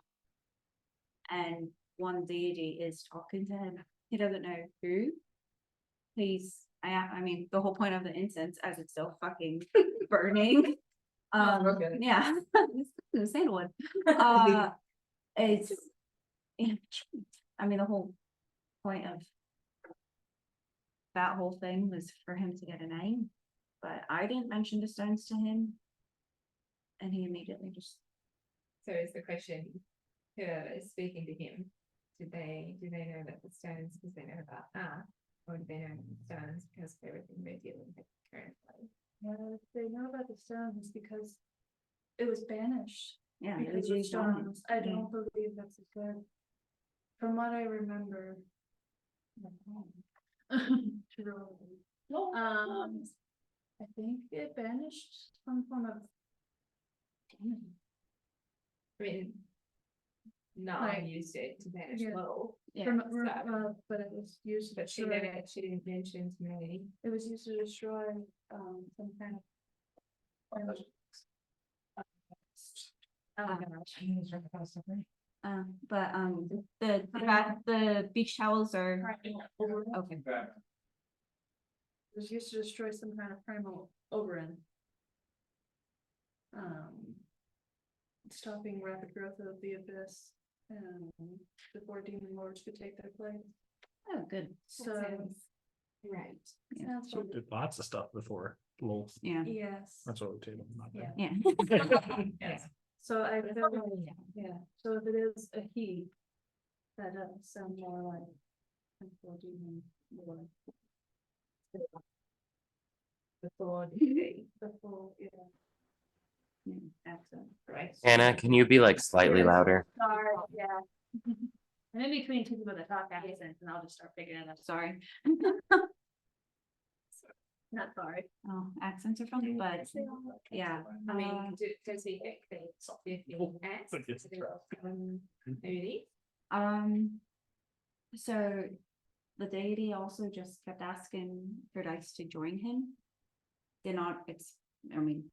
S3: And one deity is talking to him. He doesn't know who. I mean, the whole point of the incense, as it's still fucking burning.
S2: Okay.
S3: Yeah, the sandalwood. It's, I mean, the whole point of that whole thing was for him to get a name, but I didn't mention the stones to him. And he immediately just,
S2: So is the question, whoever is speaking to him, do they know that the stones because they know about that? Or do they know the stones because of everything they're dealing with currently?
S7: They know about the stones because it was banished.
S3: yeah, it was
S7: Because of the
S3: used on him.
S7: stones. I don't believe that's a good. From what I remember. I think it banished some form of.
S2: I mean, no, I used it to banish
S7: Yeah.
S2: low,
S3: Yeah,
S7: But it was used to
S2: but she
S7: destroy,
S2: never, she didn't mention to me.
S7: it was used to destroy, some kind of.
S3: but the beach towels are okay.
S7: It was used to destroy some kind of primal overend. Stopping rapid growth of the abyss, before demon lords could take their place.
S3: Oh, good.
S7: So,
S2: Right.
S7: sounds
S6: So we did lots of stuff before. Well,
S3: Yeah,
S7: yes.
S6: that's what we did. Not bad.
S3: yeah.
S2: Yes.
S7: So I feel like, yeah, so if it is a he, that does sound more like. before demon lord.
S2: Before
S7: Before, yeah.
S3: Accent.
S2: right.
S4: Hannah, can you be like slightly louder?
S7: Sorry, yeah. And in between two people that talk accents, and I'll just start figuring it out.
S3: Sorry.
S7: Not sorry.
S3: Oh, accents are fun, but yeah.
S2: I mean, does he think they ask?
S6: It's
S2: Maybe.
S3: So the deity also just kept asking for dice to join him. They're not, I mean,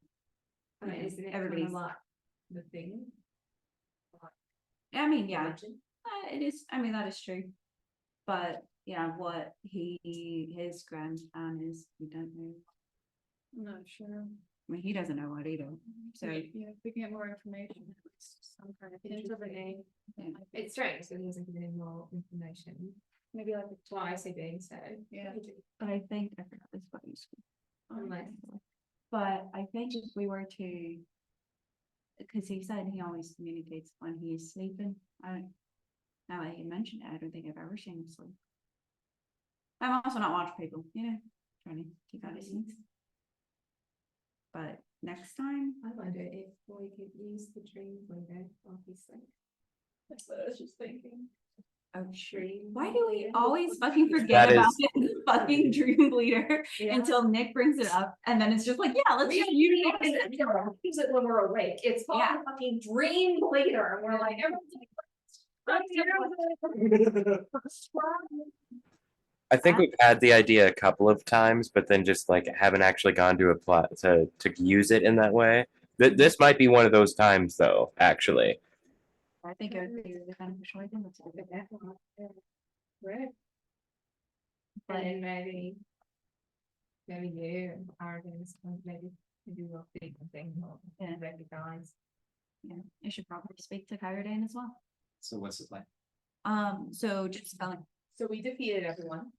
S2: I mean, isn't it kind
S3: everybody's-
S2: of like the thing?
S3: I mean, yeah,
S2: Religion?
S3: it is, I mean, that is true. But yeah, what his grand plan is, we don't know.
S7: I'm not sure.
S3: I mean, he doesn't know what either, so.
S7: Yeah, if we can get more information, at least some kind of hint of a name.
S3: Yeah.
S2: It's strange, so he doesn't give any more information.
S7: Maybe like.
S2: Twice he being so.
S7: Yeah.
S3: But I think, I forgot this what he's.
S2: Unless.
S3: But I think if we were to. Cause he said he always communicates when he is sleeping, now that you mentioned it, I don't think I've ever seen him sleep. I'm also not watching people, trying to keep out his scenes. But next time,
S2: I wonder if we could use the dream window while he's asleep. That's what I was just thinking.
S3: oh,
S2: Dream.
S3: why do we always fucking
S4: That
S3: forget about
S4: is-
S3: this fucking dream bleeder until Nick brings it up, and then it's just like, yeah, let's just use it.
S2: Use it when we're awake. It's called
S3: Yeah.
S2: a fucking dream leader. And we're like, everyone's like.
S4: I think we've had the idea a couple of times, but then just like haven't actually gone to a plot to use it in that way. This might be one of those times, though. Actually,
S3: I think it would be really beneficial. I think that's a good idea.
S2: Right. But then maybe you and Arden's, maybe we'll see something more
S3: Yeah.
S2: recognize.
S3: Yeah, I should probably speak to Kyrodane as well.
S1: So what's the plan?
S3: So just spelling.
S2: So we defeated everyone.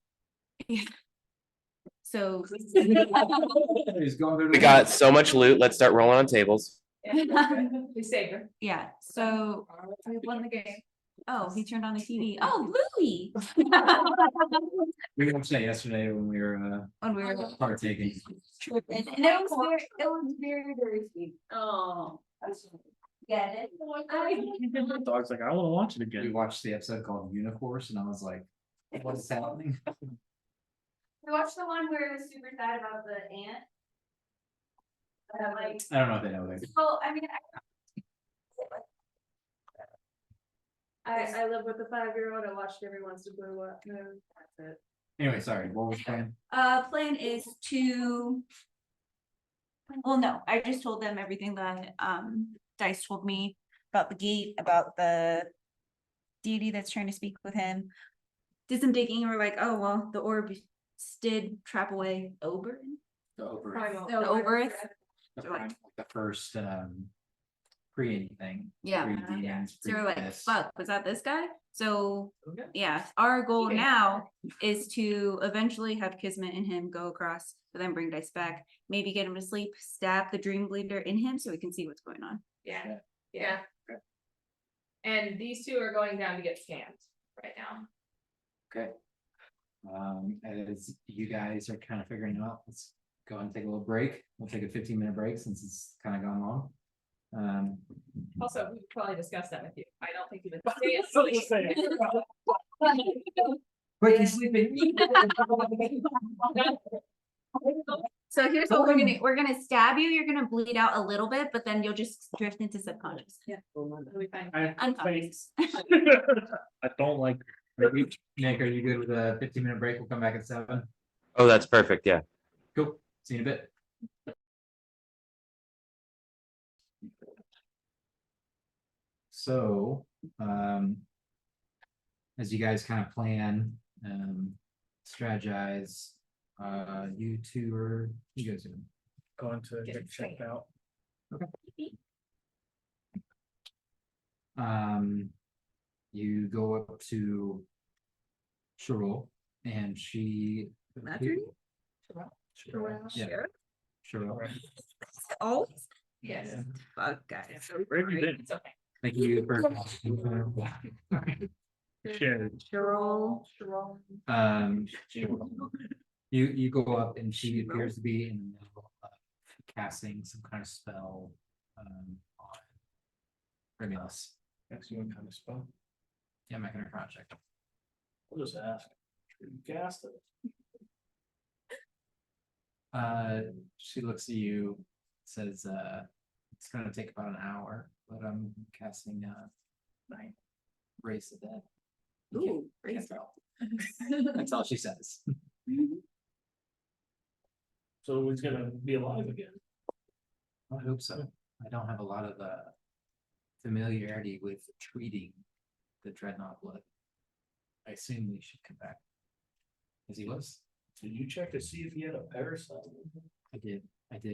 S3: So.
S1: He's going to
S4: We got so much loot. Let's start rolling on tables.
S2: We saved her.
S3: Yeah, so,
S2: We won the game.
S3: oh, he turned on the TV. Oh, Louis.
S1: We were saying yesterday when we were
S3: When we were.
S1: partaking.
S3: And it was very sweet. Oh. Get it?
S6: Dog's like, I wanna watch it
S1: We
S6: again.
S1: watched the episode called Uniforce and I was like, what's happening?
S3: We watched the one where it was super sad about the ant. Like,
S1: I don't know if they know that.
S3: well, I mean,
S7: I live with a 5-year-old. I watched every once in a while. No, that's it.
S1: Anyway, sorry, what was the plan?
S3: plan is to. Well, no, I just told them everything that Dice told me about the gate, about the deity that's trying to speak with him. Did some digging and we're like, oh, well, the orb did trap away Oberon.
S1: The over,
S3: The Oberth.
S1: the first, pre anything.
S3: Yeah.
S1: Pre-demons,
S3: So we're like,
S1: pre-this.
S3: fuck, was that this guy? So,
S1: Okay.
S3: yeah, our goal
S2: Okay.
S3: now is to eventually have Kismet and him go across, but then bring Dice back. Maybe get him to sleep, stab the dream bleeder in him so we can see what's going on.
S2: Yeah, yeah. And these two are going down to get scanned right now.
S1: Okay. As you guys are kind of figuring out, let's go and take a little break. We'll take a 15-minute break since it's kind of gone long.
S2: Also, we could probably discuss that with you. I don't think you would.
S1: Quick, he's sleeping.
S3: So here's what we're gonna stab you, you're gonna bleed out a little bit, but then you'll just drift into subconscious.
S2: Yeah. It'll be fine.
S3: Unconscious.
S6: I don't like.
S1: Nick, are you good with a 15-minute break? We'll come back at 7.
S4: Oh, that's perfect. Yeah.
S1: Cool. See you in a bit. So, as you guys kind of plan, strategize, you two are, you guys doing?
S6: Going to
S2: Get
S6: get checked
S2: scanned.
S6: out.
S1: You go up to Cheryl and she.
S3: That's her name?
S1: Yeah. Cheryl.
S3: Always?
S2: Yes.
S3: Fuck, guys.
S6: Where have you been?
S2: It's okay.
S1: Thank you for.
S6: Share.
S3: Cheryl.
S1: You go up and she appears to be in the middle of casting some kind of spell, on Remulus.
S6: That's what kind of spell.
S1: Yeah, making her project.
S5: I'll just ask. You cast it.
S1: She looks at you, says, it's gonna take about an hour, but I'm casting, night, raise the dead.
S3: Ooh,
S1: Can't tell. That's all she says.
S5: So he's gonna be alive again.
S1: I hope so. I don't have a lot of, familiarity with treating the dreadnought blood. I assume we should come back. As he was.
S5: Did you check to see if he had a parasite?
S1: I did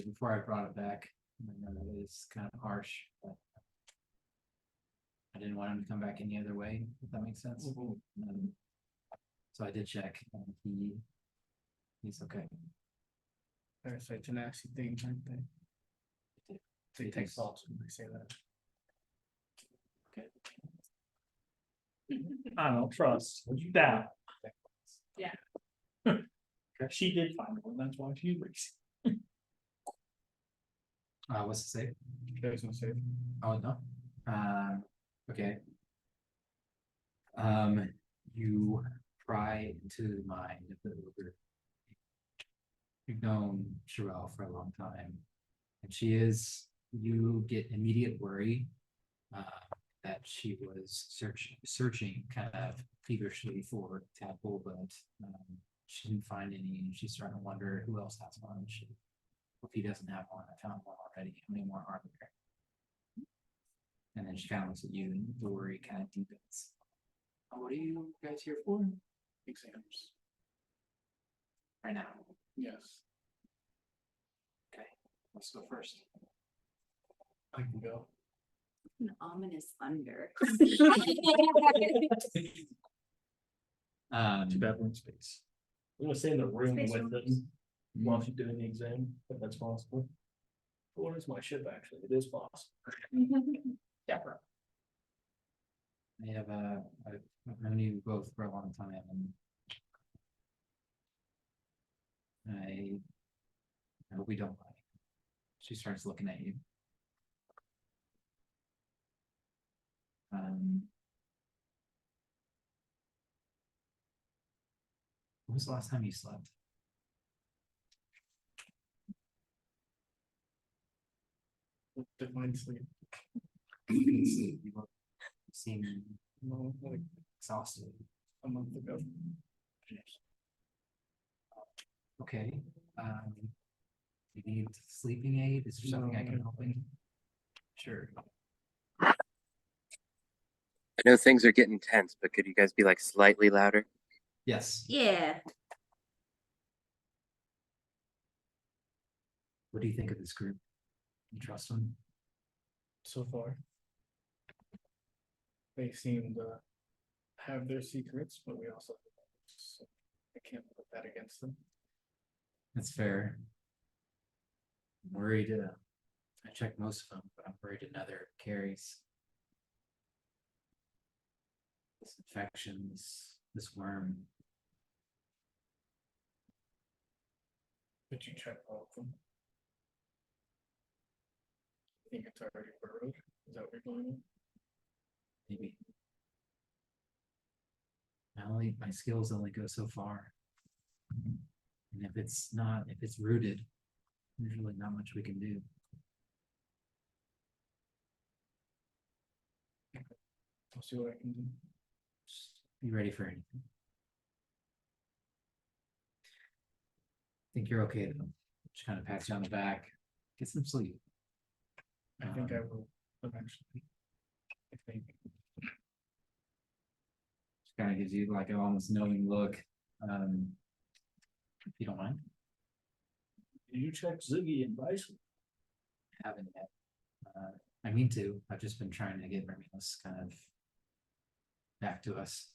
S1: before I brought it back. I know it was kind of harsh, but I didn't want him to come back any other way, if that makes sense. So I did check and he's okay.
S6: Parasite tenacity thing, aren't they? So you take salts when they say that. I don't trust. You down.
S2: Yeah.
S6: She did find one, that's why she was.
S1: What's the save?
S6: There's no save.
S1: Oh, no. Okay. You pry into the mind of the ogre. You've known Sherelle for a long time, and you get immediate worry that she was searching kind of feverishly for Tadpole, but she didn't find any, and she's starting to wonder who else has one. If he doesn't have one, I found one already. How many more are there? And then she kind of looks at you, and the worry kind of deepens. What are you guys here for?
S6: Exams.
S1: right now.
S6: Yes.
S1: Okay, let's go first.
S6: I can go.
S3: An ominous thunder.
S6: Too bad we're in space.
S5: I'm gonna stay in the room
S3: Space
S5: with
S3: rooms.
S5: them while she's doing the exam, if that's possible. Or is my ship actually? It is possible.
S1: I have I've known you both for a long time and I hope we don't lie. She starts looking at you. When was the last time you slept?
S6: Define sleep.
S1: You seem
S6: No, like
S1: exhausted.
S6: a month ago.
S1: Okay, you need sleeping aid? Is there something I can help you? Sure.
S4: I know things are getting tense, but could you guys be like slightly louder?
S1: Yes.
S3: Yeah.
S1: What do you think of this group? You trust them?
S6: So far. They seem to have their secrets, but we also have ours, so I can't put that against them.
S1: That's fair. I'm worried, I checked most of them, but I'm worried another carries this infection, this worm.
S6: Did you check all of them? I think it's already burrowed. Is that what you're going with?
S1: Maybe. My skills only go so far. And if it's rooted, there's really not much we can do.
S6: I'll see what I can do.
S1: Just be ready for anything. Think you're okay though. Just kind of pats you on the back. Get some sleep.
S6: I think I will eventually. I think.
S1: Just kind of gives you like an almost knowing look. If you don't mind.
S5: Do you check Ziggy and Bison?
S1: Haven't yet. I mean to. I've just been trying to get Romulus kind of back to us.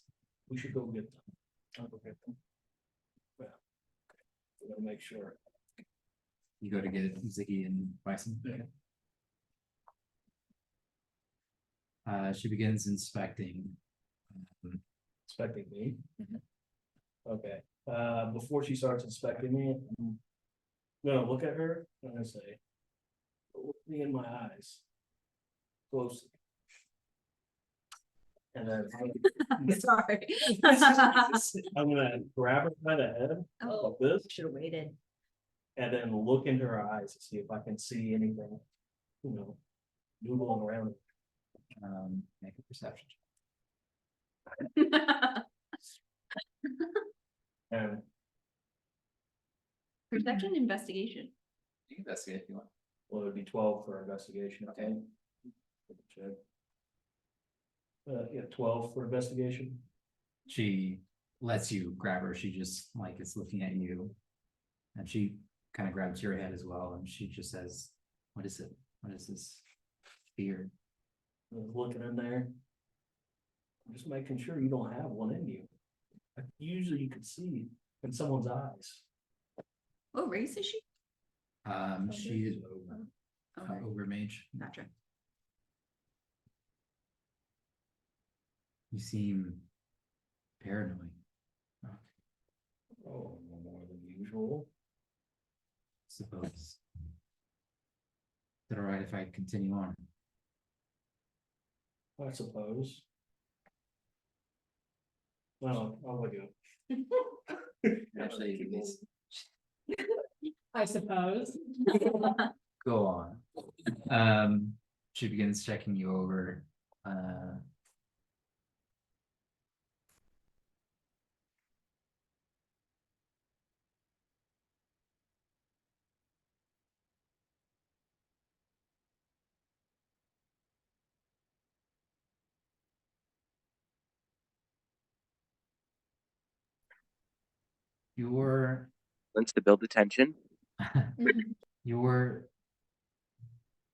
S5: We should go get them. I'll go get them. Well, we gotta make sure.
S1: You go to get Ziggy and Bison.
S6: Yeah.
S1: She begins inspecting.
S5: Inspecting me.
S1: Mhm.
S5: Okay, before she starts inspecting me, I'm gonna look at her and I say, look me in my eyes. Closely. And then
S3: Sorry.
S5: I'm gonna grab her by the head
S3: Oh.
S5: like this,
S3: Should have waited.
S5: and then look into her eyes to see if I can see anything, noodling around.
S1: Make a perception check.
S5: And
S3: Perception investigation.
S1: You can investigate if you want.
S5: well, it'd be 12 for investigation.
S1: Okay.
S5: Check. Yeah, 12 for investigation.
S1: She lets you grab her. She just like is looking at you. And she kind of grabs your head as well. And she just says, what is it? What is this fear?
S5: Looking in there. I'm just making sure you don't have one in you. Usually you can see in someone's eyes.
S3: What race is she?
S1: She is over,
S3: Okay,
S1: over mage.
S3: gotcha.
S1: You seem paranoid.
S5: Oh, more than usual.
S1: Suppose. Is it all right if I continue on?
S5: I suppose. Well, I'll let you.
S1: Actually, at least
S2: I suppose.
S1: go on. She begins checking you over. Your
S4: silence to build the tension.
S1: Your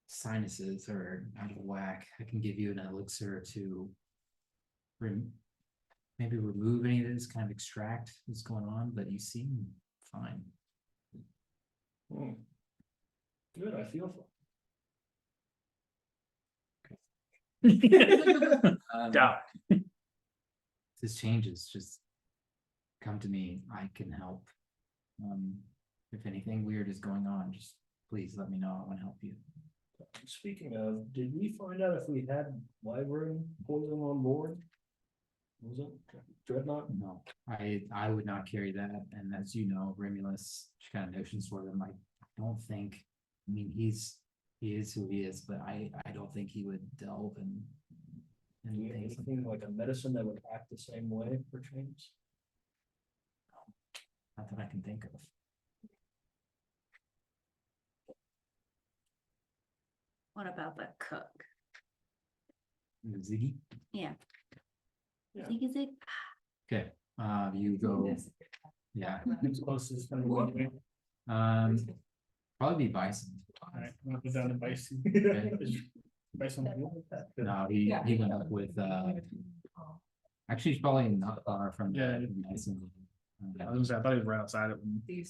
S1: sinuses are out of whack. I can give you an elixir to maybe remove any of this, kind of extract what's going on, but you seem fine.
S5: Good, I feel fine.
S1: Um,
S6: Yeah.
S1: if this changes, just come to me. I can help. If anything weird is going on, just please let me know. I want to help you.
S5: Speaking of, did we find out if we had wyvern poison on board? Was it Dreadnought?
S1: No, I would not carry that. And as you know, Remulus, kind of notions for them. I don't think. I mean, he is who he is, but I don't think he would delve in
S5: Do we have
S1: things like
S5: anything like a medicine that would act the same way for chains?
S1: not that I can think of.
S3: What about the cook?
S1: Ziggy.
S3: Yeah.
S5: Yeah.
S3: Zig.
S1: Okay, you go. Yeah,
S5: Who's closest to the
S1: probably be Bison.
S6: Alright, I'm gonna put down the bison. Bison.
S1: No, he went up with actually he's probably not far from
S6: Yeah.
S1: the Bison.
S6: I was gonna say, I thought he was right outside it.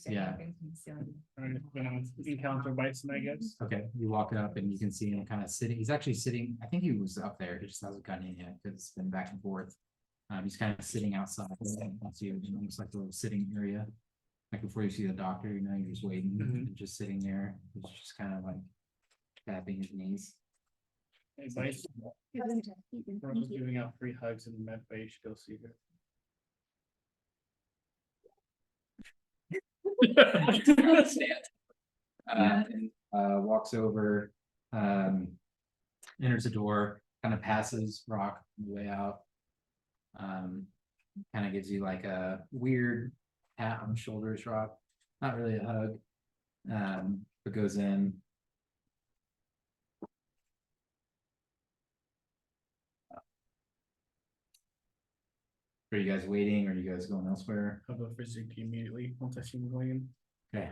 S1: Yeah.
S6: Alright, gonna encounter bison, I guess.
S1: Okay, you walk up and you can see him kind of sitting. He's actually sitting. I think he was up there. He just hasn't gotten in yet because it's been back and forth. He's kind of sitting outside. That's you, almost like a little sitting area. Like before you see the doctor, you know, you're just waiting and just sitting there. He's just kind of like tapping his knees.
S6: Hey, bison. Rose giving out free hugs in the med bay. You should go see her.
S1: Walks over, enters the door, kind of passes Rock on the way out. Kind of gives you like a weird pat on the shoulders, Rock. Not really a hug. But goes in. Are you guys waiting? Or are you guys going elsewhere?
S6: I'll go for Ziggy immediately once I see him going in.
S1: Okay.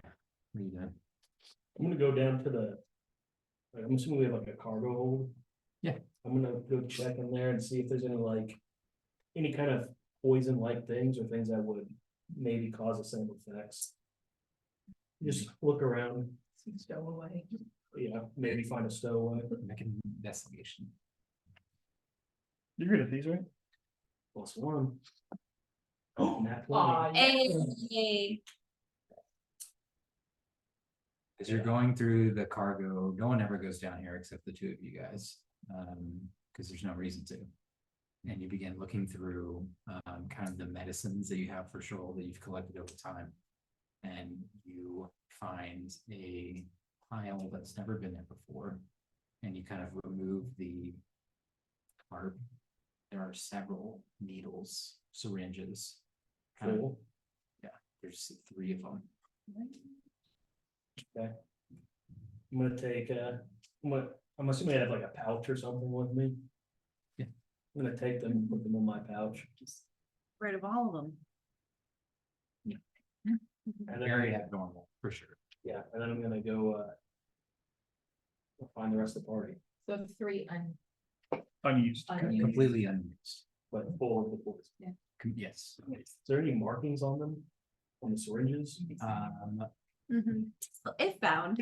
S1: What are you doing?
S5: I'm gonna go down to the. Like, I'm assuming we have like a cargo hold.
S1: Yeah.
S5: I'm gonna go check in there and see if there's any kind of poison-like things or things that would maybe cause the same effects. Just look around,
S2: Stowaway.
S5: yeah, maybe find a stowaway.
S1: Make an investigation.
S6: You're good at these, right?
S5: +1.
S4: Oh.
S5: Nat 20.
S3: Hey.
S1: As you're going through the cargo, no one ever goes down here except the two of you guys, because there's no reason to. And you begin looking through kind of the medicines that you have for sure that you've collected over time. And you find a pile that's never been there before. And you kind of remove the tarp. There are several needles, syringes. kind of-
S5: Cool.
S1: There's 3 of them.
S5: Okay. I'm gonna take I'm assuming I have like a pouch or something with me.
S1: Yeah.
S5: I'm gonna take them, put them in my pouch.
S3: Rid of all of them.
S5: And
S1: Very
S5: then,
S1: abnormal, for sure.
S5: yeah, and then I'm gonna go find the rest of the party,
S2: So 3
S6: Unused.
S1: Completely unused.
S5: but full of the poison.
S1: Yes.
S5: Is there any markings on them? On the syringes?
S3: If found.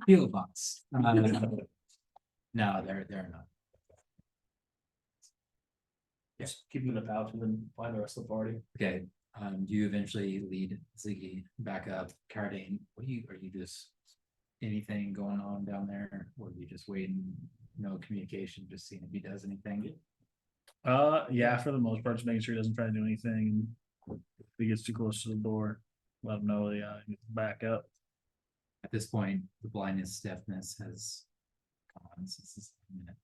S1: Peel box. No, they're not.
S5: Just keep them in the pouch and then find the rest of the party.
S1: Okay, do you eventually lead Ziggy back up? Cardane, are you just anything going on down there? Or are you just waiting, no communication, just seeing if he does anything?
S6: Yeah, for the most part, just making sure he doesn't try to do anything. If he gets too close to the door, let him know, yeah, he needs to back up.
S1: At this point, the blindness, deafness has gone since this minute.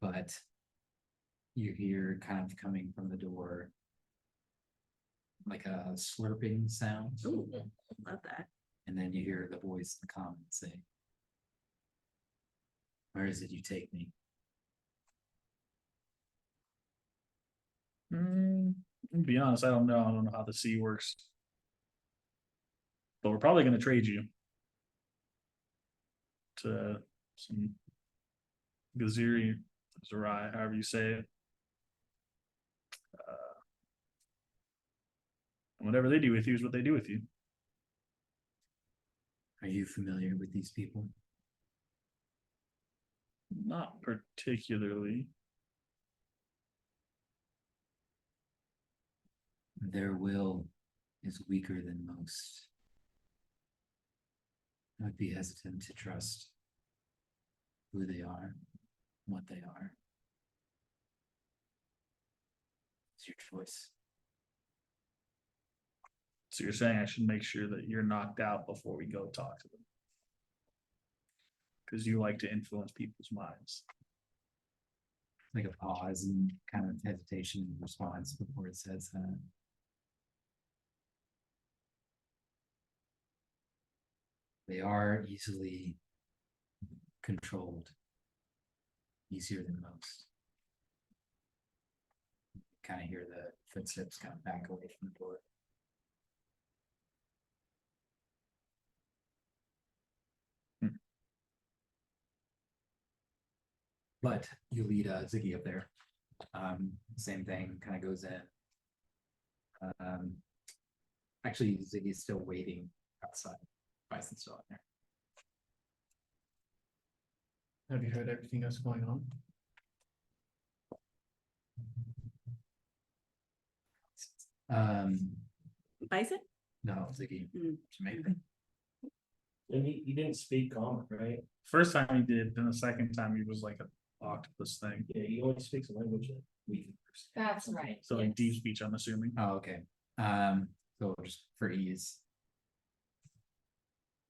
S1: But you hear kind of coming from the door like a slurping sound.
S3: Ooh, love that.
S1: And then you hear the voice in the comments say, "Where is it you take me?"
S6: To be honest, I don't know. I don't know how the sea works. But we're probably gonna trade you. To some. Gaziri, Zerai, however you say it. And whatever they do with you is what they do with you.
S1: Are you familiar with these people?
S6: Not particularly.
S1: Their will is weaker than most. I would be hesitant to trust who they are, what they are. It's your choice.
S6: So you're saying I should make sure that you're knocked out before we go talk to them. Because you like to influence people's minds.
S1: Like a pause and kind of hesitation in response before it says that. They are easily controlled. Easier than most. Kind of hear the footsteps kind of back away from the door. But you lead Ziggy up there. Same thing, kind of goes in. Actually, Ziggy's still waiting outside. Bison's still in there.
S8: Have you heard everything that's going on?
S3: Bison?
S1: No, Ziggy.
S3: Mm.
S1: Jamaican.
S5: And he didn't speak common, right?
S6: First time he did, then the second time he was like an octopus thing.
S5: Yeah, he only speaks a language that we can understand.
S2: That's right.
S6: So like
S2: yes.
S6: deep speech, I'm assuming.
S1: Oh, okay. So just for ease.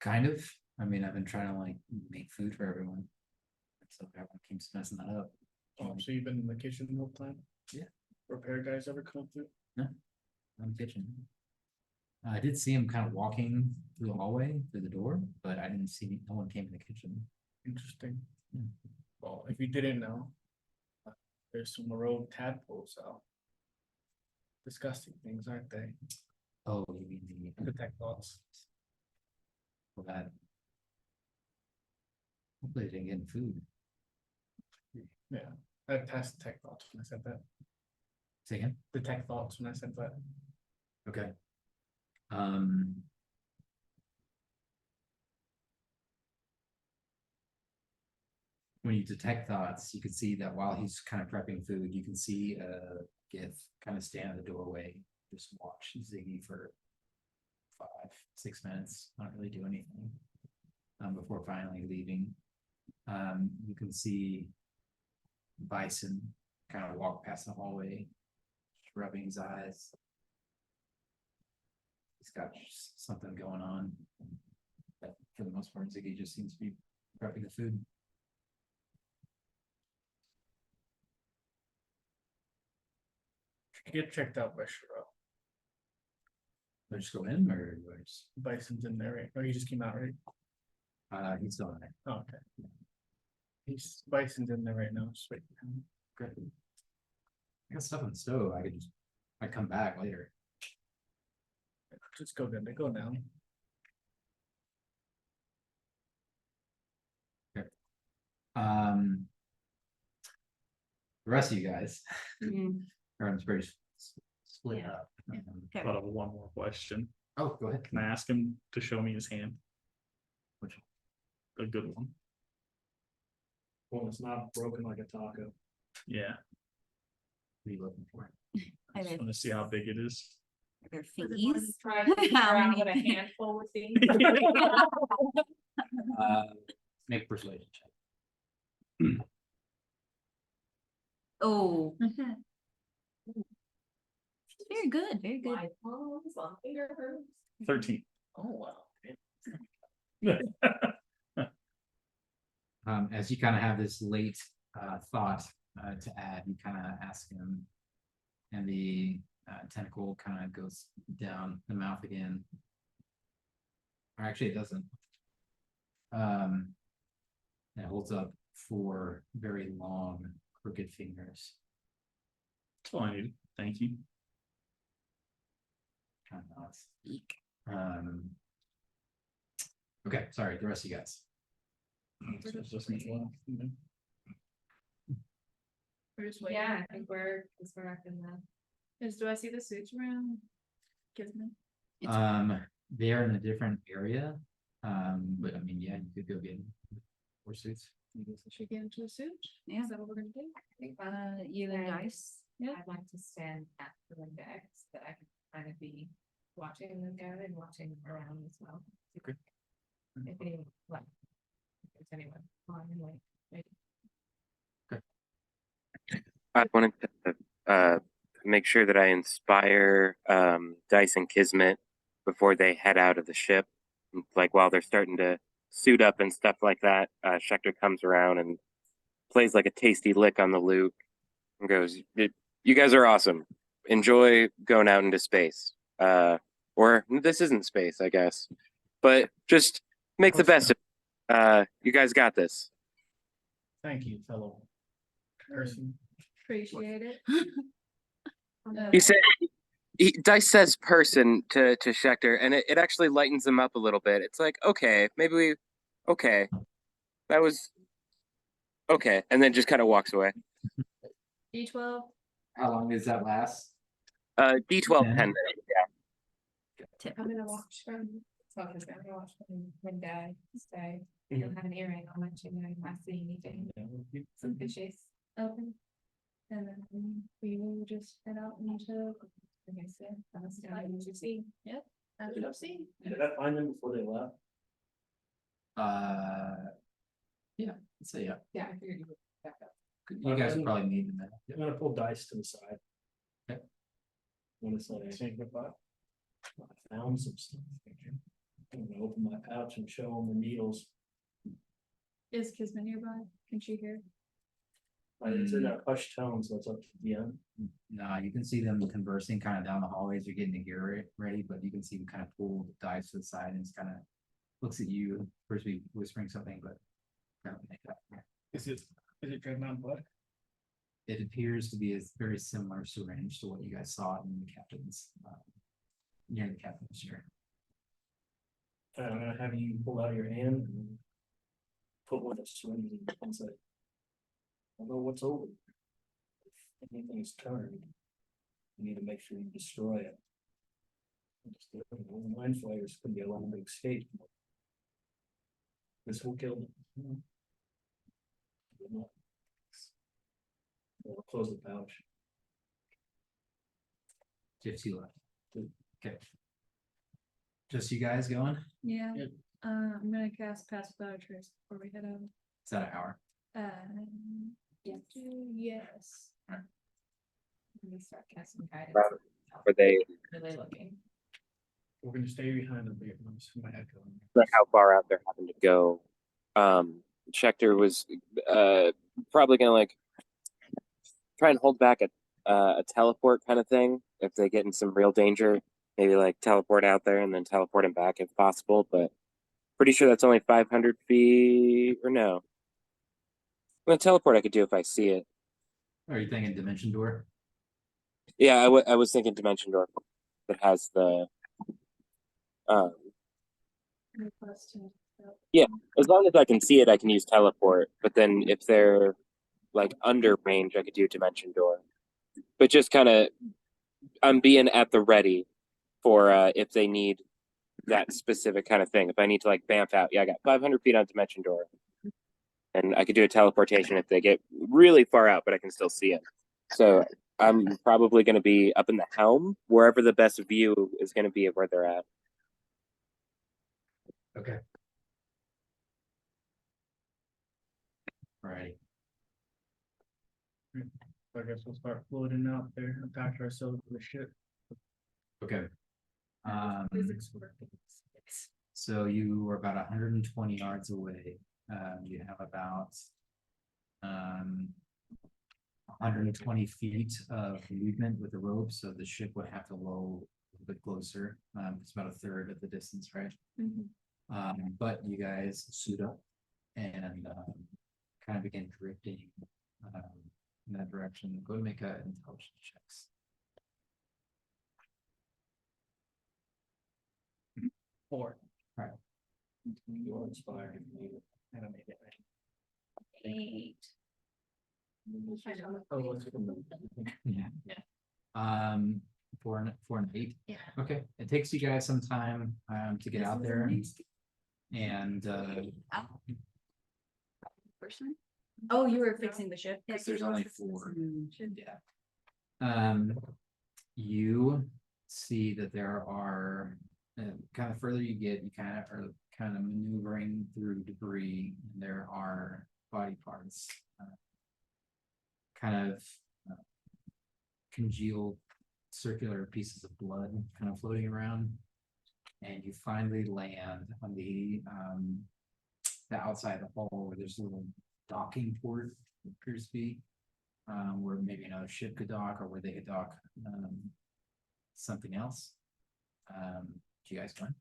S1: Kind of. I mean, I've been trying to like make food for everyone. So everyone keeps messing that up.
S8: Oh, so you've been in the kitchen the whole time?
S1: Yeah.
S8: Repair guys ever come through?
S1: In the kitchen. I did see him kind of walking through the hallway through the door, but I didn't see no one came in the kitchen.
S8: Interesting.
S1: Hmm.
S8: Well, if you didn't know, there's some rogue tadpoles out. Disgusting things, aren't they?
S1: Oh, you mean the
S8: Protect thoughts.
S1: well, that. Hopefully they didn't get any food.
S8: Yeah, I passed detect thoughts when I said that.
S1: Say again?
S8: Detect thoughts when I said that.
S1: Okay. When you detect thoughts, you can see that while he's kind of prepping food, you can see Gith kind of stand in the doorway, just watch Ziggy for 5-6 minutes, not really do anything. Before finally leaving. You can see Bison kind of walk past the hallway, rubbing his eyes. He's got something going on. But for the most part, Ziggy just seems to be prepping the food.
S8: Get checked out by Shiro.
S1: Do I just go in or do I just,
S8: Bison's in there, right? Oh, he just came out, right?
S1: he's still in there.
S8: Oh, okay. He's Bison's in there right now. Just wait for him.
S1: Great. I got stuff on the stove. I come back later.
S8: Just go then. They go now.
S1: The rest of you guys,
S3: Mm,
S1: everyone's pretty split
S3: Yeah.
S1: up.
S3: okay.
S6: But one more question.
S1: Oh, go ahead.
S6: Can I ask him to show me his hand?
S1: Which
S6: A good one.
S5: Well, it's not broken like a taco.
S6: Yeah.
S1: What are you looking for?
S6: I
S3: Are
S6: just
S3: there,
S6: want to see how big it is.
S3: are there
S2: Does anyone
S3: fees?
S2: try to figure
S3: How
S2: out what a
S3: many?
S2: handful would be?
S1: Make a persuasion check.
S3: Oh. Very good, very good.
S2: My palms on fingers.
S6: 13.
S8: Oh, wow.
S1: As you kind of have this late thought to add, you kind of ask him, and the tentacle kind of goes down the mouth again. Or actually, it doesn't. It holds up 4 very long, crooked fingers.
S6: That's all I need. Thank you.
S1: kind of nuts. Okay, sorry, the rest of you guys.
S7: We're just waiting.
S2: Yeah, I think we're up in the.
S7: Do I see the suits around? Kismet?
S1: They're in a different area. But I mean, yeah, you could go get more suits.
S7: I guess I should get into a suit.
S3: Yeah.
S7: Is that what we're gonna do?
S2: I think
S3: You and Dice.
S7: Yeah.
S2: I'd like to stand at the window so that I can kind of be watching them go and watching around as well.
S1: Okay.
S2: If anyone, like, if there's anyone on and like, maybe.
S4: I wanted to make sure that I inspire Dice and Kismet before they head out of the ship. Like while they're starting to suit up and stuff like that, Schecter comes around and plays like a tasty lick on the lute and goes, "You guys are awesome. Enjoy going out into space. Or this isn't space, I guess. But just make the best of it. You guys got this."
S8: Thank you, fellow person.
S7: Appreciate it.
S4: He said, Dice says person to Schecter, and it actually lightens him up a little bit. It's like, okay, okay. That was okay. And then just kind of walks away.
S7: D12.
S1: How long does that last?
S4: D12
S1: 10.
S4: 10 minutes.
S7: I'm gonna watch.
S2: So I'm just gonna watch when Dad stay. He'll have an earring. I'll let you know if I see anything. Some fishes.
S7: Open. And then we will just head out into.
S2: Like I said, I'm still what you see.
S7: Yep. As you'll see.
S5: Did I find them before they left?
S1: Yeah, so yeah,
S2: Yeah, I figured you would back up.
S1: you guys would probably need them.
S5: I'm gonna pull Dice to the side.
S1: Okay.
S5: When it's like, I found some stuff. I'm gonna open my pouch and show them the needles.
S7: Is Kismet nearby? Can she hear?
S5: It's in a hushed tone, so it's up to the end.
S1: No, you can see them conversing kind of down the hallways. They're getting the gear ready, but you can see them kind of pull the Dice to the side and it's kind of looks at you. First, be whispering something, but kind of make that.
S8: Is it Dreadnought blood?
S1: It appears to be a very similar syringe to what you guys saw in the captain's near the captain's chair.
S5: I'm gonna have you pull out your hand and put one of the swings inside. I don't know what's over. If anything's turned, you need to make sure you destroy it. Mind flayers could be a long big escape. This will kill them. We'll close the pouch.
S1: 50 left. Okay. Just you guys going?
S7: Yeah.
S8: Yep.
S7: I'm gonna cast Pass Without a Trace before we head out.
S1: Is that an hour?
S7: Yes.
S2: Let me start casting guidance.
S4: Were they
S2: Really looking.
S8: We're gonna stay behind the big ones. My echo.
S4: how far out they're having to go? Schecter was probably gonna like try and hold back a teleport kind of thing if they get in some real danger. Maybe like teleport out there and then teleport him back if possible. But pretty sure that's only 500 feet or no. Well, teleport I could do if I see it.
S1: Are you thinking dimension door?
S4: Yeah, I was thinking dimension door that has the yeah, as long as I can see it, I can use teleport. But then if they're like under range, I could do dimension door. But just kind of, I'm being at the ready for if they need that specific kind of thing. If I need to like bamf out, yeah, I got 500 feet on dimension door. And I could do a teleportation if they get really far out, but I can still see it. So I'm probably going to be up in the helm, wherever the best view is going to be of where they're at.
S1: Okay. Alrighty.
S6: So I guess we'll start floating out there, attach ourselves to the ship.
S1: Okay.
S2: Physics work.
S1: So you were about 120 yards away. You have about 120 feet of movement with the rope, so the ship would have to low a little bit closer. It's about a third of the distance, right? But you guys suit up and kind of begin drifting in that direction. Go and make an intelligence checks.
S8: 4.
S5: You're inspired.
S8: Animated.
S3: 8.
S8: Oh, what's it?
S1: Yeah.
S2: Yeah.
S1: 4 and 8.
S2: Yeah.
S1: Okay, it takes you guys some time to get out there and
S3: Person? Oh, you were fixing the ship?
S1: because there's only 4.
S3: Mm.
S1: Yeah. You see that there are kind of further you get, you kind of are kind of maneuvering through debris, and there are body parts, kind of congealed circular pieces of blood kind of floating around, and you finally land on the outside of the hull where there's a little docking port, it appears to be, where maybe another ship could dock or where they could dock something else. Do you guys want?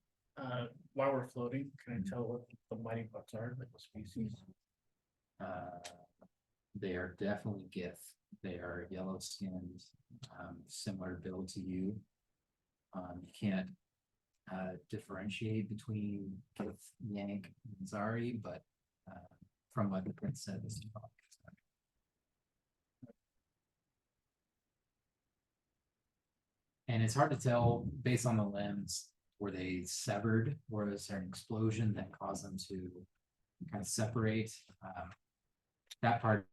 S8: While we're floating, can I tell what the mighty bugs are, like what species?
S1: They are definitely Gith. They are yellow skinned, similar build to you. You can't differentiate between Gith, Yank, and Zari, but from what the prince said, this is probably and it's hard to tell based on the limbs, were they severed or is there an explosion that caused them to kind of separate? That part.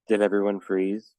S4: Did everyone freeze?